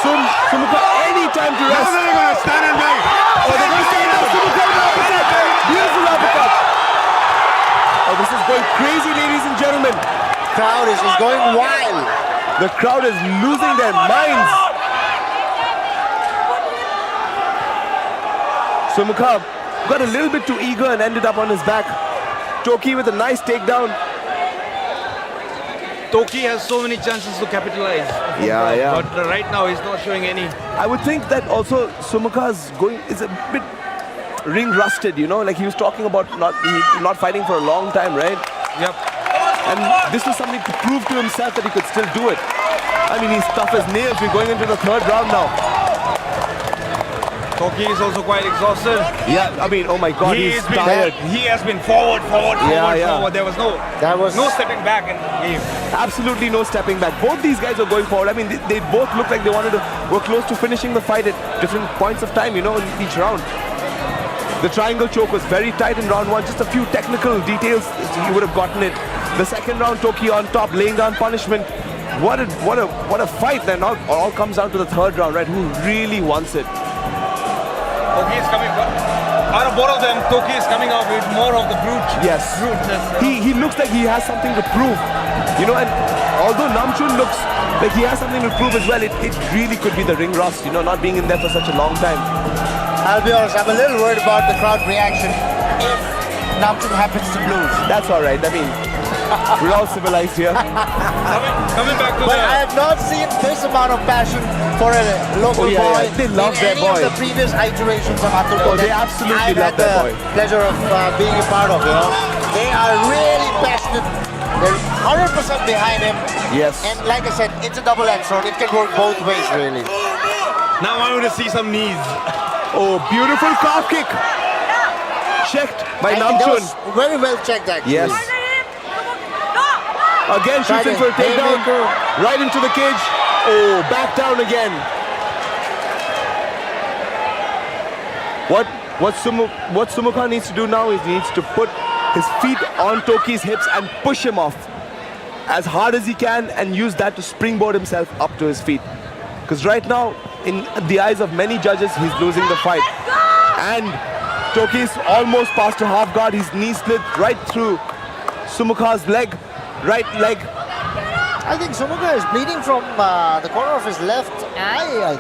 Sumukha any time to rest. No, they're going to stand and bang. Oh, they're going to stand up. Sumukha with an uppercut. Beautiful uppercut. Oh, this is going crazy, ladies and gentlemen. Crowd is going wild. The crowd is losing their minds. Sumukha got a little bit too eager and ended up on his back. Toki with a nice takedown. Toki has so many chances to capitalize. Yeah. But right now he's not showing any. I would think that also Sumukha is a bit ring rusted, like he was talking about not fighting for a long time, right? Yep. And this was something to prove to himself that he could still do it. I mean, he's tough as nails. We're going into the third round now. Toki is also quite exhausted. Yeah, I mean, oh my God, he's tired. He has been forward. There was no stepping back in the game. Absolutely no stepping back. Both these guys are going forward. I mean, they both look like they were close to finishing the fight at different points of time, in each round. The triangle choke was very tight in round one. Just a few technical details, he would have gotten it. The second round, Toki on top, laying down punishment. What a fight! Then all comes down to the third round, right? Who really wants it? Toki is coming out of both of them. Toki is coming out with more of the bruteness. Yes. He looks like he has something to prove, And although Namchoom looks like he has something to prove as well, it really could be the ring rust, not being in there for such a long time. I'll be honest, I'm a little worried about the crowd reaction if Namchoom happens to lose. That's all right. I mean, we're all civilized here. Coming back to But I have not seen this amount of passion for a local boy. They love their boy. Any of the previous iterations of ATURTO they absolutely love their boy. Pleasure of being a part of, They are really passionate. They're 100% behind him. Yes. And like I said, it's a double-edged sword. It can work both ways, really. Now I want to see some knees. Oh, beautiful calf kick. Checked by Namchoom. Very well checked, actually. Yes. Again shooting for a takedown. Right into the cage. Oh, back down again. What Sumukha needs to do now is he needs to put his feet on Toki's hips and push him off as hard as he can and use that to springboard himself up to his feet. Because right now, in the eyes of many judges, he's losing the fight. And Toki's almost past to half guard. His knee slid right through Sumukha's leg, right leg. I think Sumukha is bleeding from the corner of his left eye,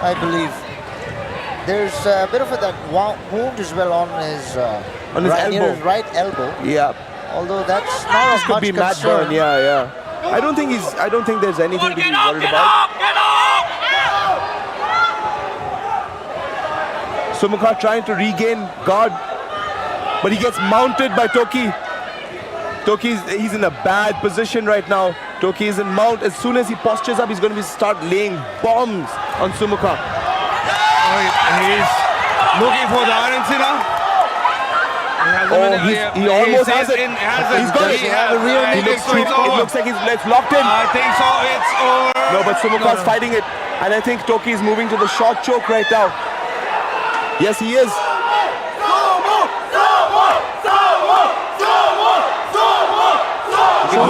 I believe. There's a bit of that wound as well on his elbow. Near his right elbow. Yeah. Although that's not as much concern. Yeah. I don't think there's anything to be worried about. Sumukha trying to regain guard, but he gets mounted by Toki. He's in a bad position right now. Toki is in mount. As soon as he postures up, he's going to start laying bombs on Sumukha. He's looking for the RNC now. He almost has it. He's got it. It looks like it's locked in. I think so. It's over. No, but Sumukha's fighting it. And I think Toki is moving to the short choke right now. Yes, he is.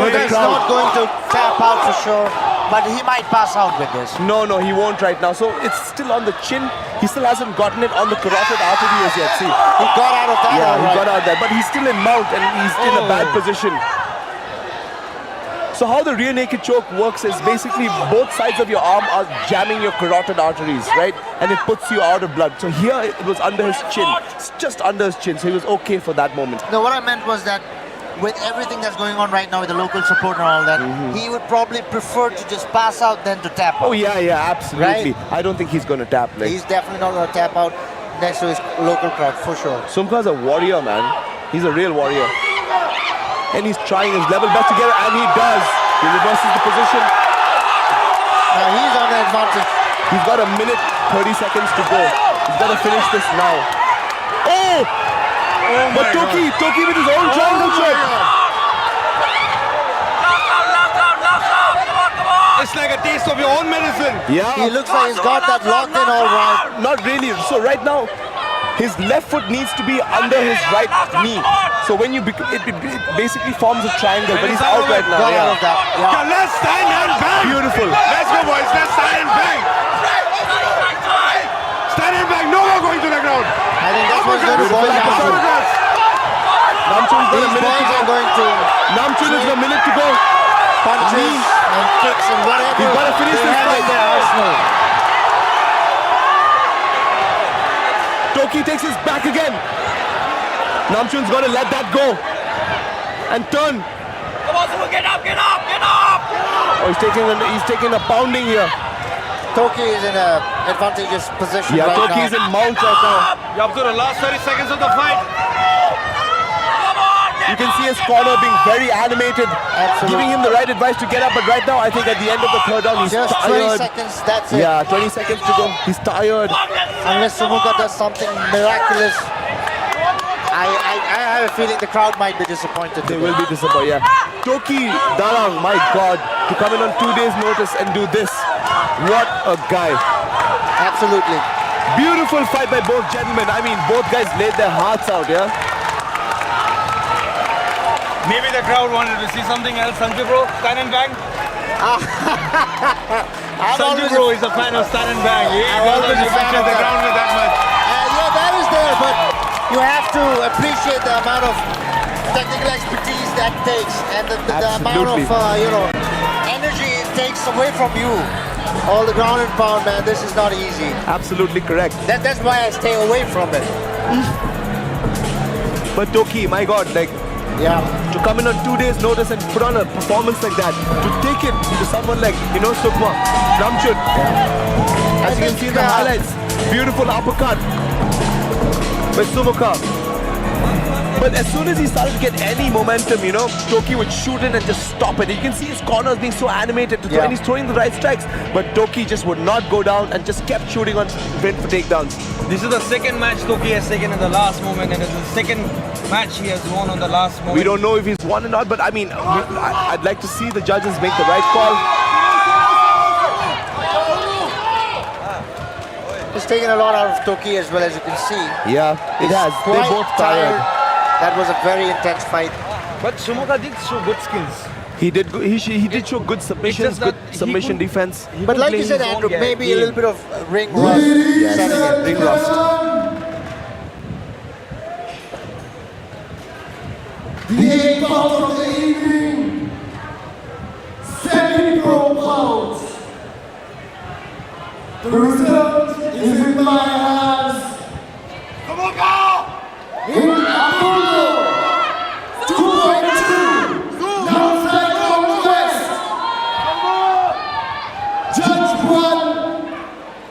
He's not going to tap out for sure, but he might pass out with this. No, he won't right now. So it's still on the chin. He still hasn't gotten it on the carotid artery as yet. See, he got out of that. Yeah, he got out of that, but he's still in mount and he's in a bad position. So how the rear naked choke works is basically both sides of your arm are jamming your carotid arteries, right? And it puts you out of blood. So here it was under his chin, it's just under his chin. So he was okay for that moment. No, what I meant was that with everything that's going on right now with the local support and all that, he would probably prefer to just pass out than to tap out. Oh yeah, absolutely. Right? I don't think he's going to tap. He's definitely not going to tap out next to his local crowd, for sure. Sumukha's a warrior, man. He's a real warrior. And he's trying his level best together, and he does. He reverses the position. Now he's on the advantage. He's got a minute, 30 seconds to go. He's got to finish this now. Oh! But Toki with his own triangle choke. It's like a taste of your own medicine. Yeah. He looks like he's got that locked in all right. Not really. So right now, his left foot needs to be under his right knee. So when you it basically forms a triangle, but he's out right now. Yeah. Let's stand and bang. Beautiful. Let's go, boys. Let's stand and bang. Stand and bang. No more going to the ground. I think that's what's going to boil down to. Namchoom's got a minute to go. Namchoom has got a minute to go. Punches and kicks and whatever. He's got to finish this fight. Toki takes his back again. Namchoom's got to let that go and turn. Come on, Sumukha, get up. Oh, he's taking a pounding here. Toki is in an advantageous position right now. Toki is in mount right now. You're up to the last 30 seconds of the fight. You can see his corner being very animated, giving him the right advice to get up. But right now, I think at the end of the third round, he's just tired. 20 seconds, that's it. Yeah, 20 seconds to go. He's tired. Unless Sumukha does something miraculous, I have a feeling the crowd might be disappointed. They will be disappointed, yeah. Toki Darang, my God, to come in on 2 days' notice and do this. What a guy. Absolutely. Beautiful fight by both gentlemen. I mean, both guys laid their hearts out, yeah? Maybe the crowd wanted to see something else. Singhpho, stand and bang. Singhpho is a fan of stand and bang. He doesn't feature the ground with that much. Yeah, that is there, but you have to appreciate the amount of technical expertise that takes and the amount of energy it takes away from you. All the ground and pound, man, this is not easy. Absolutely correct. That's why I stay away from it. But Toki, my God, like, to come in on 2 days' notice and put on a performance like that, to take it to someone like, Sukma, Namchoom. As you can see in the highlights, beautiful uppercut by Sumukha. But as soon as he started to get any momentum, Toki would shoot it and just stop it. You can see his corners being so animated to throw, and he's throwing the right strikes. But Toki just would not go down and just kept shooting on went for takedowns. This is the second match Toki has taken in the last moment, and it's the second match he has won on the last moment. We don't know if he's won or not, but I mean, I'd like to see the judges make the right call. It's taken a lot out of Toki as well, as you can see. Yeah, it has. They're both tired. That was a very intense fight. But Sumukha did show good skills. He did. He did show good submissions, good submission defense. But like you said, Andrew, maybe a little bit of ring rust. Yes, ring rust. The eighth bout of the evening, semi-pro bouts. The result is in my hands. In ATURTO 2.2, Namsai West. Judge 1,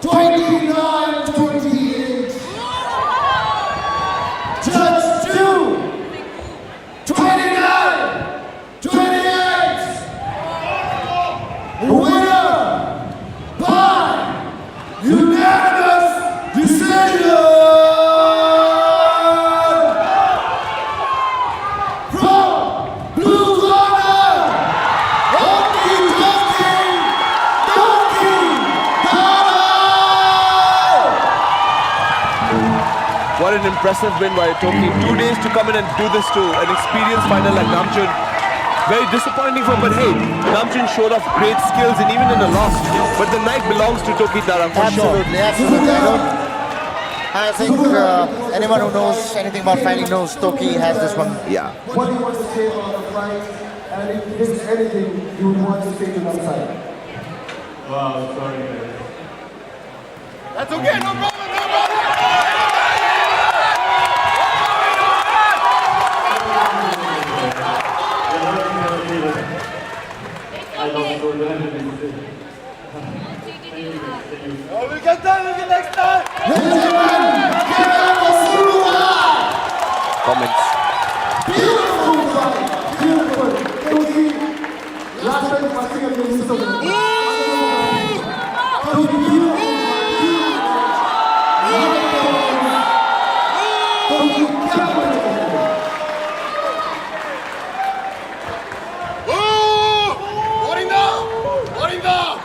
29-28. impressive win by Toki. 2 days to come in and do this to an experienced fighter like Namchoom. Very disappointing for him, but hey, Namchoom showed off great skills and even in a loss. But the night belongs to Toki Dara for sure. Absolutely. I think anyone who knows anything about fighting knows Toki has this one. Yeah. What do you want to say about the fight? And if there's anything you would want to say to Namsai? Wow, sorry. That's okay, no problem, Oh, we'll get next time. Ladies and gentlemen, give it up for Sumukha! Comments. Beautiful fight, beautiful. Toki, last time passing at the Mizoram. Toki, beautiful. Toki, careful. Warning down. Warning down.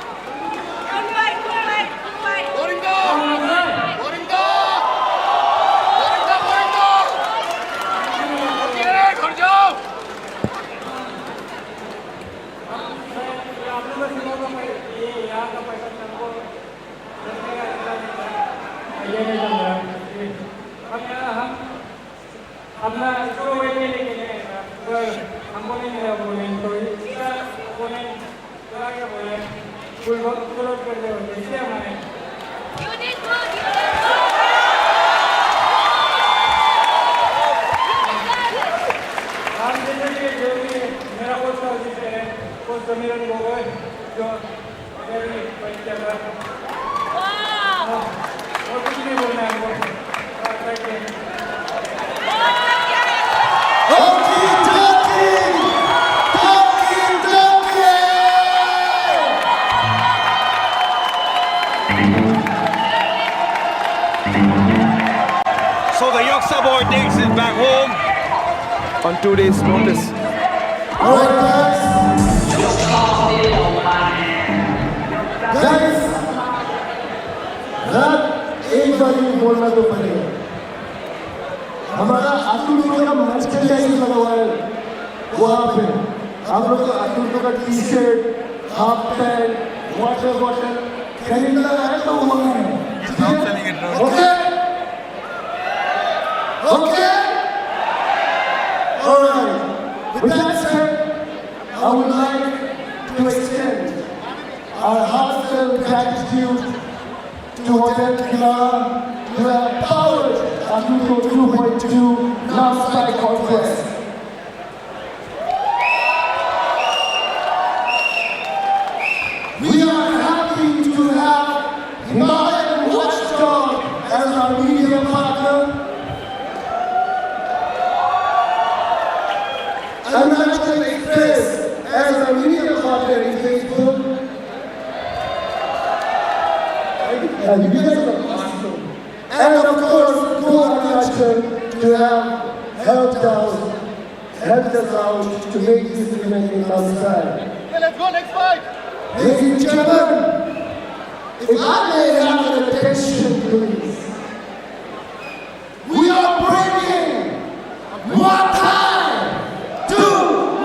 Warning down. Warning down. Okay, घर जाओ. अपना इसको wait में लेके गए पर हमको नहीं मिला ओपोनेंट तो इसका ओपोनेंट चला गया बोले फुल क्लोज कर दे इसलिए हमारे हम जैसे कि जो भी मेरा कोच था उसी से है कोच समीर गोगोई जो मेरी फाइट कर रहा है और कुछ नहीं बोलना है हमको Toki, Toki! Toki, Toki! So the youngster boy takes it back home. On 2 days' notice. Alright guys. Guys, एक बार ये बोलना तो पड़ेगा हमारा आतुर्तो का मर्चेंडाइज लगा हुआ है वहाँ पे हम लोग को आतुर्तो का T shirt half pant water bottle खरीदना है तो वहाँ है okay okay alright with that said I would like to extend our heartfelt gratitude to Hotel Kinara who have powered ATURTO 2.2 Namsai Conquest. We are happy to have Himalayan Watchdog as our media partner. Arunachal Express as our media partner in Facebook. You guys are awesome. And of course, Go Arunachal to have helped us out to make this event in Namsai. Okay, let's go next fight. Ladies and gentlemen, if I may have your attention, please. We are bringing Muay Thai to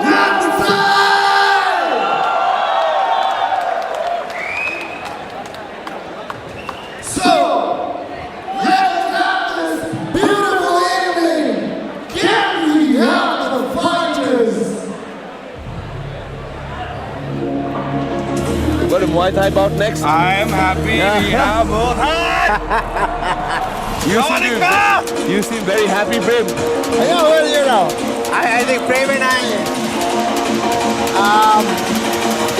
Namsai! So, let us have this beautiful evening. Can we have the fighters? We got a Muay Thai bout next. I am happy we have both. You seem very happy, Prem. Yeah, well, you know, I think Prem and I,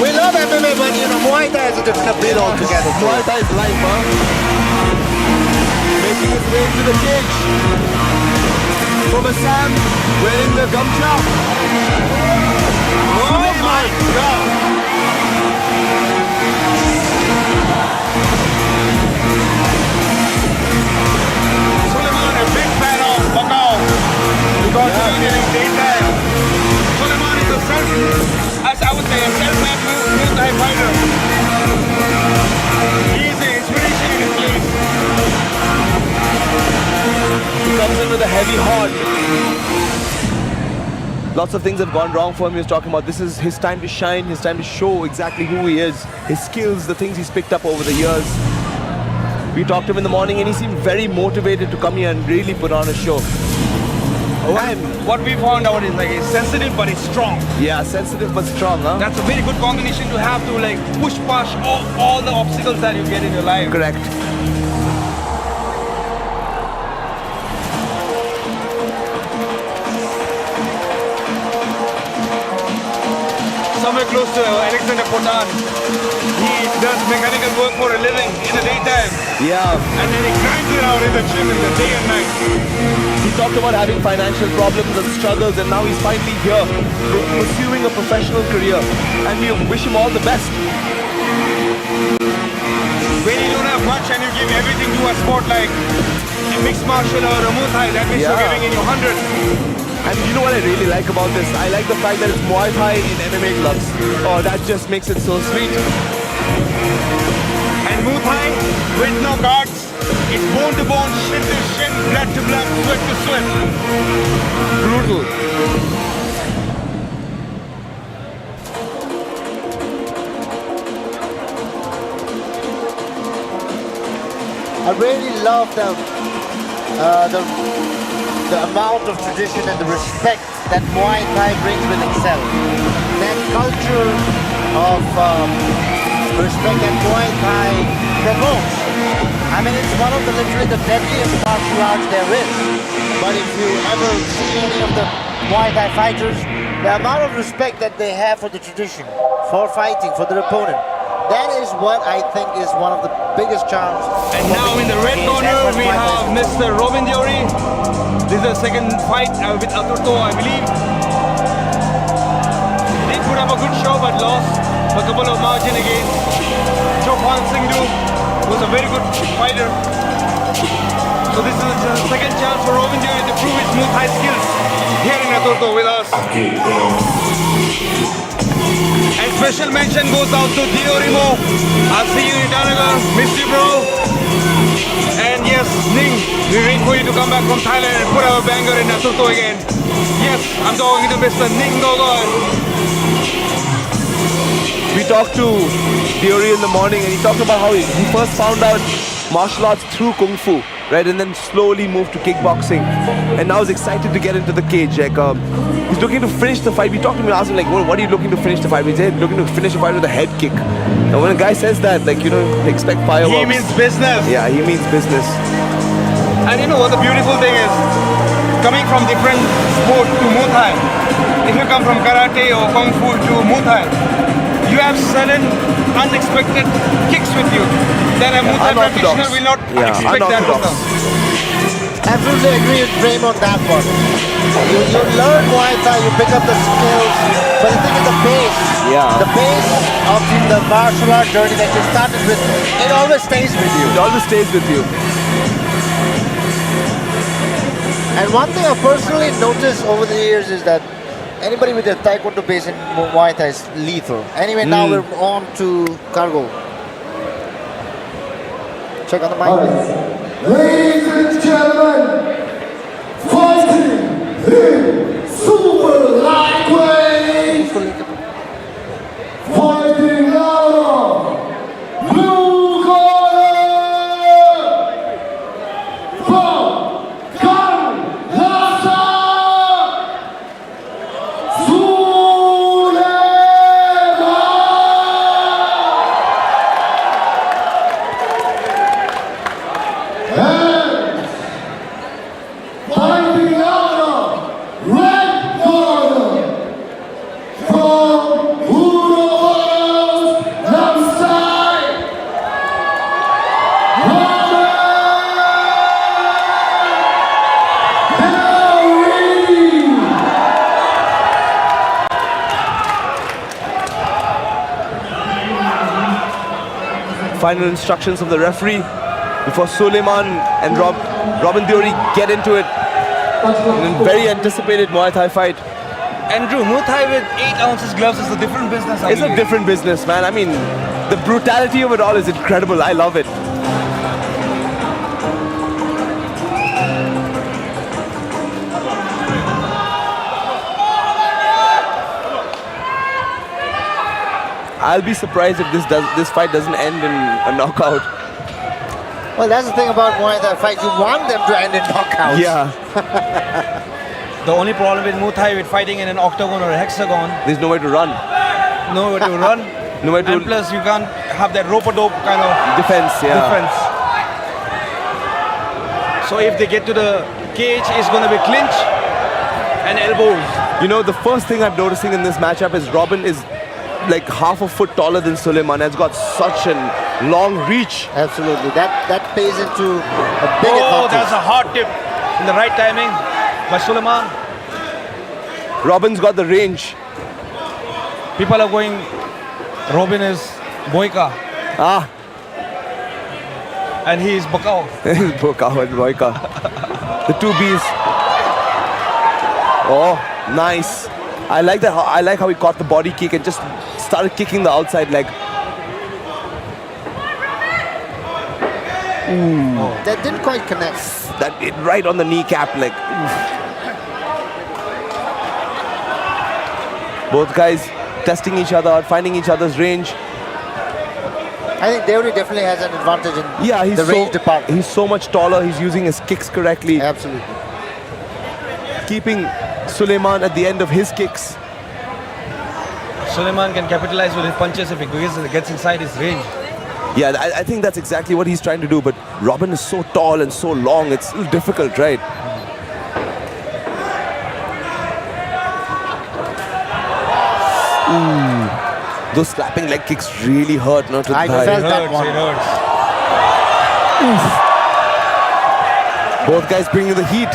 we love MMA, but you know, Muay Thai is a different breed altogether. Muay Thai is life, huh? Making his way to the cage. From Sam, wearing the gumcha. Oh my God! Suleiman, a big fan of Macau. Because he's getting daytime. Suleiman is a as I would say, a self-made Muay Thai fighter. He is the inspiration in his place. He comes in with heavy hard. Lots of things have gone wrong for him. He was talking about this is his time to shine, his time to show exactly who he is, his skills, the things he's picked up over the years. We talked to him in the morning and he seemed very motivated to come here and really put on a show. And what we found out is like he's sensitive but he's strong. Yeah, sensitive but strong, huh? That's a very good combination to have to like push past all the obstacles that you get in your life. Correct. Somewhere close to Alexander Potan. He does mechanical work for a living in the daytime. Yeah. And then he grinds it out in the gym in the day and night. He talked about having financial problems and struggles, and now he's finally here pursuing a professional career. And we wish him all the best. When you don't have much and you give everything to a sport like a mixed martial or a Muay Thai, that means you're giving in your 100. And you know what I really like about this? I like the fact that it's Muay Thai in MMA gloves. Oh, that just makes it so sweet. And Muay Thai with no guards. It's bone to bone, shin to shin, blood to blood, sweat to sweat. Brutal. I really love the amount of tradition and the respect that Muay Thai brings with itself. That culture of respect that Muay Thai promotes. I mean, it's one of the literally the deadliest martial arts there is. But if you ever see any of the Muay Thai fighters, the amount of respect that they have for the tradition, for fighting, for their opponent, that is what I think is one of the biggest charms. And now in the red corner we have Mr. Robin Diori. This is the second fight with ATURTO, I believe. They put up a good show but lost a couple of margin against Jowkhum Dili, who's a very good fighter. So this is the second chance for Robin Diori to prove his Muay Thai skills here in ATURTO with us. And special mention goes out to Diorimo. I'll see you in Danagar. Miss you, bro. And yes, Ning, we wait for you to come back from Thailand and put our banger in ATURTO again. Yes, I'm talking to Mr. Ning Gogoy. We talked to Diori in the morning and he talked about how he first found out martial arts through Kung Fu, right? And then slowly moved to kickboxing. And now he's excited to get into the cage. Like, he's looking to finish the fight. We talked to him and asked him, like, what are you looking to finish the fight with? He's looking to finish the fight with a head kick. And when a guy says that, like, you know, expect fireworks. He means business. Yeah, he means business. And you know what the beautiful thing is? Coming from different sport to Muay Thai. If you come from karate or kung fu to Muay Thai, you have certain unexpected kicks with you that a Muay Thai practitioner will not expect that with them. Absolutely agree with Prem on that one. You learn Muay Thai, you pick up the skills, but the thing is the base. The base of the martial art journey that you started with, it always stays with you. It always stays with you. And one thing I've personally noticed over the years is that anybody with a Taekwondo base in Muay Thai is lethal. Anyway, now we're on to cargo. Check on the mic. Ladies and gentlemen, fighting in super lightweight, fighting out of blue corner, from Lhasa, fighting out of red corner, from Namsai, Final instructions of the referee before Suleiman and Robin Diori get into it. In a very anticipated Muay Thai fight. Andrew, Muay Thai with 8 ounces gloves is a different business. It's a different business, man. I mean, the brutality of it all is incredible. I love it. I'll be surprised if this fight doesn't end in a knockout. Well, that's the thing about Muay Thai fights. You want them to end in knockouts. Yeah. The only problem with Muay Thai with fighting in an octagon or a hexagon, there's nowhere to run. Nowhere to run. Nowhere to. And plus, you can't have that rope-a-dope kind of defense. Yeah. Defense. So if they get to the cage, it's going to be clinch and elbows. You know, the first thing I'm noticing in this matchup is Robin is like half a foot taller than Sulaiman. Has got such a long reach. Absolutely. That plays into a big advantage. That's a hard tip in the right timing by Sulaiman. Robin's got the range. People are going, Robin is Boyka. Ah. And he is Bakao. He's Bakao and Boyka. The two Bs. Oh, nice. I like that. I like how he caught the body kick and just started kicking the outside leg. Ooh. That didn't quite connect. That hit right on the kneecap, like. Both guys testing each other out, finding each other's range. I think Deori definitely has an advantage in he's the range department. He's so much taller. He's using his kicks correctly. Absolutely. Keeping Sulaiman at the end of his kicks. Sulaiman can capitalize with his punches if he gets inside his range. Yeah, I think that's exactly what he's trying to do. But Robin is so tall and so long, it's a little difficult, right? Ooh. Those slapping leg kicks really hurt, not to the I thigh. felt that one. It hurts. Both guys bringing the heat.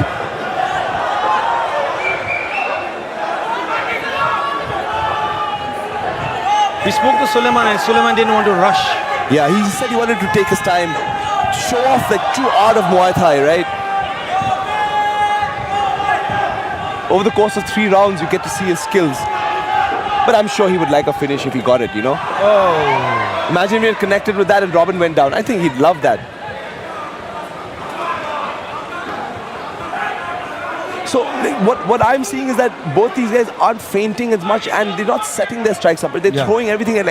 We spoke to Sulaiman and Sulaiman didn't want to rush. Yeah, he said he wanted to take his time to show off the true art of Muay Thai, right? Over the course of 3 rounds, you get to see his skills. But I'm sure he would like a finish if he got it, you know? Oh. Imagine if he had connected with that and Robin went down. I think he'd love that. So what I'm seeing is that both these guys aren't feinting as much and they're not setting their strikes up. They're throwing everything at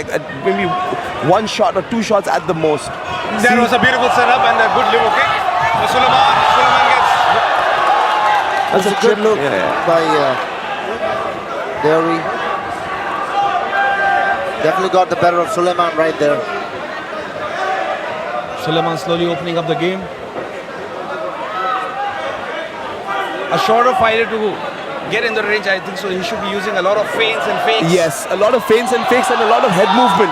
maybe 1 shot or 2 shots at the most. That was a beautiful setup and a good Ligu kick. Sulaiman gets... That's a good look by Deori. Definitely got the better of Sulaiman right there. Sulaiman slowly opening up the game. A shorter fighter to get in the range, I think so. He should be using a lot of feints and fakes. Yes, a lot of feints and fakes and a lot of head movement.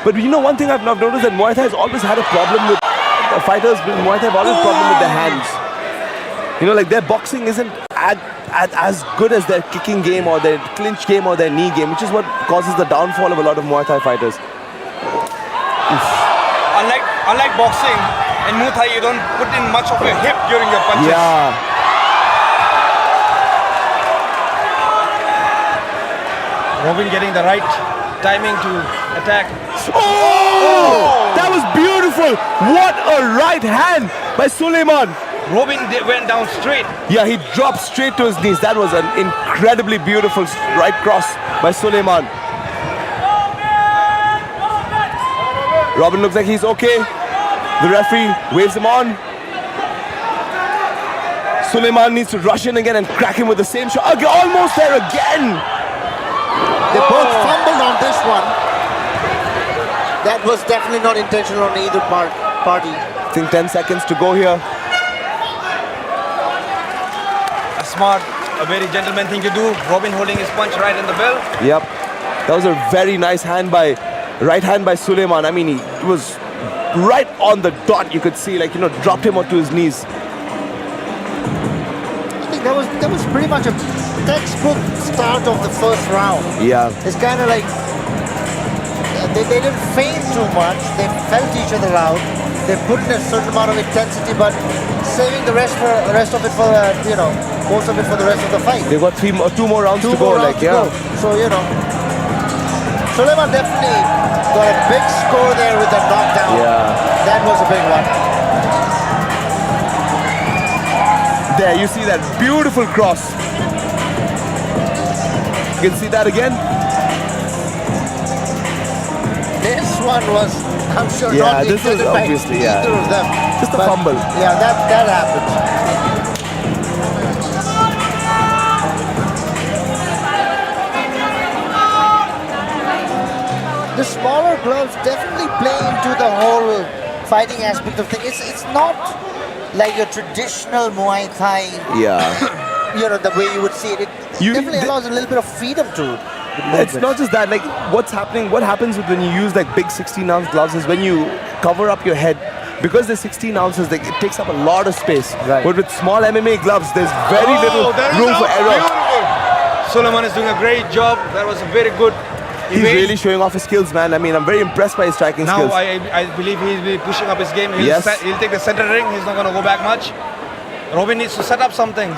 But you know, one thing I've noticed that Muay Thai has always had a problem with fighters. Muay Thai have always a problem with their hands. You know, like their boxing isn't as good as their kicking game or their clinch game or their knee game, which is what causes the downfall of a lot of Muay Thai fighters. Unlike boxing, in Muay Thai you don't put in much of your hip during your punches. Yeah. Robin getting the right timing to attack. Oh! That was beautiful! What a right hand by Sulaiman! Robin went down straight. Yeah, he dropped straight to his knees. That was an incredibly beautiful right cross by Sulaiman. Robin looks like he's okay. The referee waves him on. Sulaiman needs to rush in again and crack him with the same shot. Okay, almost there again. They both fumbled on this one. That was definitely not intentional on either party. I think 10 seconds to go here. A smart, a very gentleman thing to do. Robin holding his punch right in the bell. Yep. That was a very nice right hand by Sulaiman. I mean, he was right on the dot. You could see, like, you know, dropped him onto his knees. I think that was pretty much a textbook start of the first round. Yeah. It's kind of like they didn't feint too much. They felt each other out. They put in a certain amount of intensity, but saving the rest of it for most of it for the rest of the fight. They've got 2 more rounds to go. So Sulaiman definitely got a big score there with that knockdown. Yeah. That was a big one. There, you see that beautiful cross. You can see that again. This one was, I'm sure, Yeah, not this was intended by obviously, either of them. Just a But, fumble. Yeah, that happens. The smaller gloves definitely play into the whole fighting aspect of things. It's not like a traditional Muay Thai. Yeah. You know, the way you would see it. It definitely allows a little bit of freedom to it. It's not just that. Like, what happens when you use like big 16-ounce gloves is when you cover up your head, because they're 16 ounces, like, it takes up a lot of space. Right. But with small MMA gloves, there's very little room for error. Beautiful. Suleiman is doing a great job. That was a very good He's really showing off his skills, man. I mean, I'm very impressed by his striking skills. Now I believe he'll be pushing up his game. Yes. He'll take the center ring. He's not going to go back much. Robin needs to set up something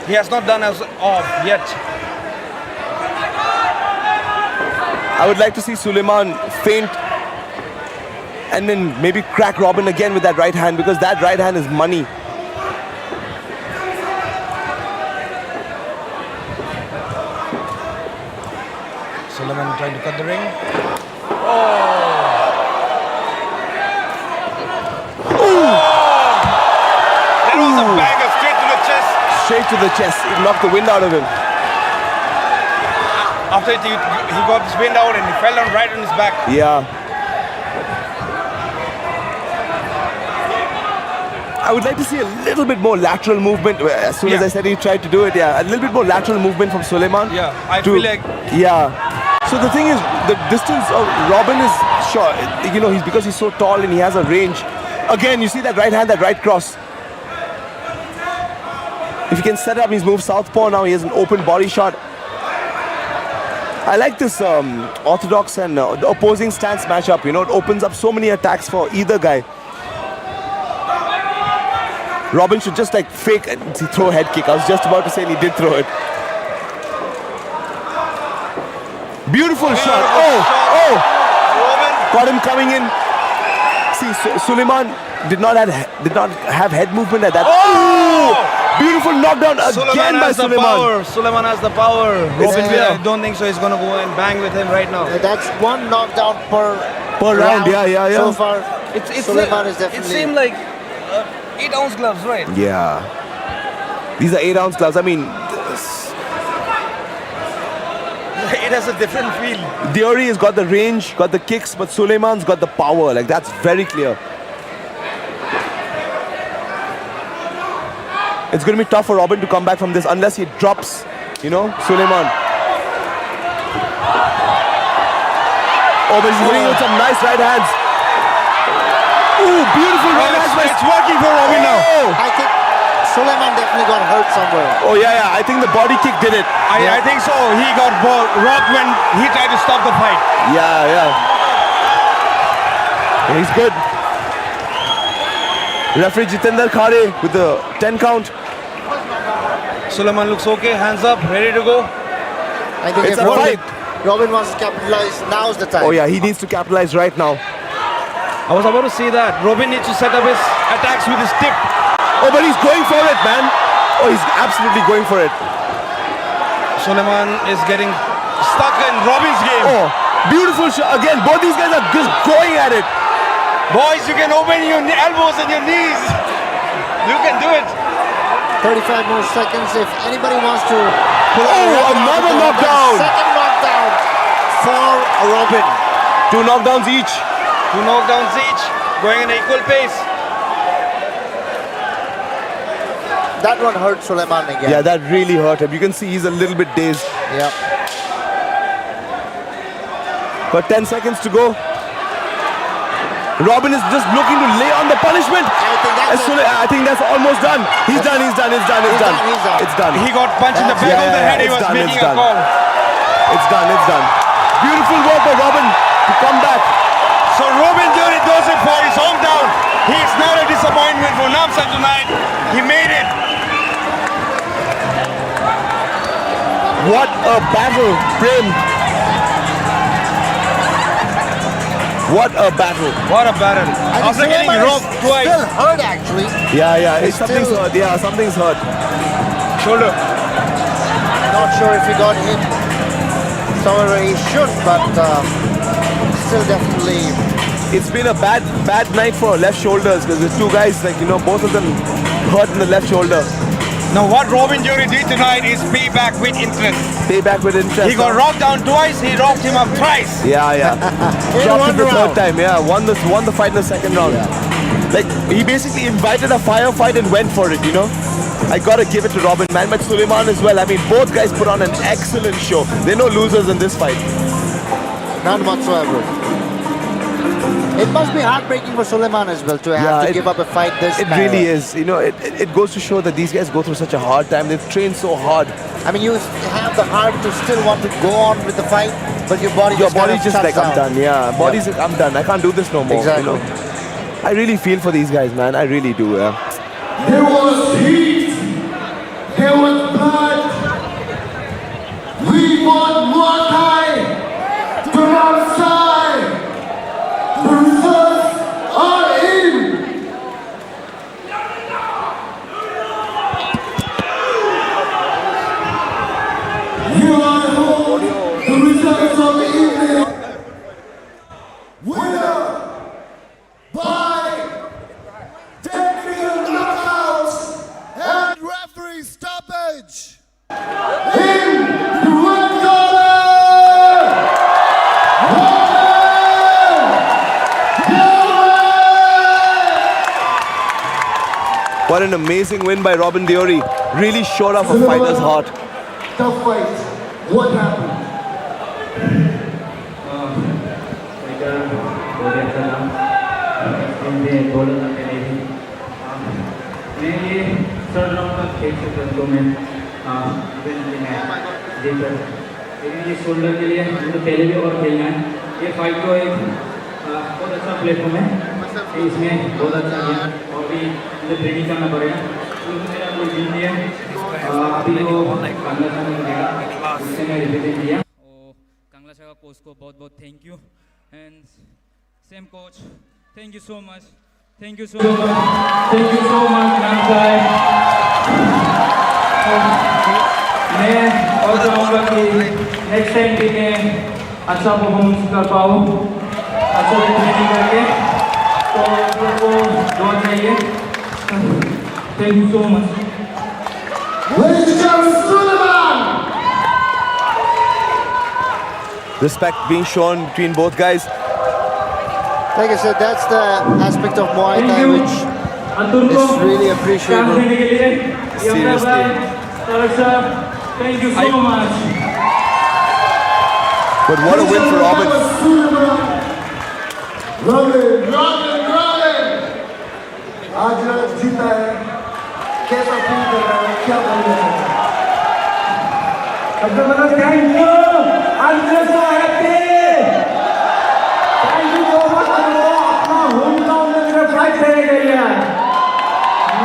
he has not done as of yet. I would like to see Suleiman feint and then maybe crack Robin again with that right hand, because that right hand is money. Suleiman trying to cut the ring. That was a banger straight to the chest. Straight to the chest. It knocked the wind out of him. After he got his wind out and he fell down right on his back. Yeah. I would like to see a little bit more lateral movement. As soon as I said he tried to do it, a little bit more lateral movement from Suleiman. Yeah, I feel like... Yeah. So the thing is, the distance of Robin is short. You know, because he's so tall and he has a range. Again, you see that right hand, that right cross. If he can set up, he's moved southpaw now. He has an open body shot. I like this orthodox and the opposing stance matchup. You know, it opens up so many attacks for either guy. Robin should just like fake and throw a head kick. I was just about to say, and he did throw it. Beautiful shot. Oh! Got him coming in. See, Suleiman did not have head movement at that. Oh! Beautiful knockdown again by Suleiman. Suleiman has the power. Robin, I don't think so. He's going to go and bang with him right now. That's one knockdown per round. Yeah. So far, Suleiman is definitely... It seemed like 8-ounce gloves, right? Yeah. These are 8-ounce gloves. I mean, it has a different feel. Diori has got the range, got the kicks, but Suleiman's got the power. Like, that's very clear. It's going to be tough for Robin to come back from this unless he drops, you know, Suleiman. Oh, but he's hitting with some nice right hands. Ooh, beautiful right hands. It's working for Robin now. I think Suleiman definitely got hurt somewhere. Oh, yeah. I think the body kick did it. I think so. He got rocked when he tried to stop the fight. Yeah. He's good. Referee Jitendra Khare with the 10 count. Suleiman looks okay, hands up, ready to go. I think it's a fight. Robin wants to capitalize. Now's the time. Oh yeah, he needs to capitalize right now. I was about to say that. Robin needs to set up his attacks with his tip. Oh, but he's going for it, man. Oh, he's absolutely going for it. Suleiman is getting stuck in Robin's game. Oh, beautiful shot. Again, both these guys are just going at it. Boys, you can open your elbows and your knees. You can do it. 35 more seconds. If anybody wants to pull another knockdown. Second knockdown for Robin. 2 knockdowns each. 2 knockdowns each. Going in equal pace. That one hurt Suleiman again. Yeah, that really hurt him. You can see he's a little bit dazed. Yeah. But 10 seconds to go. Robin is just looking to lay on the punishment. I think that's almost done. He's done. It's done. He got punched in the back of the head. He was making a call. It's done. Beautiful work by Robin to come back. So Robin Diori does it for his hometown. He's not a disappointment for Namsai tonight. He made it. What a battle, Prem. What a battle. After getting rocked twice. Still hurt actually. Yeah. Something's hurt. Shoulder. Not sure if he got hit somewhere where he should, but still definitely. It's been a bad night for left shoulders because there's two guys, like, you know, both of them hurt in the left shoulder. Now what Robin Jury did tonight is payback with interest. Payback with interest. He got rocked down twice, he rocked him up thrice. Yeah. Dropped him the third time, yeah. Won the fight in the second round. Yeah. Like, he basically invited a firefight and went for it, you know. I gotta give it to Robin, man, but Suleiman as well. I mean, both guys put on an excellent show. There are no losers in this fight. None whatsoever. It must be heartbreaking for Suleiman as well to have to give up a fight this It really is. You know, it goes to show that these guys go through such a hard time. They've trained so hard. I mean, you have the heart to still want to go on with the fight, but your body just like, I'm done. Yeah, body's like, I'm done. I can't do this no more. Exactly. You know? I really feel for these guys, man. I really do. Yeah. There was heat. There was blood. We fought Muay to Namsai. The results are in. You are home. The results of the evening. Winner by technical knockouts and referee stoppage. In the red corner, What an amazing win by Robin Diori. Really showed off a fighter's heart. tough fight. What happened? Shoulder के लिए तो पहले भी और खेलना है ये fight को एक बहुत अच्छा प्लेटफॉर्म है इसमें बहुत अच्छा गया और भी मुझे ट्रेनिंग करना पड़ेगा मेरा कोई जीत दिया अभी तो कांगला साहब ने दिया उससे मैं रिप्रेजेंट किया और कांगला साहब का कोच को बहुत बहुत thank you and same coach thank you so much Namsai मैं और चाहूँगा कि नेक्स्ट टाइम भी मैं अच्छा परफॉर्मेंस कर पाऊँ अच्छा ट्रेनिंग करके तो आपको दुआ चाहिए thank you so much Respect being shown between both guys. Like I said, that's the aspect of Muay Thai which is really appreciable. Seriously. Thank you so much. But what a win for Robin. Robin! आज जीता है कैसा feel कर रहा है क्या बोल रहा है सबसे पहले thank you I'm just so happy thank you so much अपना होम टाउन में मेरे फाइट खेले गए हैं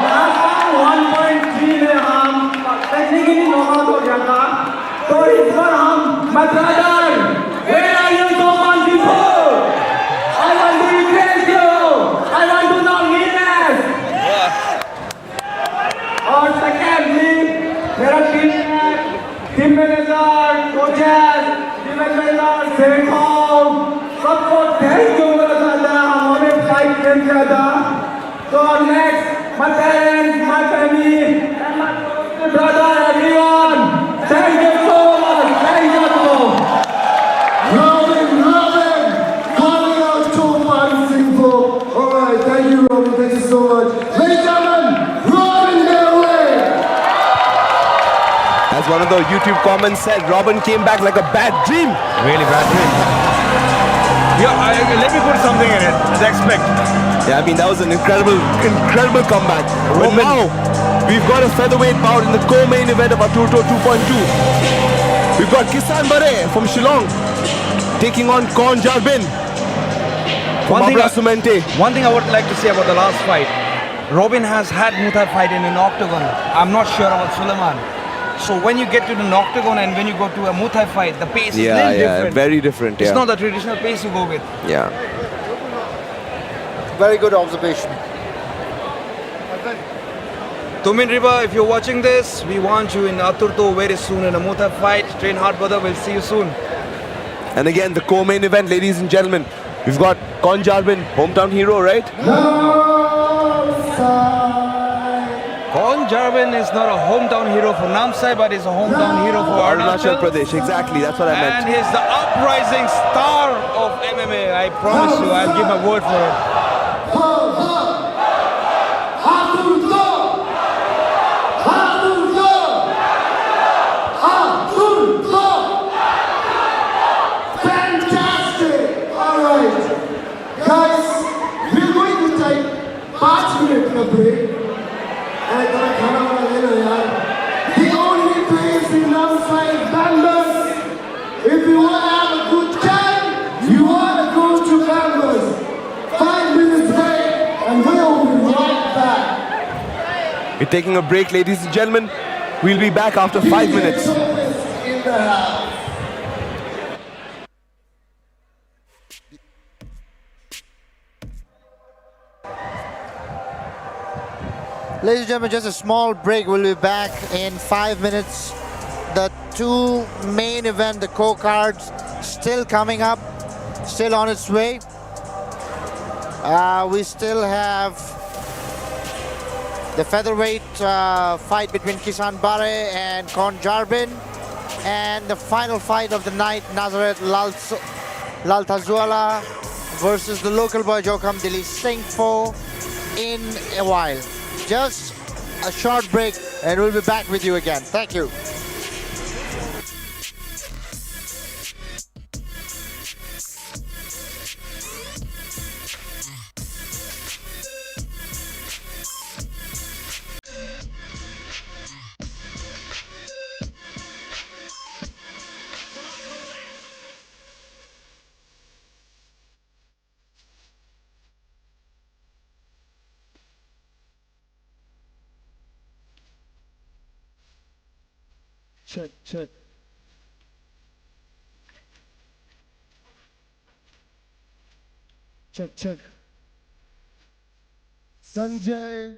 लास्ट टाइम 1.3 में हम टेक्निकली नॉकआउट हो गया था तो इस बार हम Madras where are you so much before I want to impress you I want to know winners और secondly मेरा team manager coaches defence manager Singpho सबको थैंक यू बोलना चाहता हूं हमें फाइट खेल किया था तो next my parents my family and my brother everyone thank you so much thank you Robin calling out to my Singpho alright thank you Robin thank you so much ladies and gentlemen Robin get away As one of the YouTube comments said, Robin came back like a bad dream. Really bad dream. Yeah, let me put something in it. As expect. Yeah, I mean, that was an incredible comeback. But now, we've got a featherweight bout in the co-main event of ATURTO 2.2. We've got Kisan Bareh from Shillong taking on Jarbin from Sumente. One thing I would like to say about the last fight. Robin has had Muay Thai fight in an octagon. I'm not sure about Suleiman. So when you get to the octagon and when you go to a Muay Thai fight, the pace is a little different. Very different. It's not the traditional pace you go with. Yeah. Very good observation. Tumin River, if you're watching this, we want you in ATURTO very soon in a Muay Thai fight. Train hard, brother. We'll see you soon. And again, the co-main event, ladies and gentlemen. We've got Jarbin, hometown hero, right? Jarbin is not a hometown hero for Namsai, but he's a hometown hero for Arunachal Arunachal. Pradesh, exactly, that's what I meant. And he's the uprising star of MMA. I promise you, I'll give my word for it. Fantastic! Alright. Guys, we're going to take 5 minutes of break. And I'm gonna come out a little, yeah. The only place in Namsai Bambas. If you want to have a good time, you want to go to Bambas. 5 minutes break, and we'll be right back. We're taking a break, ladies and gentlemen. We'll be back after 5 minutes. In the house. Ladies and gentlemen, just a small break. We'll be back in 5 minutes. The two main event, the co-cards, still coming up, still on its way. We still have the featherweight fight between Kisan Bareh and Jarbin, and the final fight of the night, Nazareth Lalthazuala versus the local boy Jowkhum Dili, Singpho, in a while. Just a short break and we'll be back with you again. Thank you. Check. Check. Sanjay,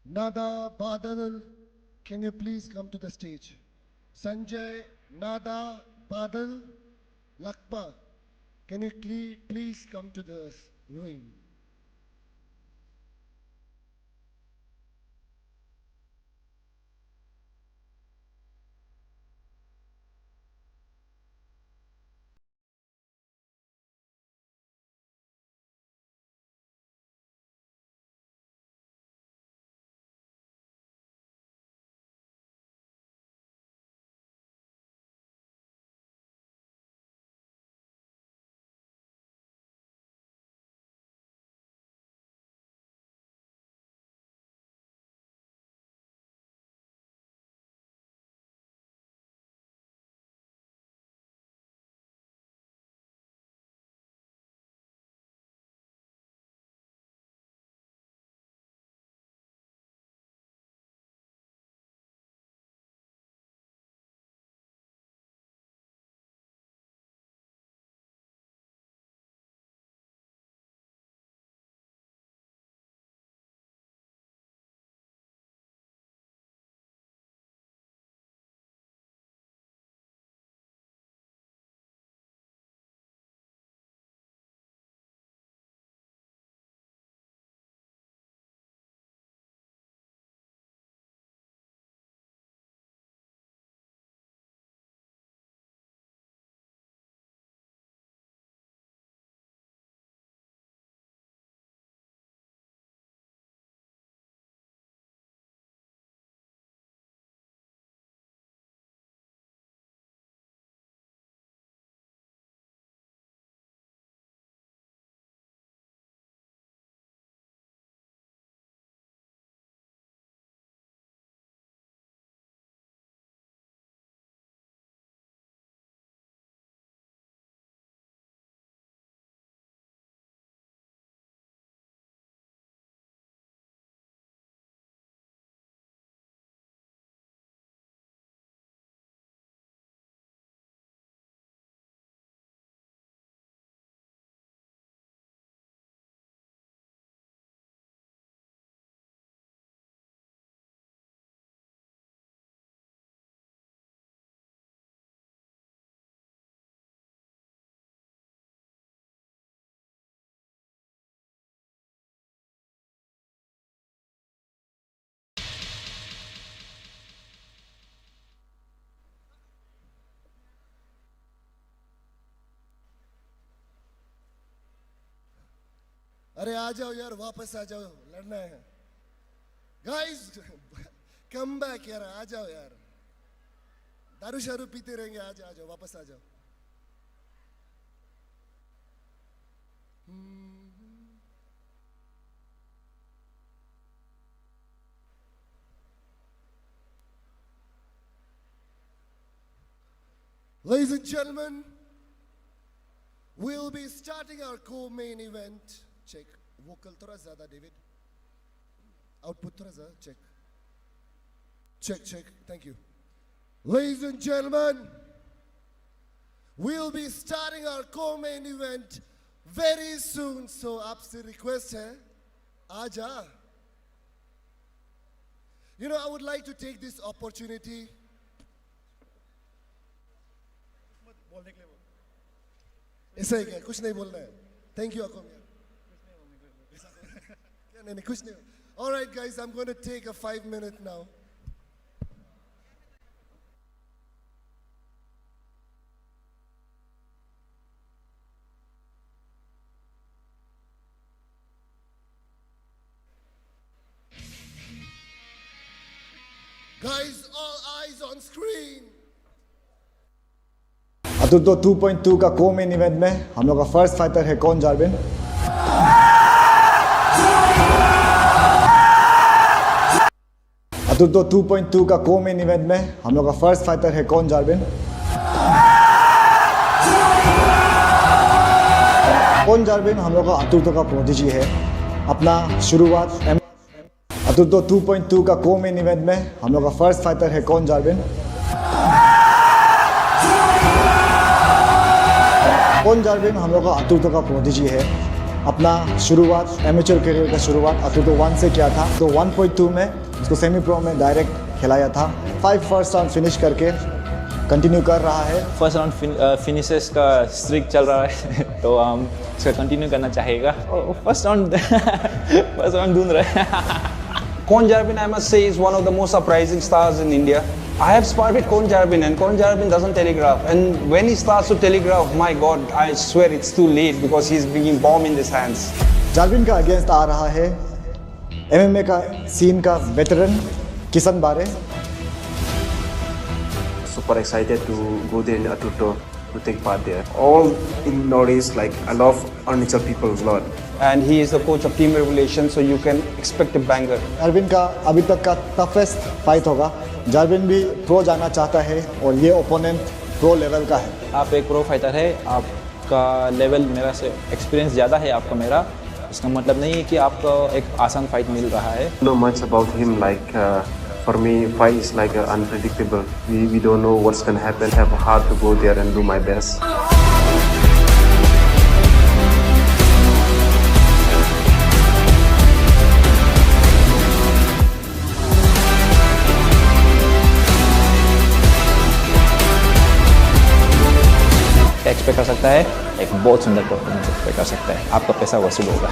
Nada, Badal, can you please come to the stage? Sanjay, Nada, Badal, Lakpa, can you please come to the ring? अरे आ जाओ यार, वापस आ जाओ, लड़ना है guys. Come back यार, आ जाओ यार, दारू शारू पीते रहेंगे. आ जाओ वापस आ जाओ. Ladies and gentlemen, we'll be starting our co-main event. Check. Vocal थोड़ा ज़्यादा, David. Output थोड़ा ज़्यादा. Check. Check. Thank you. Ladies and gentlemen, we'll be starting our co-main event very soon. So आपसे request है, आजा. You know, I would like to take this opportunity. ऐसा ही क्या, कुछ नहीं बोलना है. Thank you, Akom. नहीं, कुछ नहीं. All right, guys, I'm going to take a 5-minute now. Guys, all eyes on screen. ATURTO 2.2 का co-main event में हम लोग का फर्स्ट फाइटर है कौन, जार्बिन. ATURTO 2.2 का co-main event में हम लोग का फर्स्ट फाइटर है कौन, जार्बिन. कौन जार्बिन हम लोग का ATURTO का प्रोडिजी है. अपना शुरुआत ATURTO 2.2 का co-main event में हम लोग का फर्स्ट फाइटर है कौन, जार्बिन. कौन जार्बिन हम लोग का ATURTO का प्रोडिजी है. अपना शुरुआत एमेचर करियर का शुरुआत ATURTO 1 से किया था. तो 1.2 में उसको सेमी प्रो में डायरेक्ट खिलाया था. 5 फर्स्ट राउंड फिनिश करके कंटिन्यू कर रहा है. फर्स्ट राउंड फिनिशेस का स्ट्रिक चल रहा है तो हम इसका कंटिन्यू करना चाहेगा. फर्स्ट राउंड ढूंढ रहे हैं. Kon Jarbin, I must say, is one of the most surprising stars in India. I have sparred with Kon Jarbin, and Kon Jarbin doesn't telegraph. And when he starts to telegraph, my God, I swear it's too late because he's bringing bomb in his hands. Jarbin का against आ रहा है MMA का scene का veteran किसान बारे. Super excited to go there in ATURTO to take part there. All in Northeast, like I love Arunachal people a lot. And he is the coach of Team Revelation, so you can expect a banger. जार्बिन का अभी तक का toughest fight होगा. जार्बिन भी pro जाना चाहता है और ये ओपोनेंट प्रो लेवल का है. आप एक प्रो फाइटर है, आपका लेवल मेरा से एक्सपीरियंस ज़्यादा है आपका मेरा. इसका मतलब नहीं है कि आपको एक आसान फाइट मिल रहा है. Know much about him, like for me, fight is like unpredictable. We don't know what's gonna happen. I have hard to go there and do my best. Expect कर सकता है एक बहुत सुंदर परफॉर्मेंस एक्सपेक्ट कर सकता है. आपका पैसा वसूल होगा.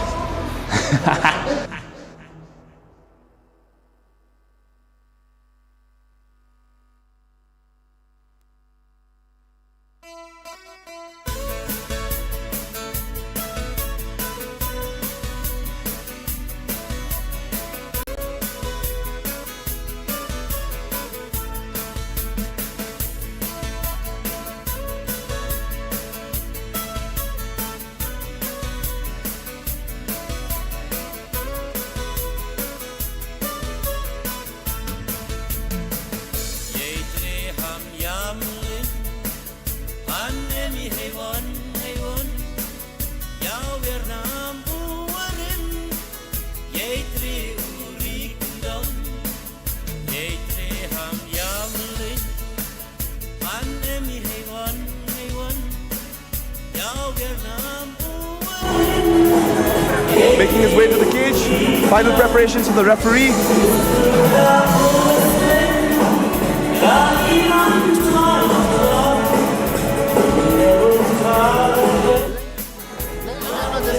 Making his way to the cage. Final preparations from the referee. This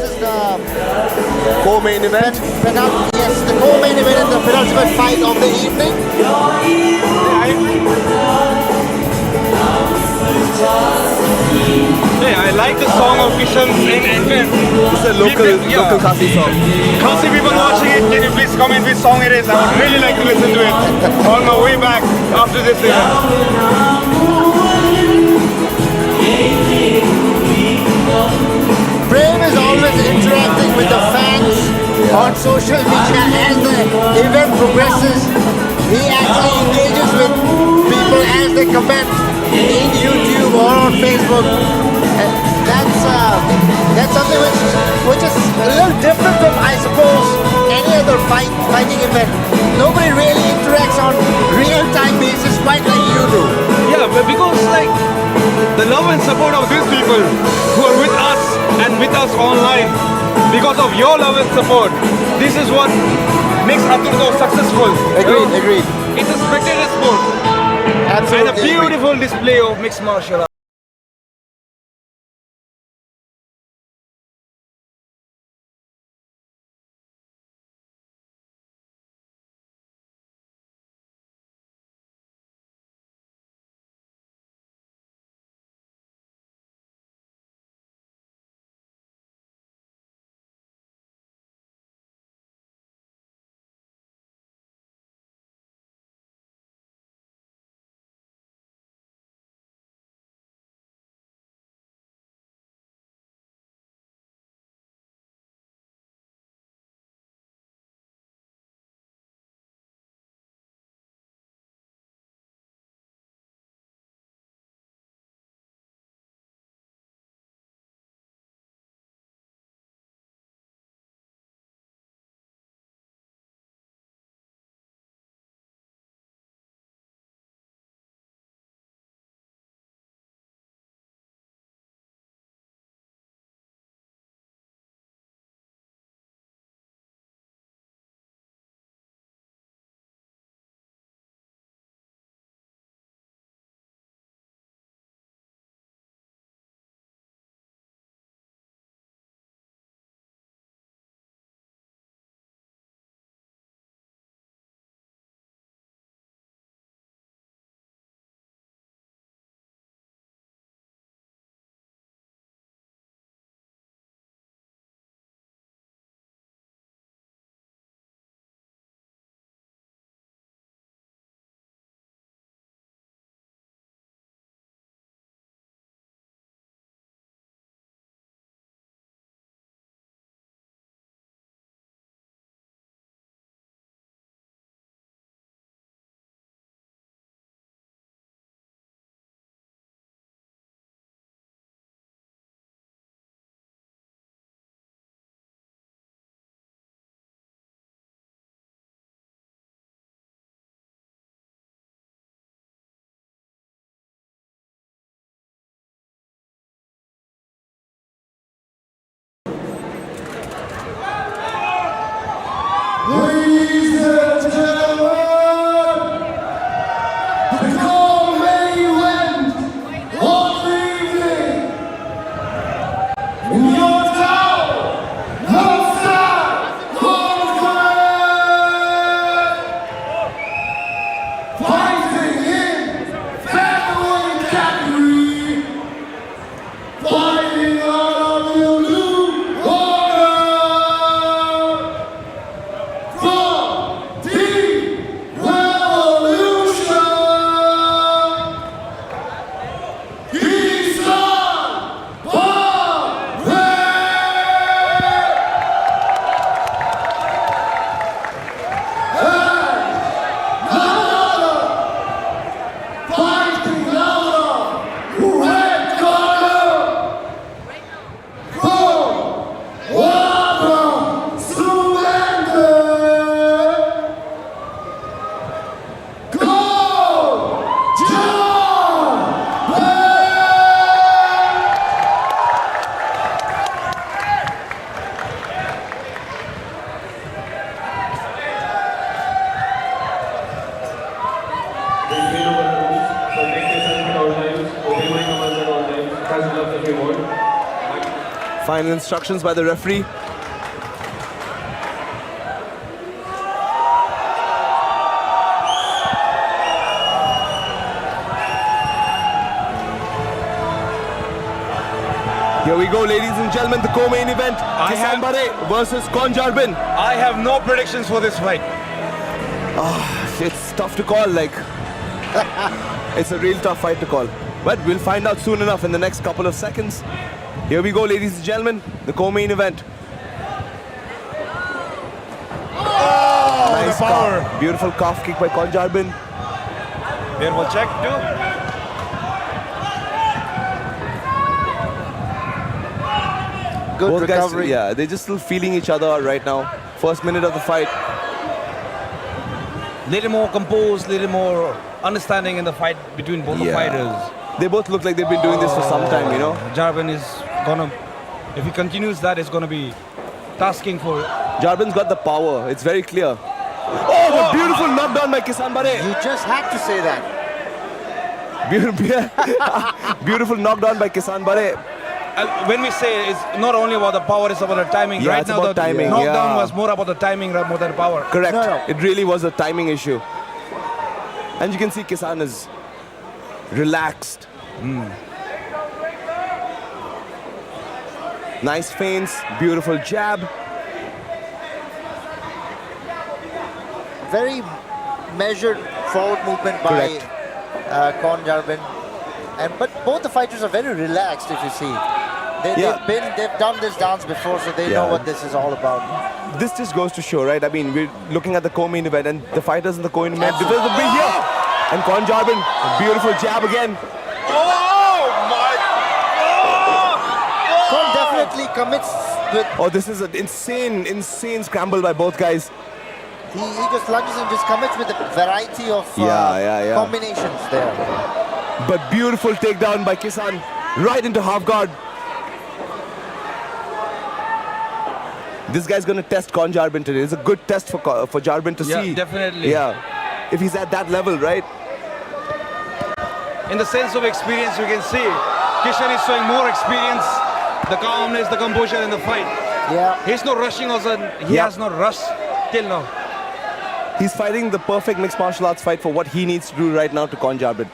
is the co-main event. Yes, the co-main event and the penultimate fight of the evening. say, I like the song of Kisan's in entrance. It's a local Khasi song. Khasi people watching it, can you please comment which song it is? I would really like to listen to it on my way back after this event. Prem is always interacting with the fans on social media as the event progresses. He actually engages with people as they comment in YouTube or on Facebook. And that's something which is a little different from, I suppose, any other fighting event. Nobody really interacts on real-time basis quite like you do. Yeah, but because like the love and support of these people who are with us and with us online, because of your love and support, this is what makes ATURTO successful. Agreed. It's a spectator sport. Absolutely. And a beautiful display of mixed martial arts. Ladies and gentlemen, the co-main event of the evening. In your town, Namsai, fighting in featherweight category, fighting out of the blue corner. From the revolution, Kisan Bareh. Fighting louder, red corner, from Wabra Surrender. Go, Jarbin! Final instructions by the referee. Here we go, ladies and gentlemen, the co-main event. Kisan Bareh versus Jarbin. I have no predictions for this fight. It's tough to call, like. It's a real tough fight to call. But we'll find out soon enough in the next couple of seconds. Here we go, ladies and gentlemen, the co-main event. Nice power. Beautiful calf kick by Jarbin. Beautiful check too. Good Both recovery. guys, they're just still feeling each other out right now. First minute of the fight. Little more composed, little more understanding in the fight between both the fighters. They both look like they've been doing this for some time, you know. Jarbin is gonna, if he continues that, it's gonna be tasking for. Jarbin's got the power. It's very clear. Oh, the beautiful knockdown by Kisan Bareh. You just had to say that. Beautiful knockdown by Kisan Bareh. When we say it's not only about the power, it's about the timing. Yeah, right it's now, about the timing, knockdown was more about the timing more than power. Correct. It really was a timing issue. And you can see Kisan is relaxed. Nice feints, beautiful jab. Very measured forward movement by Jarbin. But both the fighters are very relaxed, if you see. They've done this dance before, so they know what this is all about. This just goes to show, right? I mean, we're looking at the co-main event, and the fighters in the co-main event, they will be here. And Jarbin, a beautiful jab again. Definitely commits with. Oh, this is an insane scramble by both guys. He just lunges and just commits with a variety of combinations there. But beautiful takedown by Kisan, right into half guard. This guy's going to test Jarbin today. It's a good test for Jarbin to see. Yeah, definitely. Yeah, if he's at that level, right? In the sense of experience, you can see Kisan is showing more experience, the calmness, the composure in the fight. Yeah. He's not rushing also. He has not rushed till now. He's fighting the perfect mixed martial arts fight for what he needs to do right now to Jarbin.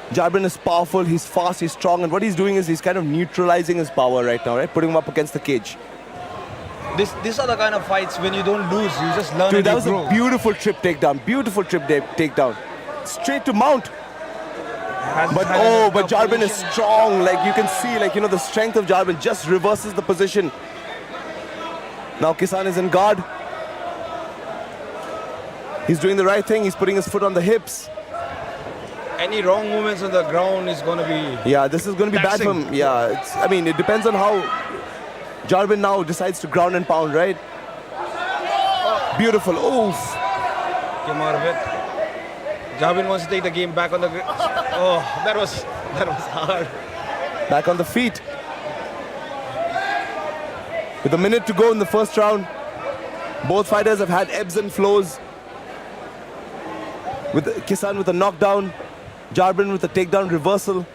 Jarbin is powerful, he's fast, he's strong, and what he's doing is he's kind of neutralizing his power right now, right? Putting him up against the cage. These are the kind of fights when you don't lose, you just learn. Dude, and that you was grow. a beautiful trip takedown. Beautiful trip takedown. Straight to mount. But Jarbin is strong. Like you can see, like, you know, the strength of Jarbin just reverses the position. Now Kisan is in guard. He's doing the right thing. He's putting his foot on the hips. Any wrong movements on the ground is going to be. Yeah, this is going to be bad for him. Yeah, I mean, it depends on how Jarbin now decides to ground and pound, right? Beautiful. Oof. Came out of it. Jarbin wants to take the game back on the. Oh, that was hard. Back on the feet. With a minute to go in the first round, both fighters have had ebbs and flows. With Kisan with a knockdown, Jarbin with a takedown reversal.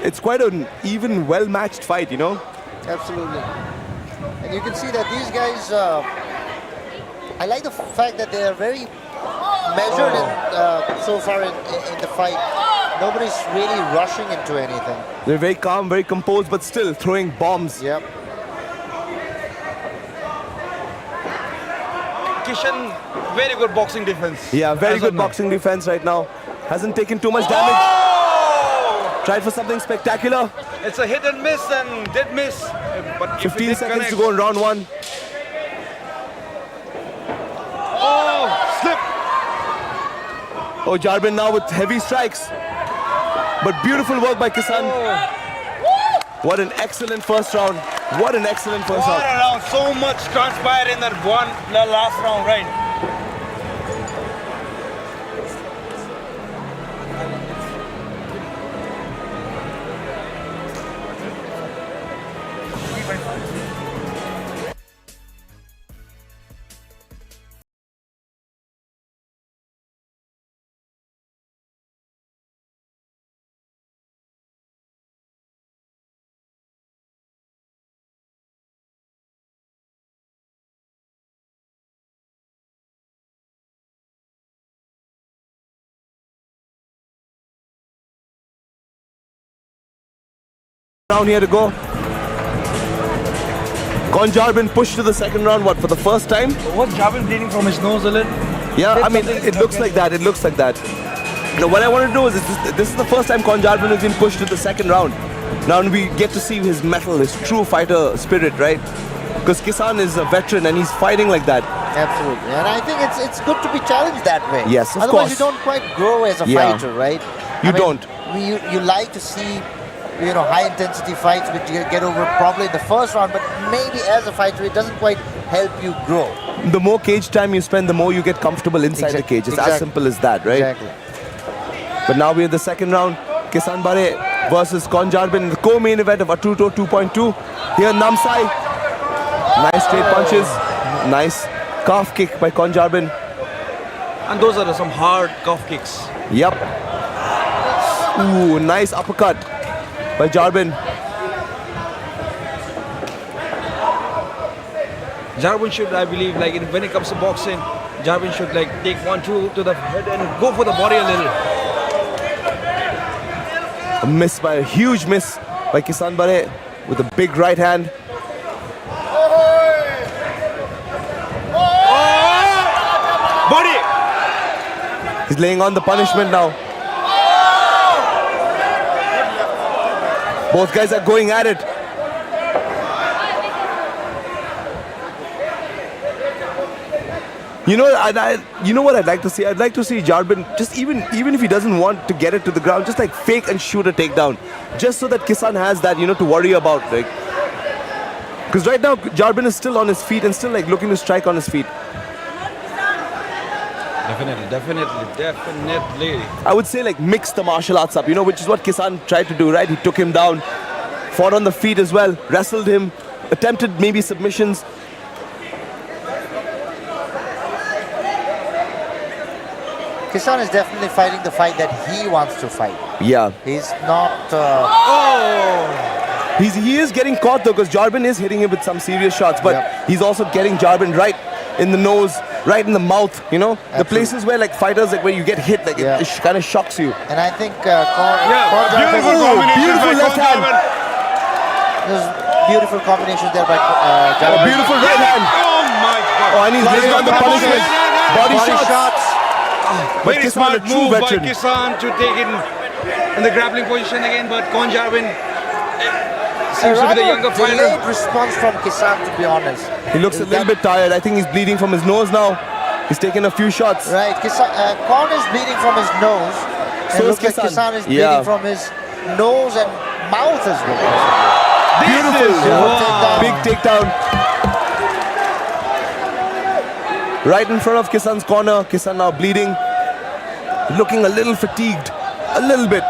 It's quite an even, well-matched fight, you know? Absolutely. And you can see that these guys, I like the fact that they are very measured so far in the fight. Nobody's really rushing into anything. They're very calm, very composed, but still throwing bombs. Yep. Kisan, very good boxing defense. Yeah, very good boxing defense right now. Hasn't taken too much damage. Tried for something spectacular. It's a hit and miss and did miss. But 15 seconds to go in round one. Oh, slip. Oh, Jarbin now with heavy strikes. But beautiful work by Kisan. What an excellent first round. What an excellent first round. What a round. So much transpired in that the last round, right? round here to go. Jarbin pushed to the second round, what, for the first time? Was Jarbin bleeding from his nose a little? Yeah, I mean, it looks like that. It looks like that. Now, what I want to do is, this is the first time Jarbin has been pushed to the second round. Now we get to see his mettle, his true fighter spirit, right? Because Kisan is a veteran and he's fighting like that. Absolutely. And I think it's good to be challenged that way. Yes, of Otherwise course. you don't quite grow as a fighter, right? You don't. You like to see, high intensity fights which you get over probably in the first round, but maybe as a fighter it doesn't quite help you grow. The more cage time you spend, the more you get comfortable inside the cage. It's as simple as that, right? Exactly. But now we're in the second round. Kisan Bareh versus Jarbin, the co-main event of ATURTO 2.2. Here Namsai. Nice straight punches. Nice calf kick by Jarbin. And those are some hard calf kicks. Yep. Ooh, nice uppercut by Jarbin. Jarbin should, I believe, when it comes to boxing, Jarbin should take 1-2 to the head and go for the body a little. A huge miss by Kisan Bareh with a big right hand. Body! He's laying on the punishment now. Both guys are going at it. You know what I'd like to see? I'd like to see Jarbin, just even if he doesn't want to get it to the ground, just fake and shoot a takedown. Just so that Kisan has that, to worry about. Because right now, Jarbin is still on his feet and still looking to strike on his feet. Definitely. I would say mix the martial arts up, which is what Kisan tried to do, right? He took him down, fought on the feet as well, wrestled him, attempted maybe submissions. Kisan is definitely fighting the fight that he wants to fight. Yeah. He's not... He is getting caught though, because Jarbin is hitting him with some serious shots, but he's also getting Jarbin right in the nose, right in the mouth, The places where fighters, where you get hit, it kind of shocks you. And I think... beautiful left hand. There's beautiful combination there by Jarbin. Beautiful right hand. Oh my God. Oh, and he's laying on the punishment. Body shots. But Very Kisan, a smart true move by veteran. Kisan to take it in the grappling position again, but Jarbin seems to be the younger fighter. Delayed response from Kisan, to be honest. He looks a little bit tired. I think he's bleeding from his nose now. He's taken a few shots. Right, Korn is bleeding from his nose. So it looks like Kisan is bleeding from his nose and mouth as well. Beautiful. Big takedown. Right in front of Kisan's corner. Kisan now bleeding. Looking a little fatigued. A little bit.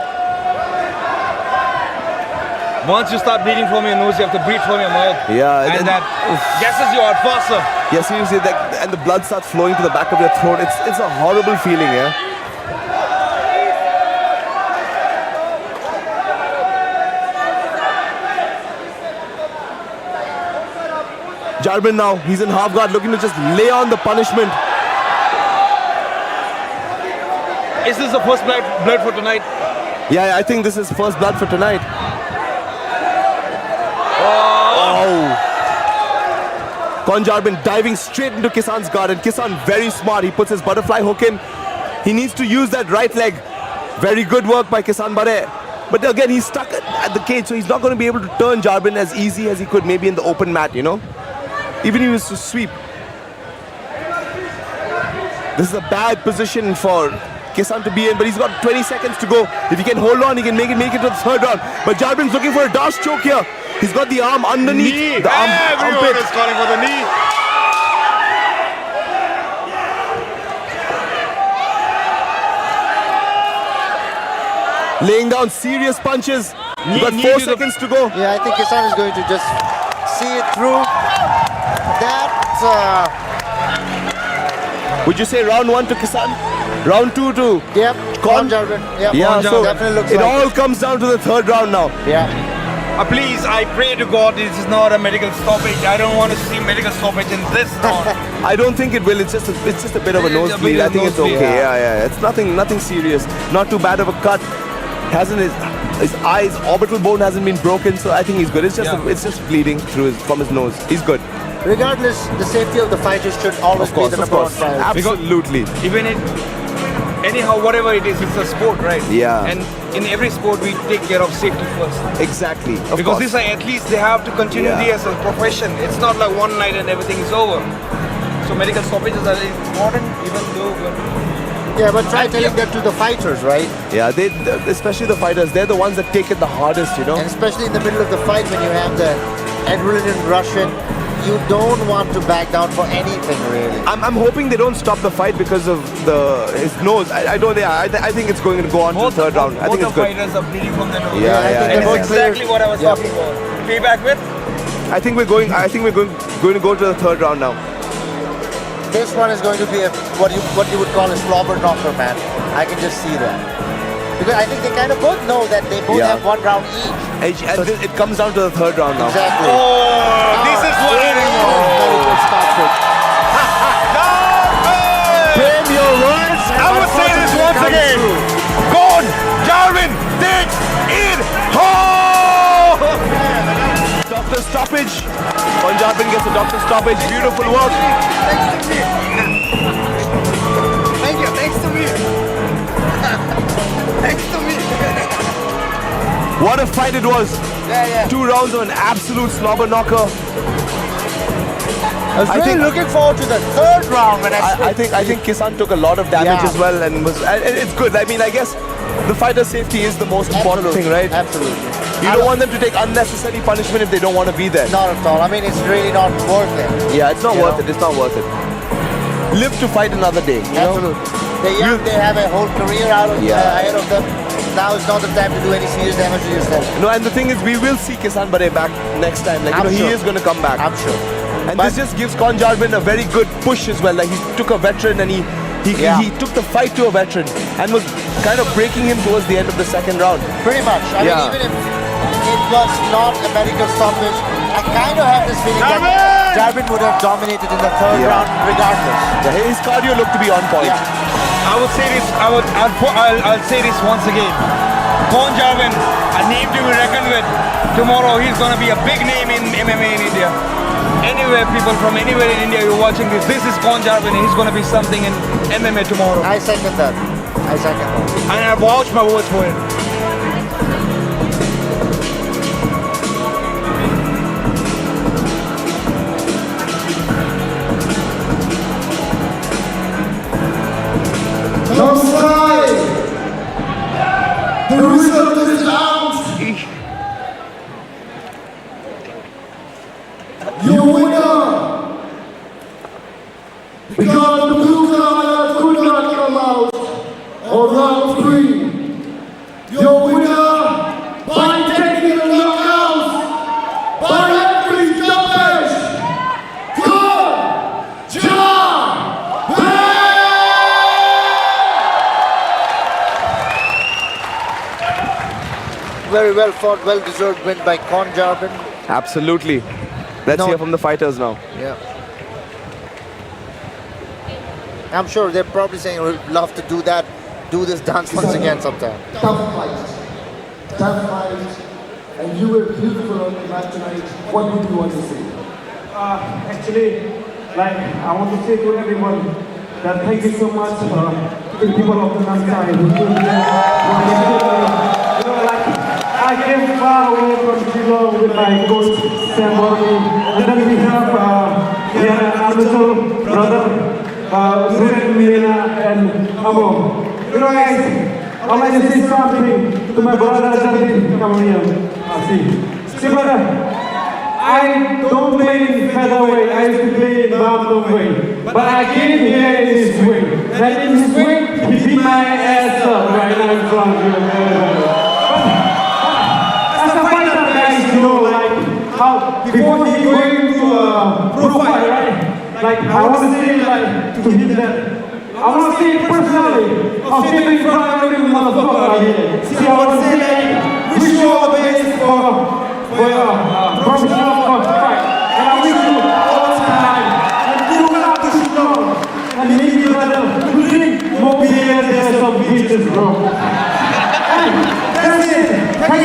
Once you start bleeding from your nose, you have to breathe from your mouth. Yeah. And that gasses you out faster. Yeah, seriously, and the blood starts flowing to the back of your throat. It's a horrible feeling, yeah. Jarbin now, he's in half guard, looking to just lay on the punishment. Is this the first blood for tonight? Yeah, I think this is first blood for tonight. Jarbin diving straight into Kisan's guard, and Kisan very smart. He puts his butterfly hook in. He needs to use that right leg. Very good work by Kisan Bareh. But again, he's stuck at the cage, so he's not going to be able to turn Jarbin as easy as he could maybe in the open mat, Even if he was to sweep. This is a bad position for Kisan to be in, but he's got 20 seconds to go. If he can hold on, he can make it to the third round. But Jarbin's looking for a dash choke here. He's got the arm underneath the Everyone armpit. is calling for the knee. Laying down serious punches. You've got 4 seconds to go. Yeah, I think Kisan is going to just see it through. Would you say round 1 to Kisan? Round 2 to... Yep, Jarbin. Yep, yeah, so definitely looks it like all comes down to the third round now. Yeah. Please, I pray to God this is not a medical stoppage. I don't want to see medical stoppage in this round. I don't think it will. It's just a bit of a nosebleed. I think it's okay. Yeah. It's nothing serious. Not too bad of a cut. His eyes, orbital bone hasn't been broken, so I think he's good. It's just bleeding from his nose. He's good. Regardless, the safety of the fighters should always be the number one priority. Absolutely. Even anyhow, whatever it is, it's a sport, right? Yeah. And in every sport, we take care of safety first. Exactly. Because these are athletes, they have to continue this as a profession. It's not like one night and everything is over. So medical stoppages are important, even though. Yeah, but try telling that to the fighters, right? Yeah, especially the fighters, they're the ones that take it the hardest, you know. And especially in the middle of the fight when you have the adrenaline rushing, you don't want to back down for anything, really. I'm hoping they don't stop the fight because of his nose. I think it's going to go on to the third round. I think it's good. Fighters are bleeding from the nose. Yeah. And it's exactly what I was talking about. Payback with? I think we're going to go to the third round now. This one is going to be what you would call a slobber knocker, man. I can just see that. Because I think they kind of both know that they both have 1 round each. And it comes down to the third round now. Exactly. This is what I Frame your words. I would say this once again. Go on, Jarbin, take it home! Doctor stoppage. Jarbin gets a doctor stoppage. Beautiful work. Thank you. Thanks to me. Thanks to me. What a fight it was. 2 rounds of an absolute slobber knocker. I was really looking forward to the third round when I think Kisan took a lot of damage as well, and it's good. I mean, I guess the fighter's safety is the most important thing, right? Absolutely. You don't want them to take unnecessary punishment if they don't want to be there. Not at all. I mean, it's really not worth it. Yeah, it's not worth it. It's not worth it. Live to fight another day. Absolutely. They're young. They have a whole career ahead of them. Now is not the time to do any serious damage to yourself. No, and the thing is, we will see Kisan Bareh back next time. Like, he is going to come back. I'm sure. And this just gives Jarbin a very good push as well. Like, he took a veteran and he took the fight to a veteran and was kind of breaking him towards the end of the second round. Pretty much. I mean, even if it was not a medical stoppage, I kind of have this feeling that Jarbin would have dominated in the third round regardless. Yeah, his cardio looked to be on point. I would say this. I'll say this once again. Jarbin, a name to be reckoned with. Tomorrow he's going to be a big name in MMA in India. Anywhere, people from anywhere in India, you're watching this. This is Jarbin, and he's going to be something in MMA tomorrow. I second that. And I vouch my words for it. Namsai! The result is out! Your winner! Because the blue card could not come out on round 3. Your winner by technical knockouts by every stoppage! Very well fought, well-deserved win by Jarbin. Absolutely. Let's hear from the fighters now. Yeah. I'm sure they're probably saying we'd love to do this dance once again sometime. Tough fight. And you were beautiful on the match tonight. What would you want to say? Actually, I want to say to everyone that thank you so much to the people of the Namsai who stood there. I came far away from Ligu with my coach Singpho, and then we have Arunachal brother, and Akom. You know, guys, I like to say something to my brother Jarbin. Come on here. See, brother. I don't play in featherweight, I used to play in bantamweight. But I came here in this weight. And in this weight, he beat my ass up right now in front of you. As a fighter, guys, you know, how before he going to a pro fight, right? I want to say, to him that, I want to say personally, I'm standing in front of every motherfucker out here. See, I want to say, wish you all the best for your professional fight. And I wish you all the time. And you will have to shoot down. And maybe brother, you drink more beer than some bitches, bro. And that's it. Thank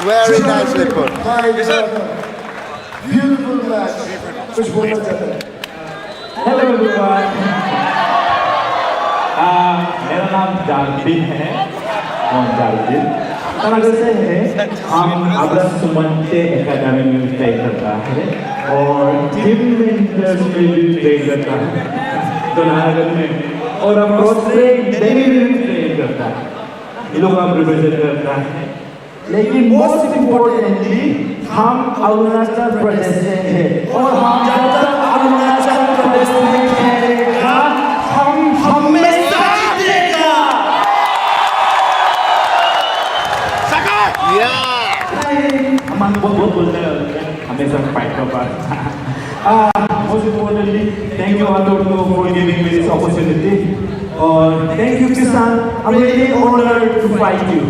Very nicely put. Beautiful match. कुछ बोलना चाहते हैं? Hello everyone. मेरा नाम जारबिन है और जारबिन तरह से है हम अब्रस सुमंते एकेडमी में ट्रेन करता है और टीम में इंटर्स में भी ट्रेन करता है तो नारायण में और हम क्रॉस ट्रेन दिल्ली में भी ट्रेन करता है ये लोग हम रिप्रेजेंट करता है लेकिन मोस्ट इम्पोर्टेंटली हम अरुणाचल प्रदेश से हैं और हम जब तक अरुणाचल प्रदेश में खेलेगा हम हमेशा जीतेगा हम बहुत बोलते हैं हमेशा फाइट का part most importantly thank you ATURTO for giving me this opportunity और thank you Kisan I'm really honored to fight you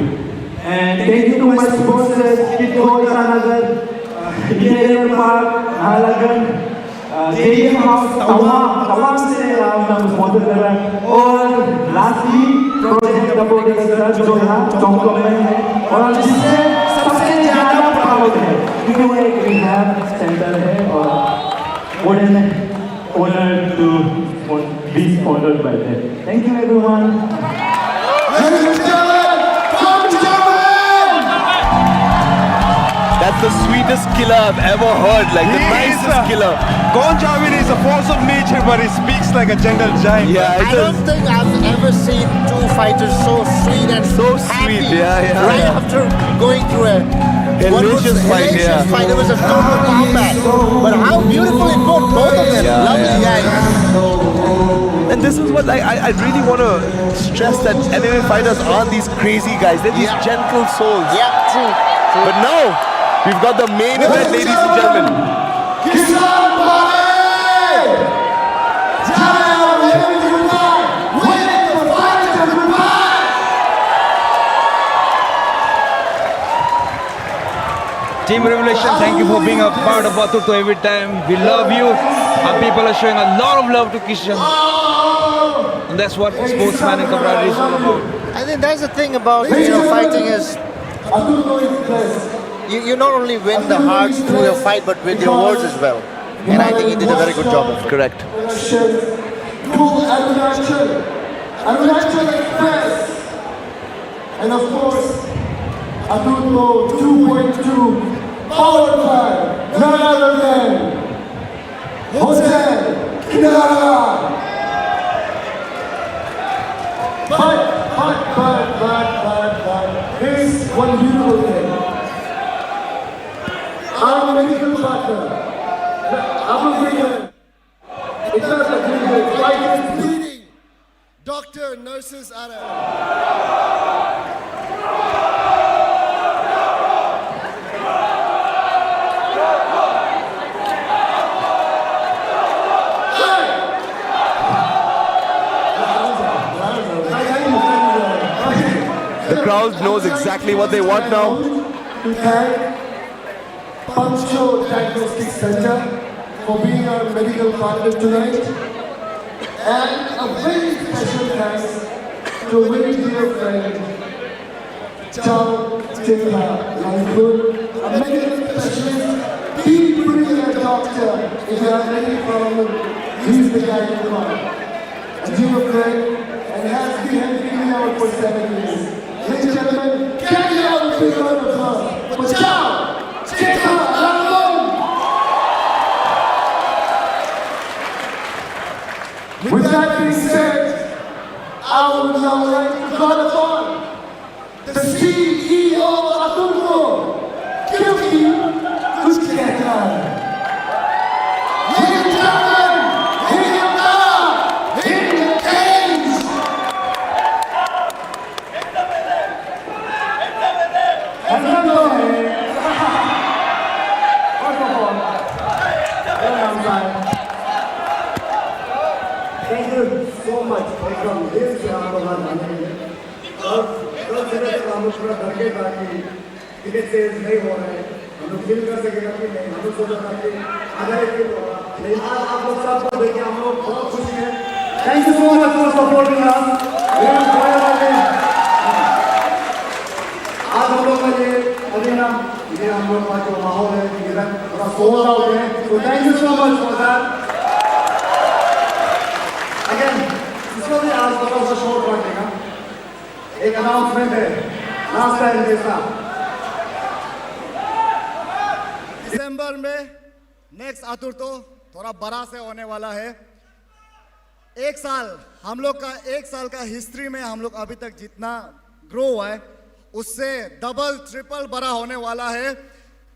and thank you to my sponsors Kitco Isanagar Interior Park Nahalagan Stadium House तमाम से आपने sponsor करा और lastly project supporting sir जो यहाँ जॉखम में है और जिससे सबसे ज़्यादा प्राउड है क्योंकि वो एक रिहैब सेंटर है और honored to be sponsored by them. Thank you everyone. Ladies and gentlemen, come to Jarbin! That's the sweetest killer I've ever heard, like the nicest killer. Jarbin is a force of nature, but he speaks like a jungle giant. Yeah, I don't think I've ever seen two fighters so sweet and so happy. sweet. Yeah. Right after going through a Hellacious fight, hellacious fight. It was a total combat. But how beautifully put, both of them. Lovely guys. And this is what I really want to stress, that MMA fighters aren't these crazy guys. They're these gentle souls. Yeah, true. But now, we've got the main event, ladies and gentlemen. Kisan Bareh! Team Revolution, thank you for being a part of ATURTO every time. We love you. Our people are showing a lot of love to Kisan. And that's what sportsman and camaraderie is all about. I think that's the thing about fighting is you not only win the hearts through your fight, but with your words as well. And I think he did a very good job of it. Correct. Arunachal Express, and of course, ATURTO 2.2, powered by none other than Hotel Kinara. But, here's one beautiful thing. Our medical partner, Akom, it's not a clinical, fighters bleeding. Doctor, nurses are The crowd knows exactly what they want now. To thank Puncture Diagnostic Center for being our medical partner tonight. And a very special thanks to a very dear friend, Jowkhum Dili, a medical specialist. Be brilliant doctor. If you have any problem, he's the guy you want. A dear friend, and has been helping me out for 7 years. Ladies and gentlemen, can you have a big round of applause for Jowkhum Dili? With that being said, I would now like to call upon the CEO of ATURTO, क्योंकि कुछ कहना है. Ladies and gentlemen, in the cage. Thank you so much for from this Ramadan. और 10 दिन तक हम पूरा डर के बाकी टिकट सेल नहीं हो रहा है. हम लोग फील कर सकेगा कि नहीं, हम लोग सोचा था कि अगर ये होगा. लेकिन आज आप लोग सब को देख के हम लोग बहुत खुश हैं. Thank you so much for supporting us. आज हम लोग का ये अभी ना इधर हम लोग का जो माहौल है इधर थोड़ा सोल्ड आउट है तो thank you so much for that again इसको भी आज थोड़ा सा शॉर्ट रखेगा एक अनाउंसमेंट है लास्ट टाइम जैसा दिसंबर में नेक्स्ट आतुर्तो थोड़ा बड़ा से होने वाला है एक साल हम लोग का एक साल का हिस्ट्री में हम लोग अभी तक जितना ग्रो हुआ है उससे डबल ट्रिपल बड़ा होने वाला है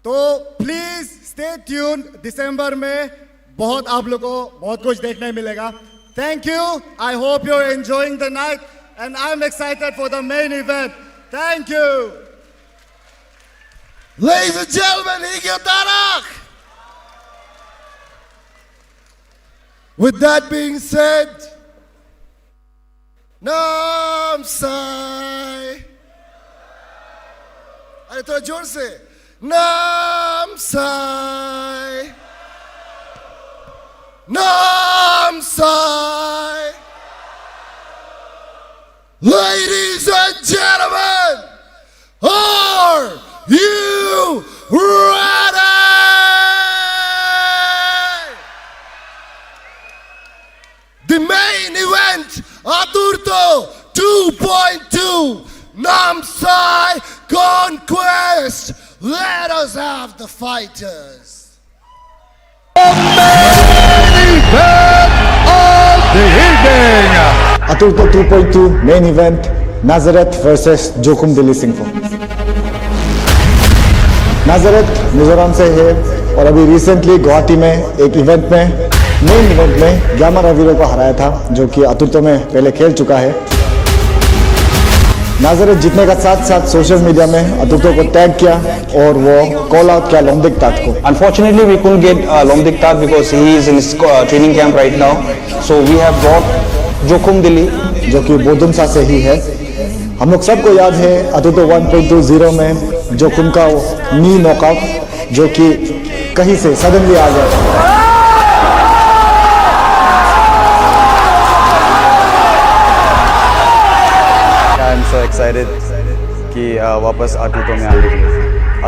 तो प्लीज स्टे ट्यून दिसंबर में बहुत आप लोगों को बहुत कुछ देखने मिलेगा thank you I hope you are enjoying the night and I am excited for the main event thank you Ladies and gentlemen, Higyo Tarak! With that being said, Namsai! अरे थोड़ा जोर से Namsai! Namsai! Ladies and gentlemen, are you ready? The main event, ATURTO 2.2, Namsai Conquest. Let us have the fighters. The main event of the evening. ATURTO 2.2 main event, Nazareth versus Jowkhum Dili Singpho. Nazareth Mizoram से है और अभी recently Guwahati में एक event में main event में 11 रवीरों को हराया था जो कि आतुर्तो में पहले खेल चुका है नाज़रेथ जीतने का साथ साथ सोशल मीडिया में आतुर्तो को टैग किया और वो कॉल आउट किया लोमदिक्तात को Unfortunately we couldn't get लोमदिक्तात because he is in his training camp right now so we have brought Jowkhum Dili जो कि बोधुमसा से ही है हम लोग सबको याद है ATURTO 1.20 में जोखुम का नी नॉकआउट जो कि कहीं से सडनली आ गया आई एम सो एक्साइटेड कि वापस ATURTO में आने के लिए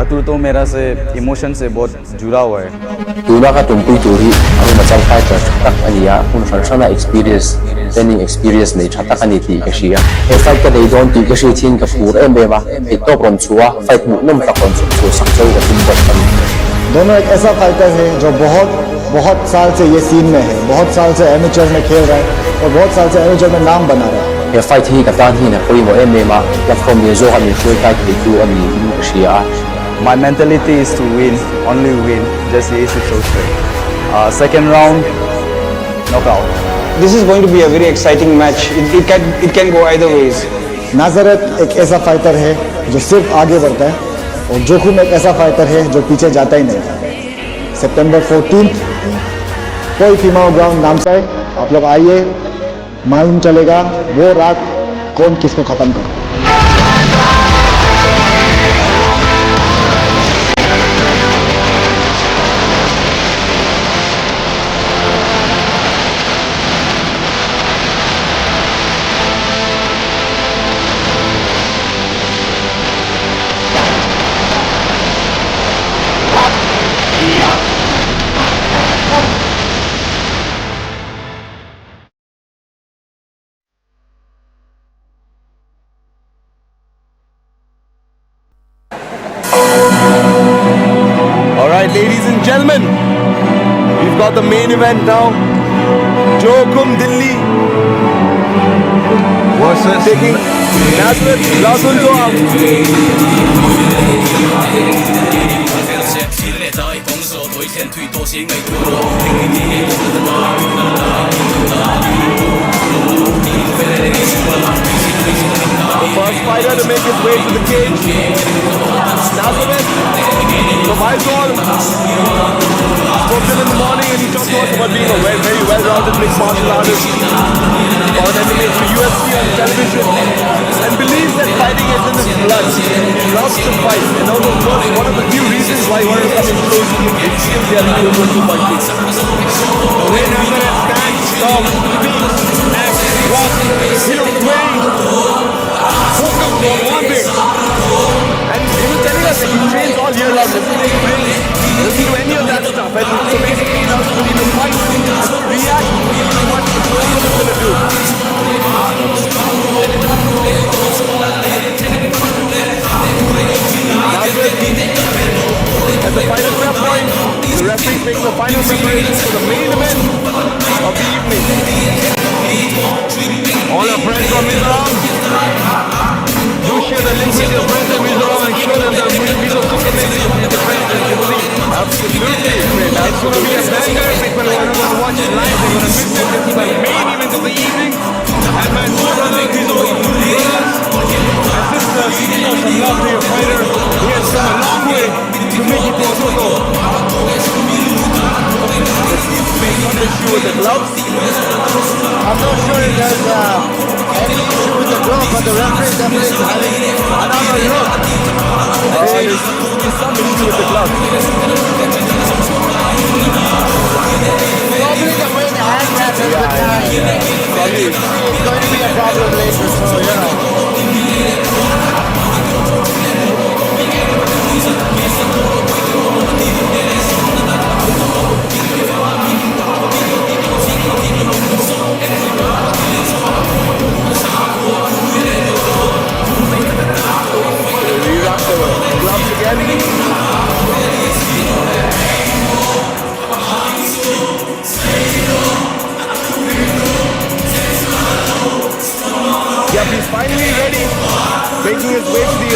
ATURTO मेरा से इमोशन से बहुत जुड़ा हुआ है Tuna ka tungkol turi ang macam fighter tak aniya kung sana experience training experience nei thata ka ni ti ka siya e fight ka dei don ti ka shi thin ka fur em bema e to kon chua fight mu nam ta kon chu sak chau ka tin bot kan दोनों एक ऐसा fighter है जो बहुत साल से ये scene में है बहुत साल से एमेचर में खेल रहा है और बहुत साल से एमेचर में नाम बना रहा है e fight hi ka tan hi na koi mo em bema platform ye zo ami koi ka ti tu ami ka siya My mentality is to win, only win, just easy so straight. Second round, knockout. This is going to be a very exciting match. It can go either ways. Nazareth एक ऐसा fighter है जो सिर्फ आगे बढ़ता है और जोखुम एक ऐसा फाइटर है जो पीछे जाता ही नहीं सितंबर 14 पोई पी माउ ग्राउंड नामसाई आप लोग आइए मालूम चलेगा वो रात कौन किसको खत्म करे Ladies and gentlemen, we've got the main event now. Jowkhum Dili versus taking Nazareth Lalthazuala. The first fighter to make his way to the cage, Nazareth. So my goal, spoke to him in the morning and he talked to us about being a very well-rounded mixed martial artist, about MMA to UFC on television, and believes that fighting is in his blood. He loves to fight, and although one of the few reasons why he wanted to come in close to him is skills he has to do to fight. The way Nazareth stands, talks, speaks, acts, walks, he looks very focused on one thing. And he was telling us that he trains Nazareth. At the final prep point, the referee is making the final preparations for the main event of the evening. All our friends from Mizoram, do share the link with your friends in Mizoram and show them the Mizo Super Mix of the friends in Jubilee. Absolutely, man. It's going to be a banger. People who are going to watch it live, they're going to miss it. This is the main event of the evening. And my two brothers, Mizo brothers and sisters, show some love to your fighter. He has come a long way to make it to ATURTO. An issue with the gloves? I'm not sure if there's any issue with the glove, but the referee definitely is having another look. There's some issue with the glove. Probably the way the hand grabs at the time. Probably. It's going to be a problem later, so you know. Rewrap the gloves again. Yep, he's finally ready, making his way to the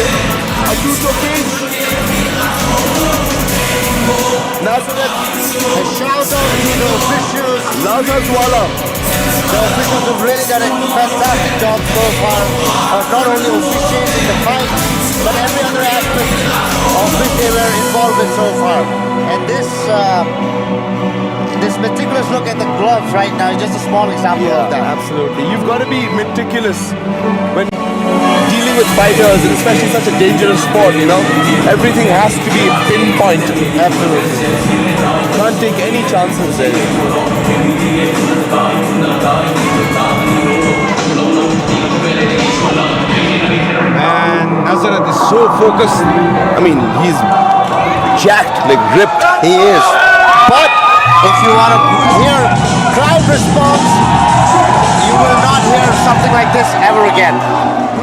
ATURTO cage. Nazareth, a shout out to the officials. Lalthazuala. The officials have really done a fantastic job so far of not only officiating the fight, but every other aspect of which they were involved with so far. And this meticulous look at the gloves right now is just a small example of that. Absolutely. You've got to be meticulous when dealing with fighters, and especially such a dangerous sport, you know. Everything has to be pinpoint. Absolutely. Can't take any chances there. And Nazareth is so focused. I mean, he's jacked, like ripped. He is. But if you want to hear crowd response, you will not hear something like this ever again.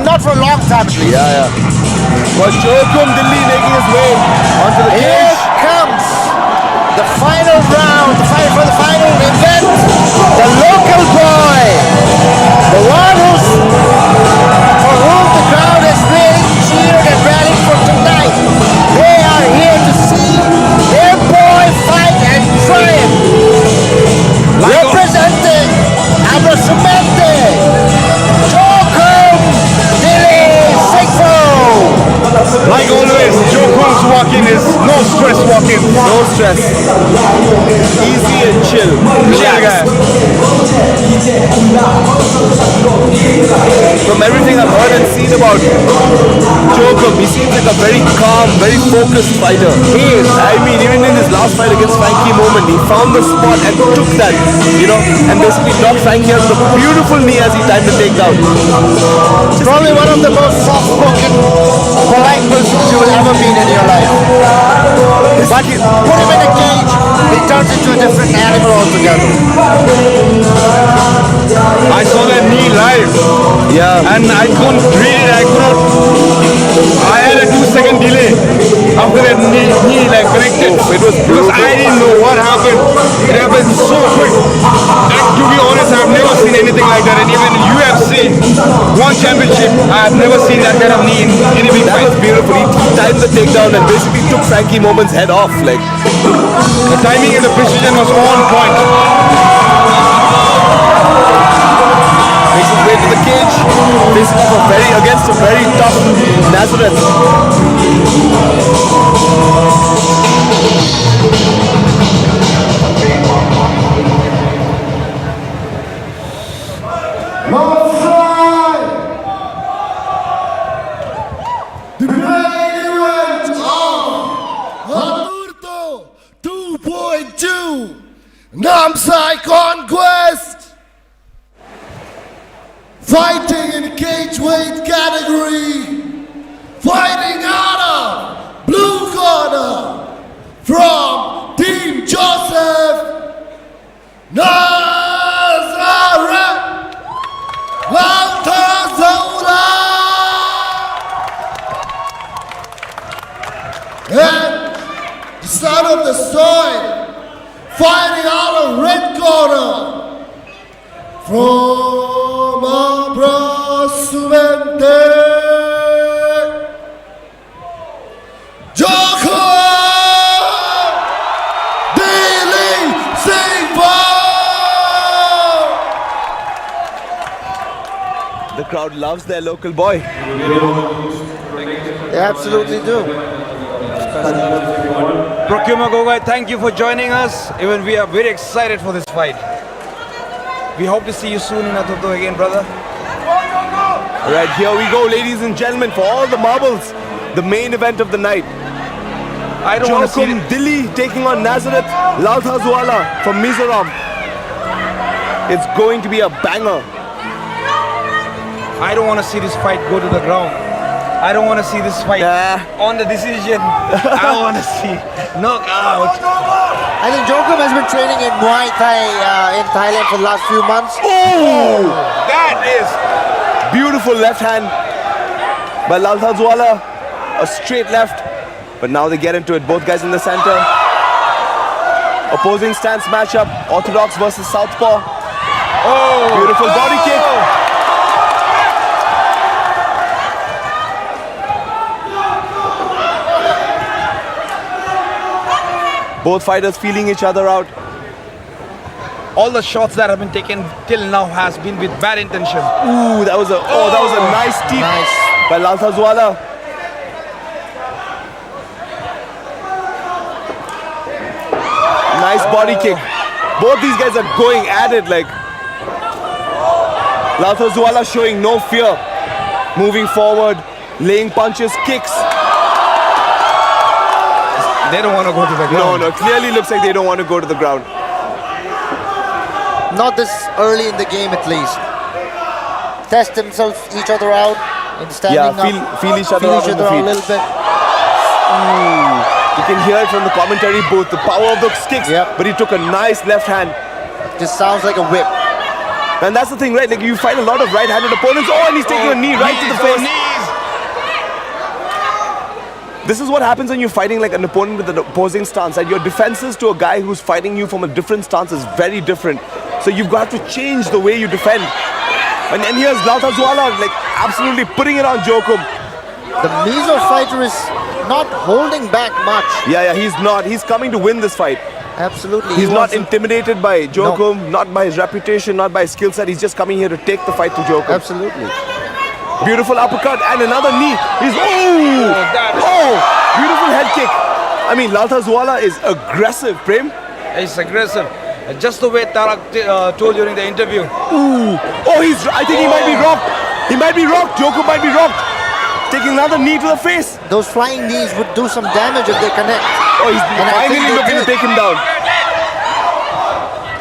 Not for a long time at least. Yeah. But Jowkhum Dili making his way onto the cage. Here comes the final round, the fight for the final event. The local boy, the one for whom the crowd has really cheered and rallied for tonight. They are here to see their boy fight and triumph. Representing Abrasumente, Jowkhum Dili, Singpho. Like always, Jowkhum's walk-in is no stress walk-in. No stress. Easy and chill. Relax. From everything I've heard and seen about Jowkhum, he seems like a very calm, very focused fighter. He is. I mean, even in his last fight against Frankie Moment, he found the spot and took that, you know, and basically knocked Frankie out with a beautiful knee as he timed the takedown. Probably one of the most soft-spoken, polite persons you will ever meet in your life. But you put him in a cage, he turns into a different animal altogether. I saw that knee live. Yeah. And I couldn't read it. I had a 2-second delay after that knee like connected. It was because I didn't know what happened. It happened so quick. And to be honest, I've never seen anything like that. And even in UFC, one championship, I've never seen that kind of knee in any big fight. That was beautiful. He timed the takedown and basically took Frankie Moment's head off. Like the timing and the precision was on point. Makes his way to the cage, facing off against a very tough Nazareth. Namsai! The main event of ATURTO 2.2 Namsai Conquest! Fighting in cage weight category, fighting out of blue corner from Team Joseph, Nazareth Lalthazuala. And the son of the soil, fighting out of red corner. From Abrasumente, Jowkhum Dili Singpho. The crowd loves their local boy. They absolutely do. Procurement Gogai, thank you for joining us. Even we are very excited for this fight. We hope to see you soon in ATURTO again, brother. Right, here we go, ladies and gentlemen, for all the marbles, the main event of the night. I don't want to see Jowkhum Dili taking on Nazareth Lalthazuala from Mizoram. It's going to be a banger. I don't want to see this fight go to the ground. I don't want to see this fight on the decision. I want to see knockout. I think Jowkhum has been training in Muay Thai in Thailand for the last few months. Oh! That is beautiful left hand by Lalthazuala. A straight left. But now they get into it. Both guys in the center. Opposing stance matchup. Orthodox versus Southpaw. Oh! Beautiful body kick. Both fighters feeling each other out. All the shots that have been taken till now has been with bad intention. Ooh, that was a nice teep by Lalthazuala. Nice body kick. Both these guys are going at it like Lalthazuala showing no fear. Moving forward, laying punches, kicks. They don't want to go to the ground. No, clearly looks like they don't want to go to the ground. Not this early in the game at least. Test themselves, each other out, and standing up. Feel each other out on the feet. A little bit. You can hear it from the commentary booth, the power of those kicks. But he took a nice left hand. Just sounds like a whip. And that's the thing, right? Like you fight a lot of right-handed opponents. Oh, and he's taking a knee right to the face. This is what happens when you're fighting like an opponent with an opposing stance. And your defenses to a guy who's fighting you from a different stance is very different. So you've got to change the way you defend. And here's Lalthazuala like absolutely putting it on Jowkhum. The Mizo fighter is not holding back much. Yeah, he's not. He's coming to win this fight. Absolutely. He's not intimidated by Jowkhum, not by his reputation, not by his skill set. He's just coming here to take the fight to Jowkhum. Absolutely. Beautiful uppercut and another knee. Beautiful head kick. I mean, Lalthazuala is aggressive, Prem. He's aggressive. Just the way Tarak told during the interview. I think he might be rocked. He might be rocked. Jowkhum might be rocked. Taking another knee to the face. Those flying knees would do some damage if they connect. He's finally looking to take him down.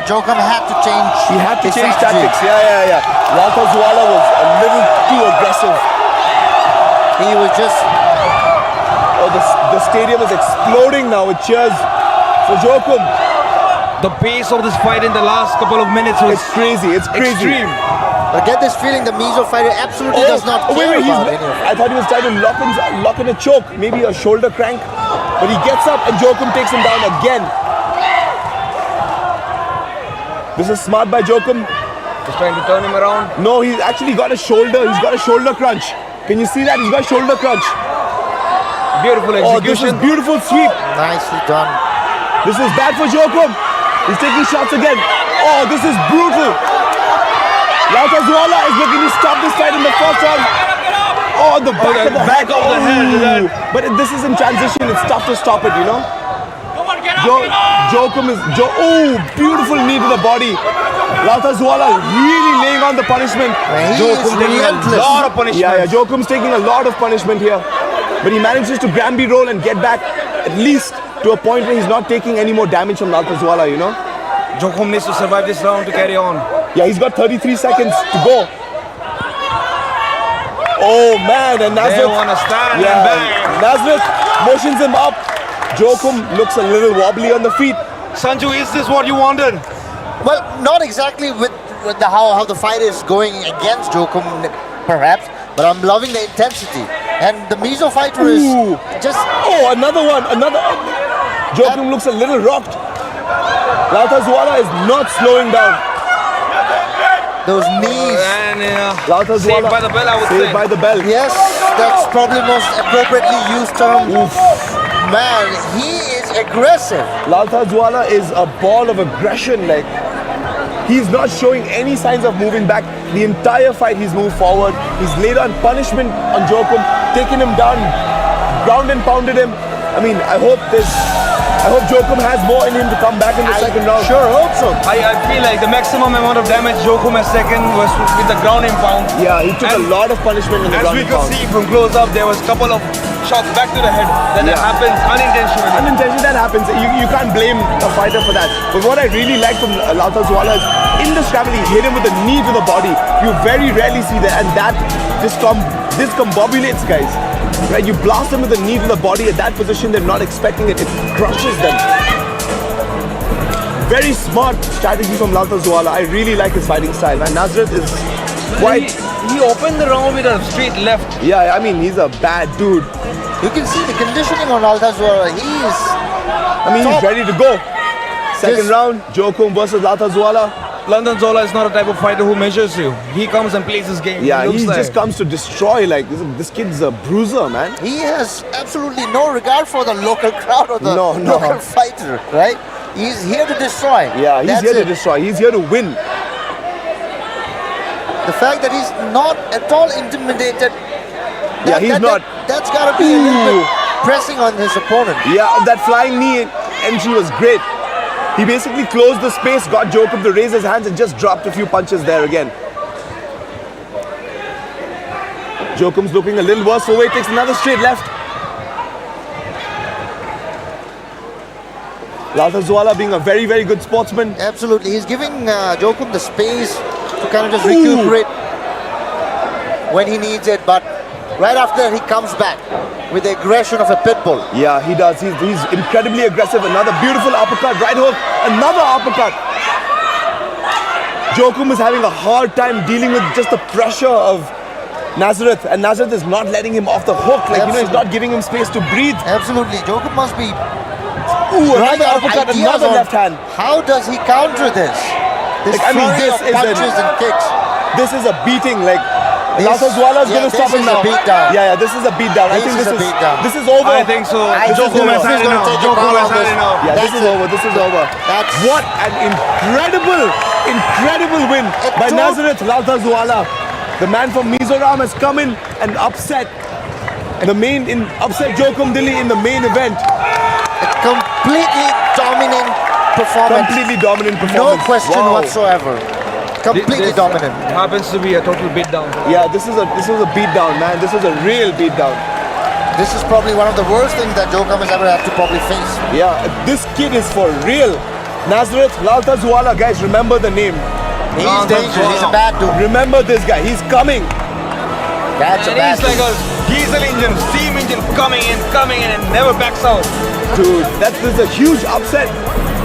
Jowkhum had to change. He had to change tactics. Yeah. Lalthazuala was a little too aggressive. He was just... the stadium is exploding now with cheers for Jowkhum. The pace of this fight in the last couple of minutes was crazy. It's crazy. Extreme. I get this feeling the Mizo fighter absolutely does not care about any of it. I thought he was trying to lock in a choke, maybe a shoulder crank. But he gets up and Jowkhum takes him down again. This is smart by Jowkhum. He's trying to turn him around. No, he's actually got a shoulder. He's got a shoulder crunch. Can you see that? He's got a shoulder crunch. Beautiful execution. This is beautiful sweep. Nicely done. This is bad for Jowkhum. He's taking shots again. This is brutal. Lalthazuala is looking to stop this fight in the first round. The back of the head. But this is in transition. It's tough to stop it, you know. Jowkhum is... beautiful knee to the body. Lalthazuala really laying on the punishment. Jowkhum taking a lot of punishment. Yeah, Jowkhum's taking a lot of punishment here. But he manages to Gramby roll and get back at least to a point where he's not taking any more damage from Lalthazuala, you know. Jowkhum needs to survive this round to carry on. Yeah, he's got 33 seconds to go. Oh man, and Nazareth... They want to stand and bang. Nazareth motions him up. Jowkhum looks a little wobbly on the feet. Sanju, is this what you wanted? Well, not exactly with how the fight is going against Jowkhum, perhaps, but I'm loving the intensity. And the Mizo fighter is just... Oh, another one. Jowkhum looks a little rocked. Lalthazuala is not slowing down. Those knees. Lalthazuala Saved by the bell, I would say. Saved by the bell. Yes, that's probably the most appropriately used term. Man, he is aggressive. Lalthazuala is a ball of aggression. Like, he's not showing any signs of moving back. The entire fight he's moved forward. He's laid on punishment on Jowkhum, taken him down, ground and pounded him. I mean, I hope Jowkhum has more in him to come back in the second round. Sure hope so. I feel like the maximum amount of damage Jowkhum has taken was with the ground and pound. Yeah, he took a lot of punishment in the ground and pound. As we could see from close up, there was a couple of shots back to the head. That happens unintentionally. Unintentionally, that happens. You can't blame a fighter for that. But what I really like from Lalthazuala is in the scramble, he hit him with a knee to the body. You very rarely see that, and that discombobulates guys. Right, you blast them with a knee to the body at that position, they're not expecting it. It crushes them. Very smart strategy from Lalthazuala. I really like his fighting style, man. Nazareth is quite... He opened the round with a straight left. Yeah, I mean, he's a bad dude. You can see the conditioning on Lalthazuala. He's ready to go. Second round, Jowkhum versus Lalthazuala. Lalthazuala is not a type of fighter who measures you. He comes and plays his game. Yeah, he just comes to destroy. Like, this kid's a bruiser, man. He has absolutely no regard for the local crowd or the local fighter, right? He's here to destroy. Yeah, he's here to destroy. He's here to win. The fact that he's not at all intimidated. He's not. That's got to be a little bit pressing on his opponent. Yeah, that flying knee entry was great. He basically closed the space, got Jowkhum to raise his hands and just dropped a few punches there again. Jowkhum's looking a little worse for weight, takes another straight left. Lalthazuala being a very, very good sportsman. Absolutely, he's giving Jowkhum the space to kind of just recuperate when he needs it, but right after he comes back with the aggression of a pit bull. Yeah, he does. He's incredibly aggressive. Another beautiful uppercut, right hook, another uppercut. Jowkhum is having a hard time dealing with just the pressure of Nazareth, and Nazareth is not letting him off the hook. Like, he's not giving him space to breathe. Absolutely, Jowkhum must be... Another uppercut, another left hand. How does he counter this? This flurry of punches and kicks. This is a beating, like... Lalthazuala is going to stop him now. Yeah, this is a beatdown. I think this is over. I think so. Jowkhum has had enough. Yeah, this is over. This is over. What an incredible win by Nazareth Lalthazuala. The man from Mizoram has come in and upset Jowkhum Dili in the main event. A completely dominant performance. No question whatsoever. Completely dominant. Happens to be a total beatdown. Yeah, this is a beatdown, man. This is a real beatdown. This is probably one of the worst things that Jowkhum has ever had to probably face. Yeah, this kid is for real. Nazareth Lalthazuala, guys, remember the name. He's dangerous. He's a bad dude. Remember this guy. He's coming. That's a bad dude. He's like a diesel engine, steam engine coming in and never backs out. Dude, that's a huge upset.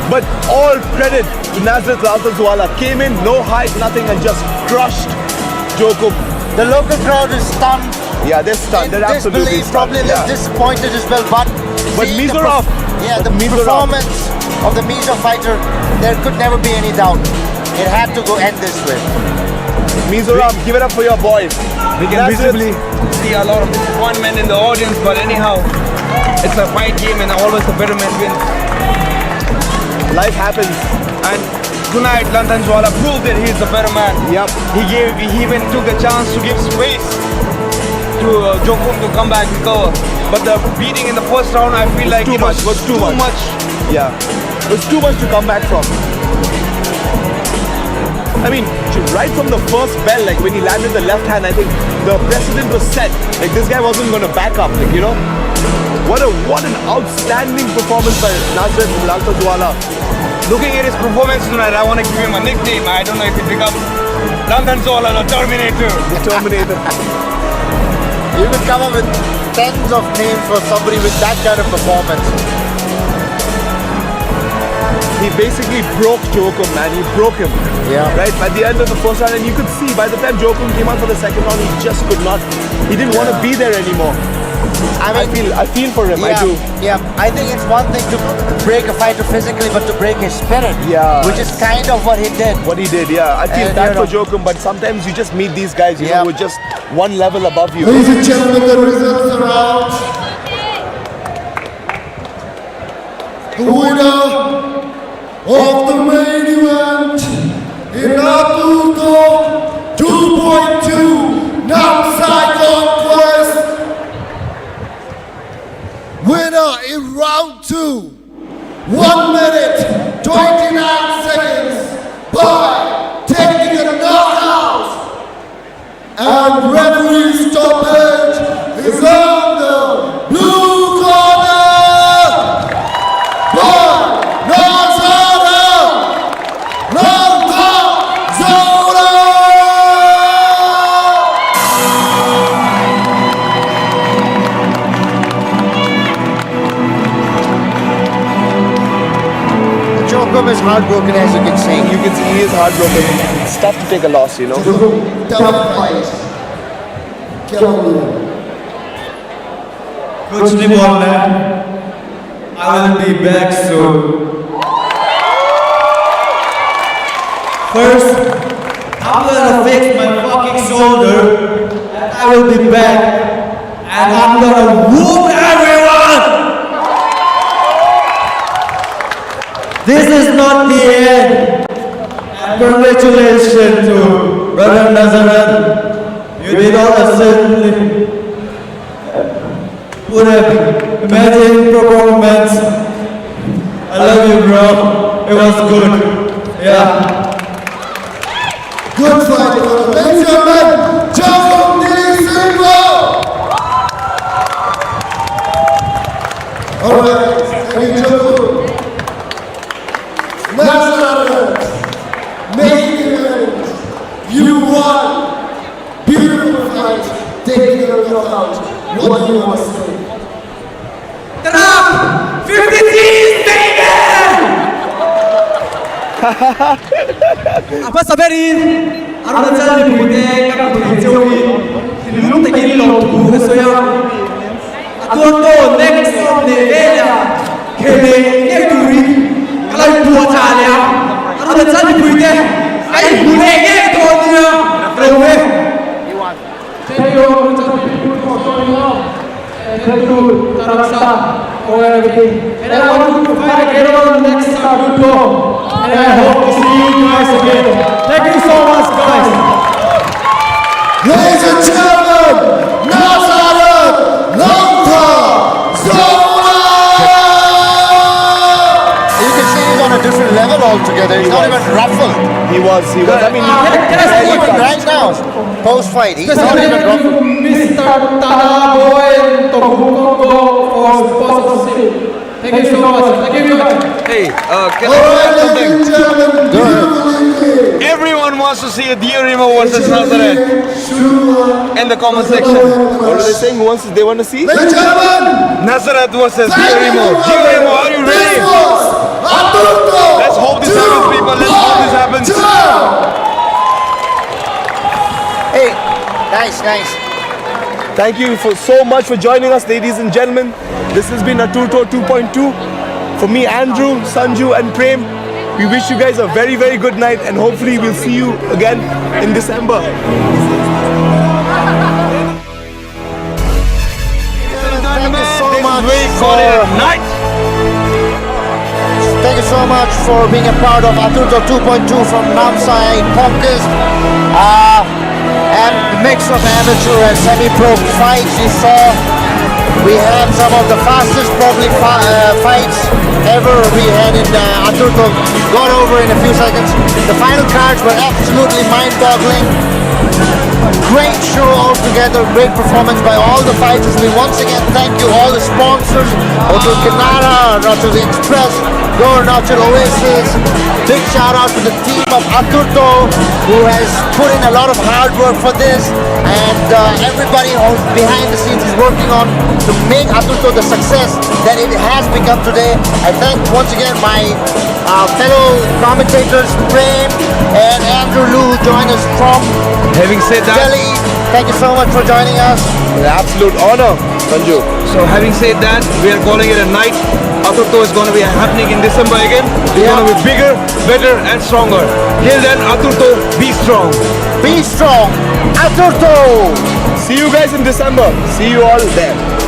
But all credit to Nazareth Lalthazuala. Came in, no hype, nothing, and just crushed Jowkhum. The local crowd is stunned. Yeah, they're stunned. They're absolutely stunned. Probably a little disappointed as well. But Mizoram. The performance of the Mizo fighter, there could never be any doubt. It had to go end this way. Mizoram, give it up for your boys. We can visibly see a lot of disappointment in the audience, but anyhow, it's a fight game and always the better man wins. Life happens. And tonight, Lalthazuala proved that he's the better man. Yep. He even took a chance to give space to Jowkhum to come back and recover. But the beating in the first round, I feel like it was too much. Yeah, it was too much to come back from. I mean, right from the first bell, like when he landed the left hand, I think the precedent was set. Like, this guy wasn't going to back up, like, you know. What an outstanding performance by Nazareth Lalthazuala. Looking at his performance tonight, I want to give him a nickname. I don't know if it becomes Lalthazuala, the Terminator. The Terminator. You could come up with tens of names for somebody with that kind of performance. he basically broke Jowkhum, man. He broke him. Yeah. Right? At the end of the first round, and you could see by the time Jowkhum came out for the second round, he just could not. He didn't want to be there anymore. I feel for him. Yeah, I do. Yeah, I think it's one thing to break a fighter physically, but to break his spirit. Yeah. Which is kind of what he did. What he did, yeah. I feel bad for Jowkhum, but sometimes you just meet these guys, you know, who are just one level above you. Ladies and gentlemen, the results are out. The winner of the main event in ATURTO 2.2 Namsai Conquest. Winner in round 2, 1 minute 29 seconds by technical knockout. And referee stoppage is on the blue corner by Nazareth Lalthazuala. Jowkhum is heartbroken, as you can see. You can see he is heartbroken. It's tough to take a loss, you know. Tough fight. Coach Nimon, I will be back soon. First, I'm gonna fix my fucking shoulder, and I will be back, and I'm gonna whoop everyone! This is not the end. And congratulations to Brother Nazareth. You did all simply put an amazing performance. I love you, bro. It was good. Yeah. Good fight, brother. Ladies and gentlemen, Jowkhum Dili Singpho. All right, thank you, Jowkhum. Nazareth, main event. You won. Beautiful fight. Technical knockout. What do you want to say? Drop 50 G's, baby! Apa sabarin? Arunachal ni puite kapag jowi. Tinulong tagili lo tu kesoya. ATURTO next level. Kele yeturi. Kalau dua cahaya. Arunachal ni puite. Ay bulege tu dia. Rewe. Thank you for showing up. Thank you, Tarasta, for everything. And I want to fight again on the next ATURTO. And I hope to see you guys again. Thank you so much, guys. Ladies and gentlemen, Nazareth Lalthazuala. You can see he's on a different level altogether. He's not even ruffled. He was. I mean, even right now, post-fight, he's not even ruffled. Mr. Tanaboy and Tokukongo for sponsorship. Thank you so much. Thank you, guys. Hey, can I add something? Everyone wants to see a Diorimo versus Nazareth in the comment section. What are they saying? They want to see? Ladies and gentlemen, Nazareth versus Diorimo. Diorimo, are you ready? Let's hope this happens, people. Let's hope this happens. Hey, nice. Thank you so much for joining us, ladies and gentlemen. This has been ATURTO 2.2. For me, Andrew, Sanju, and Prem, we wish you guys a very, very good night, and hopefully we'll see you again in December. Thank you so much for being a part of ATURTO 2.2 from Namsai Conquest. And the mix of amateur and semi-pro fights you saw. We had some of the fastest probably fights ever we had in ATURTO. Got over in a few seconds. The final cards were absolutely mind-boggling. Great show altogether, great performance by all the fighters. We once again thank you all the sponsors, Hotel Canara, Hotel Express, Go Arunachal Oasis. Big shout out to the team of ATURTO who has put in a lot of hard work for this, and everybody who's behind the scenes is working on to make ATURTO the success that it has become today. I thank once again my fellow commentators Prem and Andrew Lu who joined us from Having said that, Delhi. Thank you so much for joining us. An absolute honor, Sanju. So having said that, we are calling it a night. ATURTO is going to be happening in December again. It's going to be bigger, better and stronger. Till then, ATURTO, be strong. Be strong. ATURTO. See you guys in December. See you all there.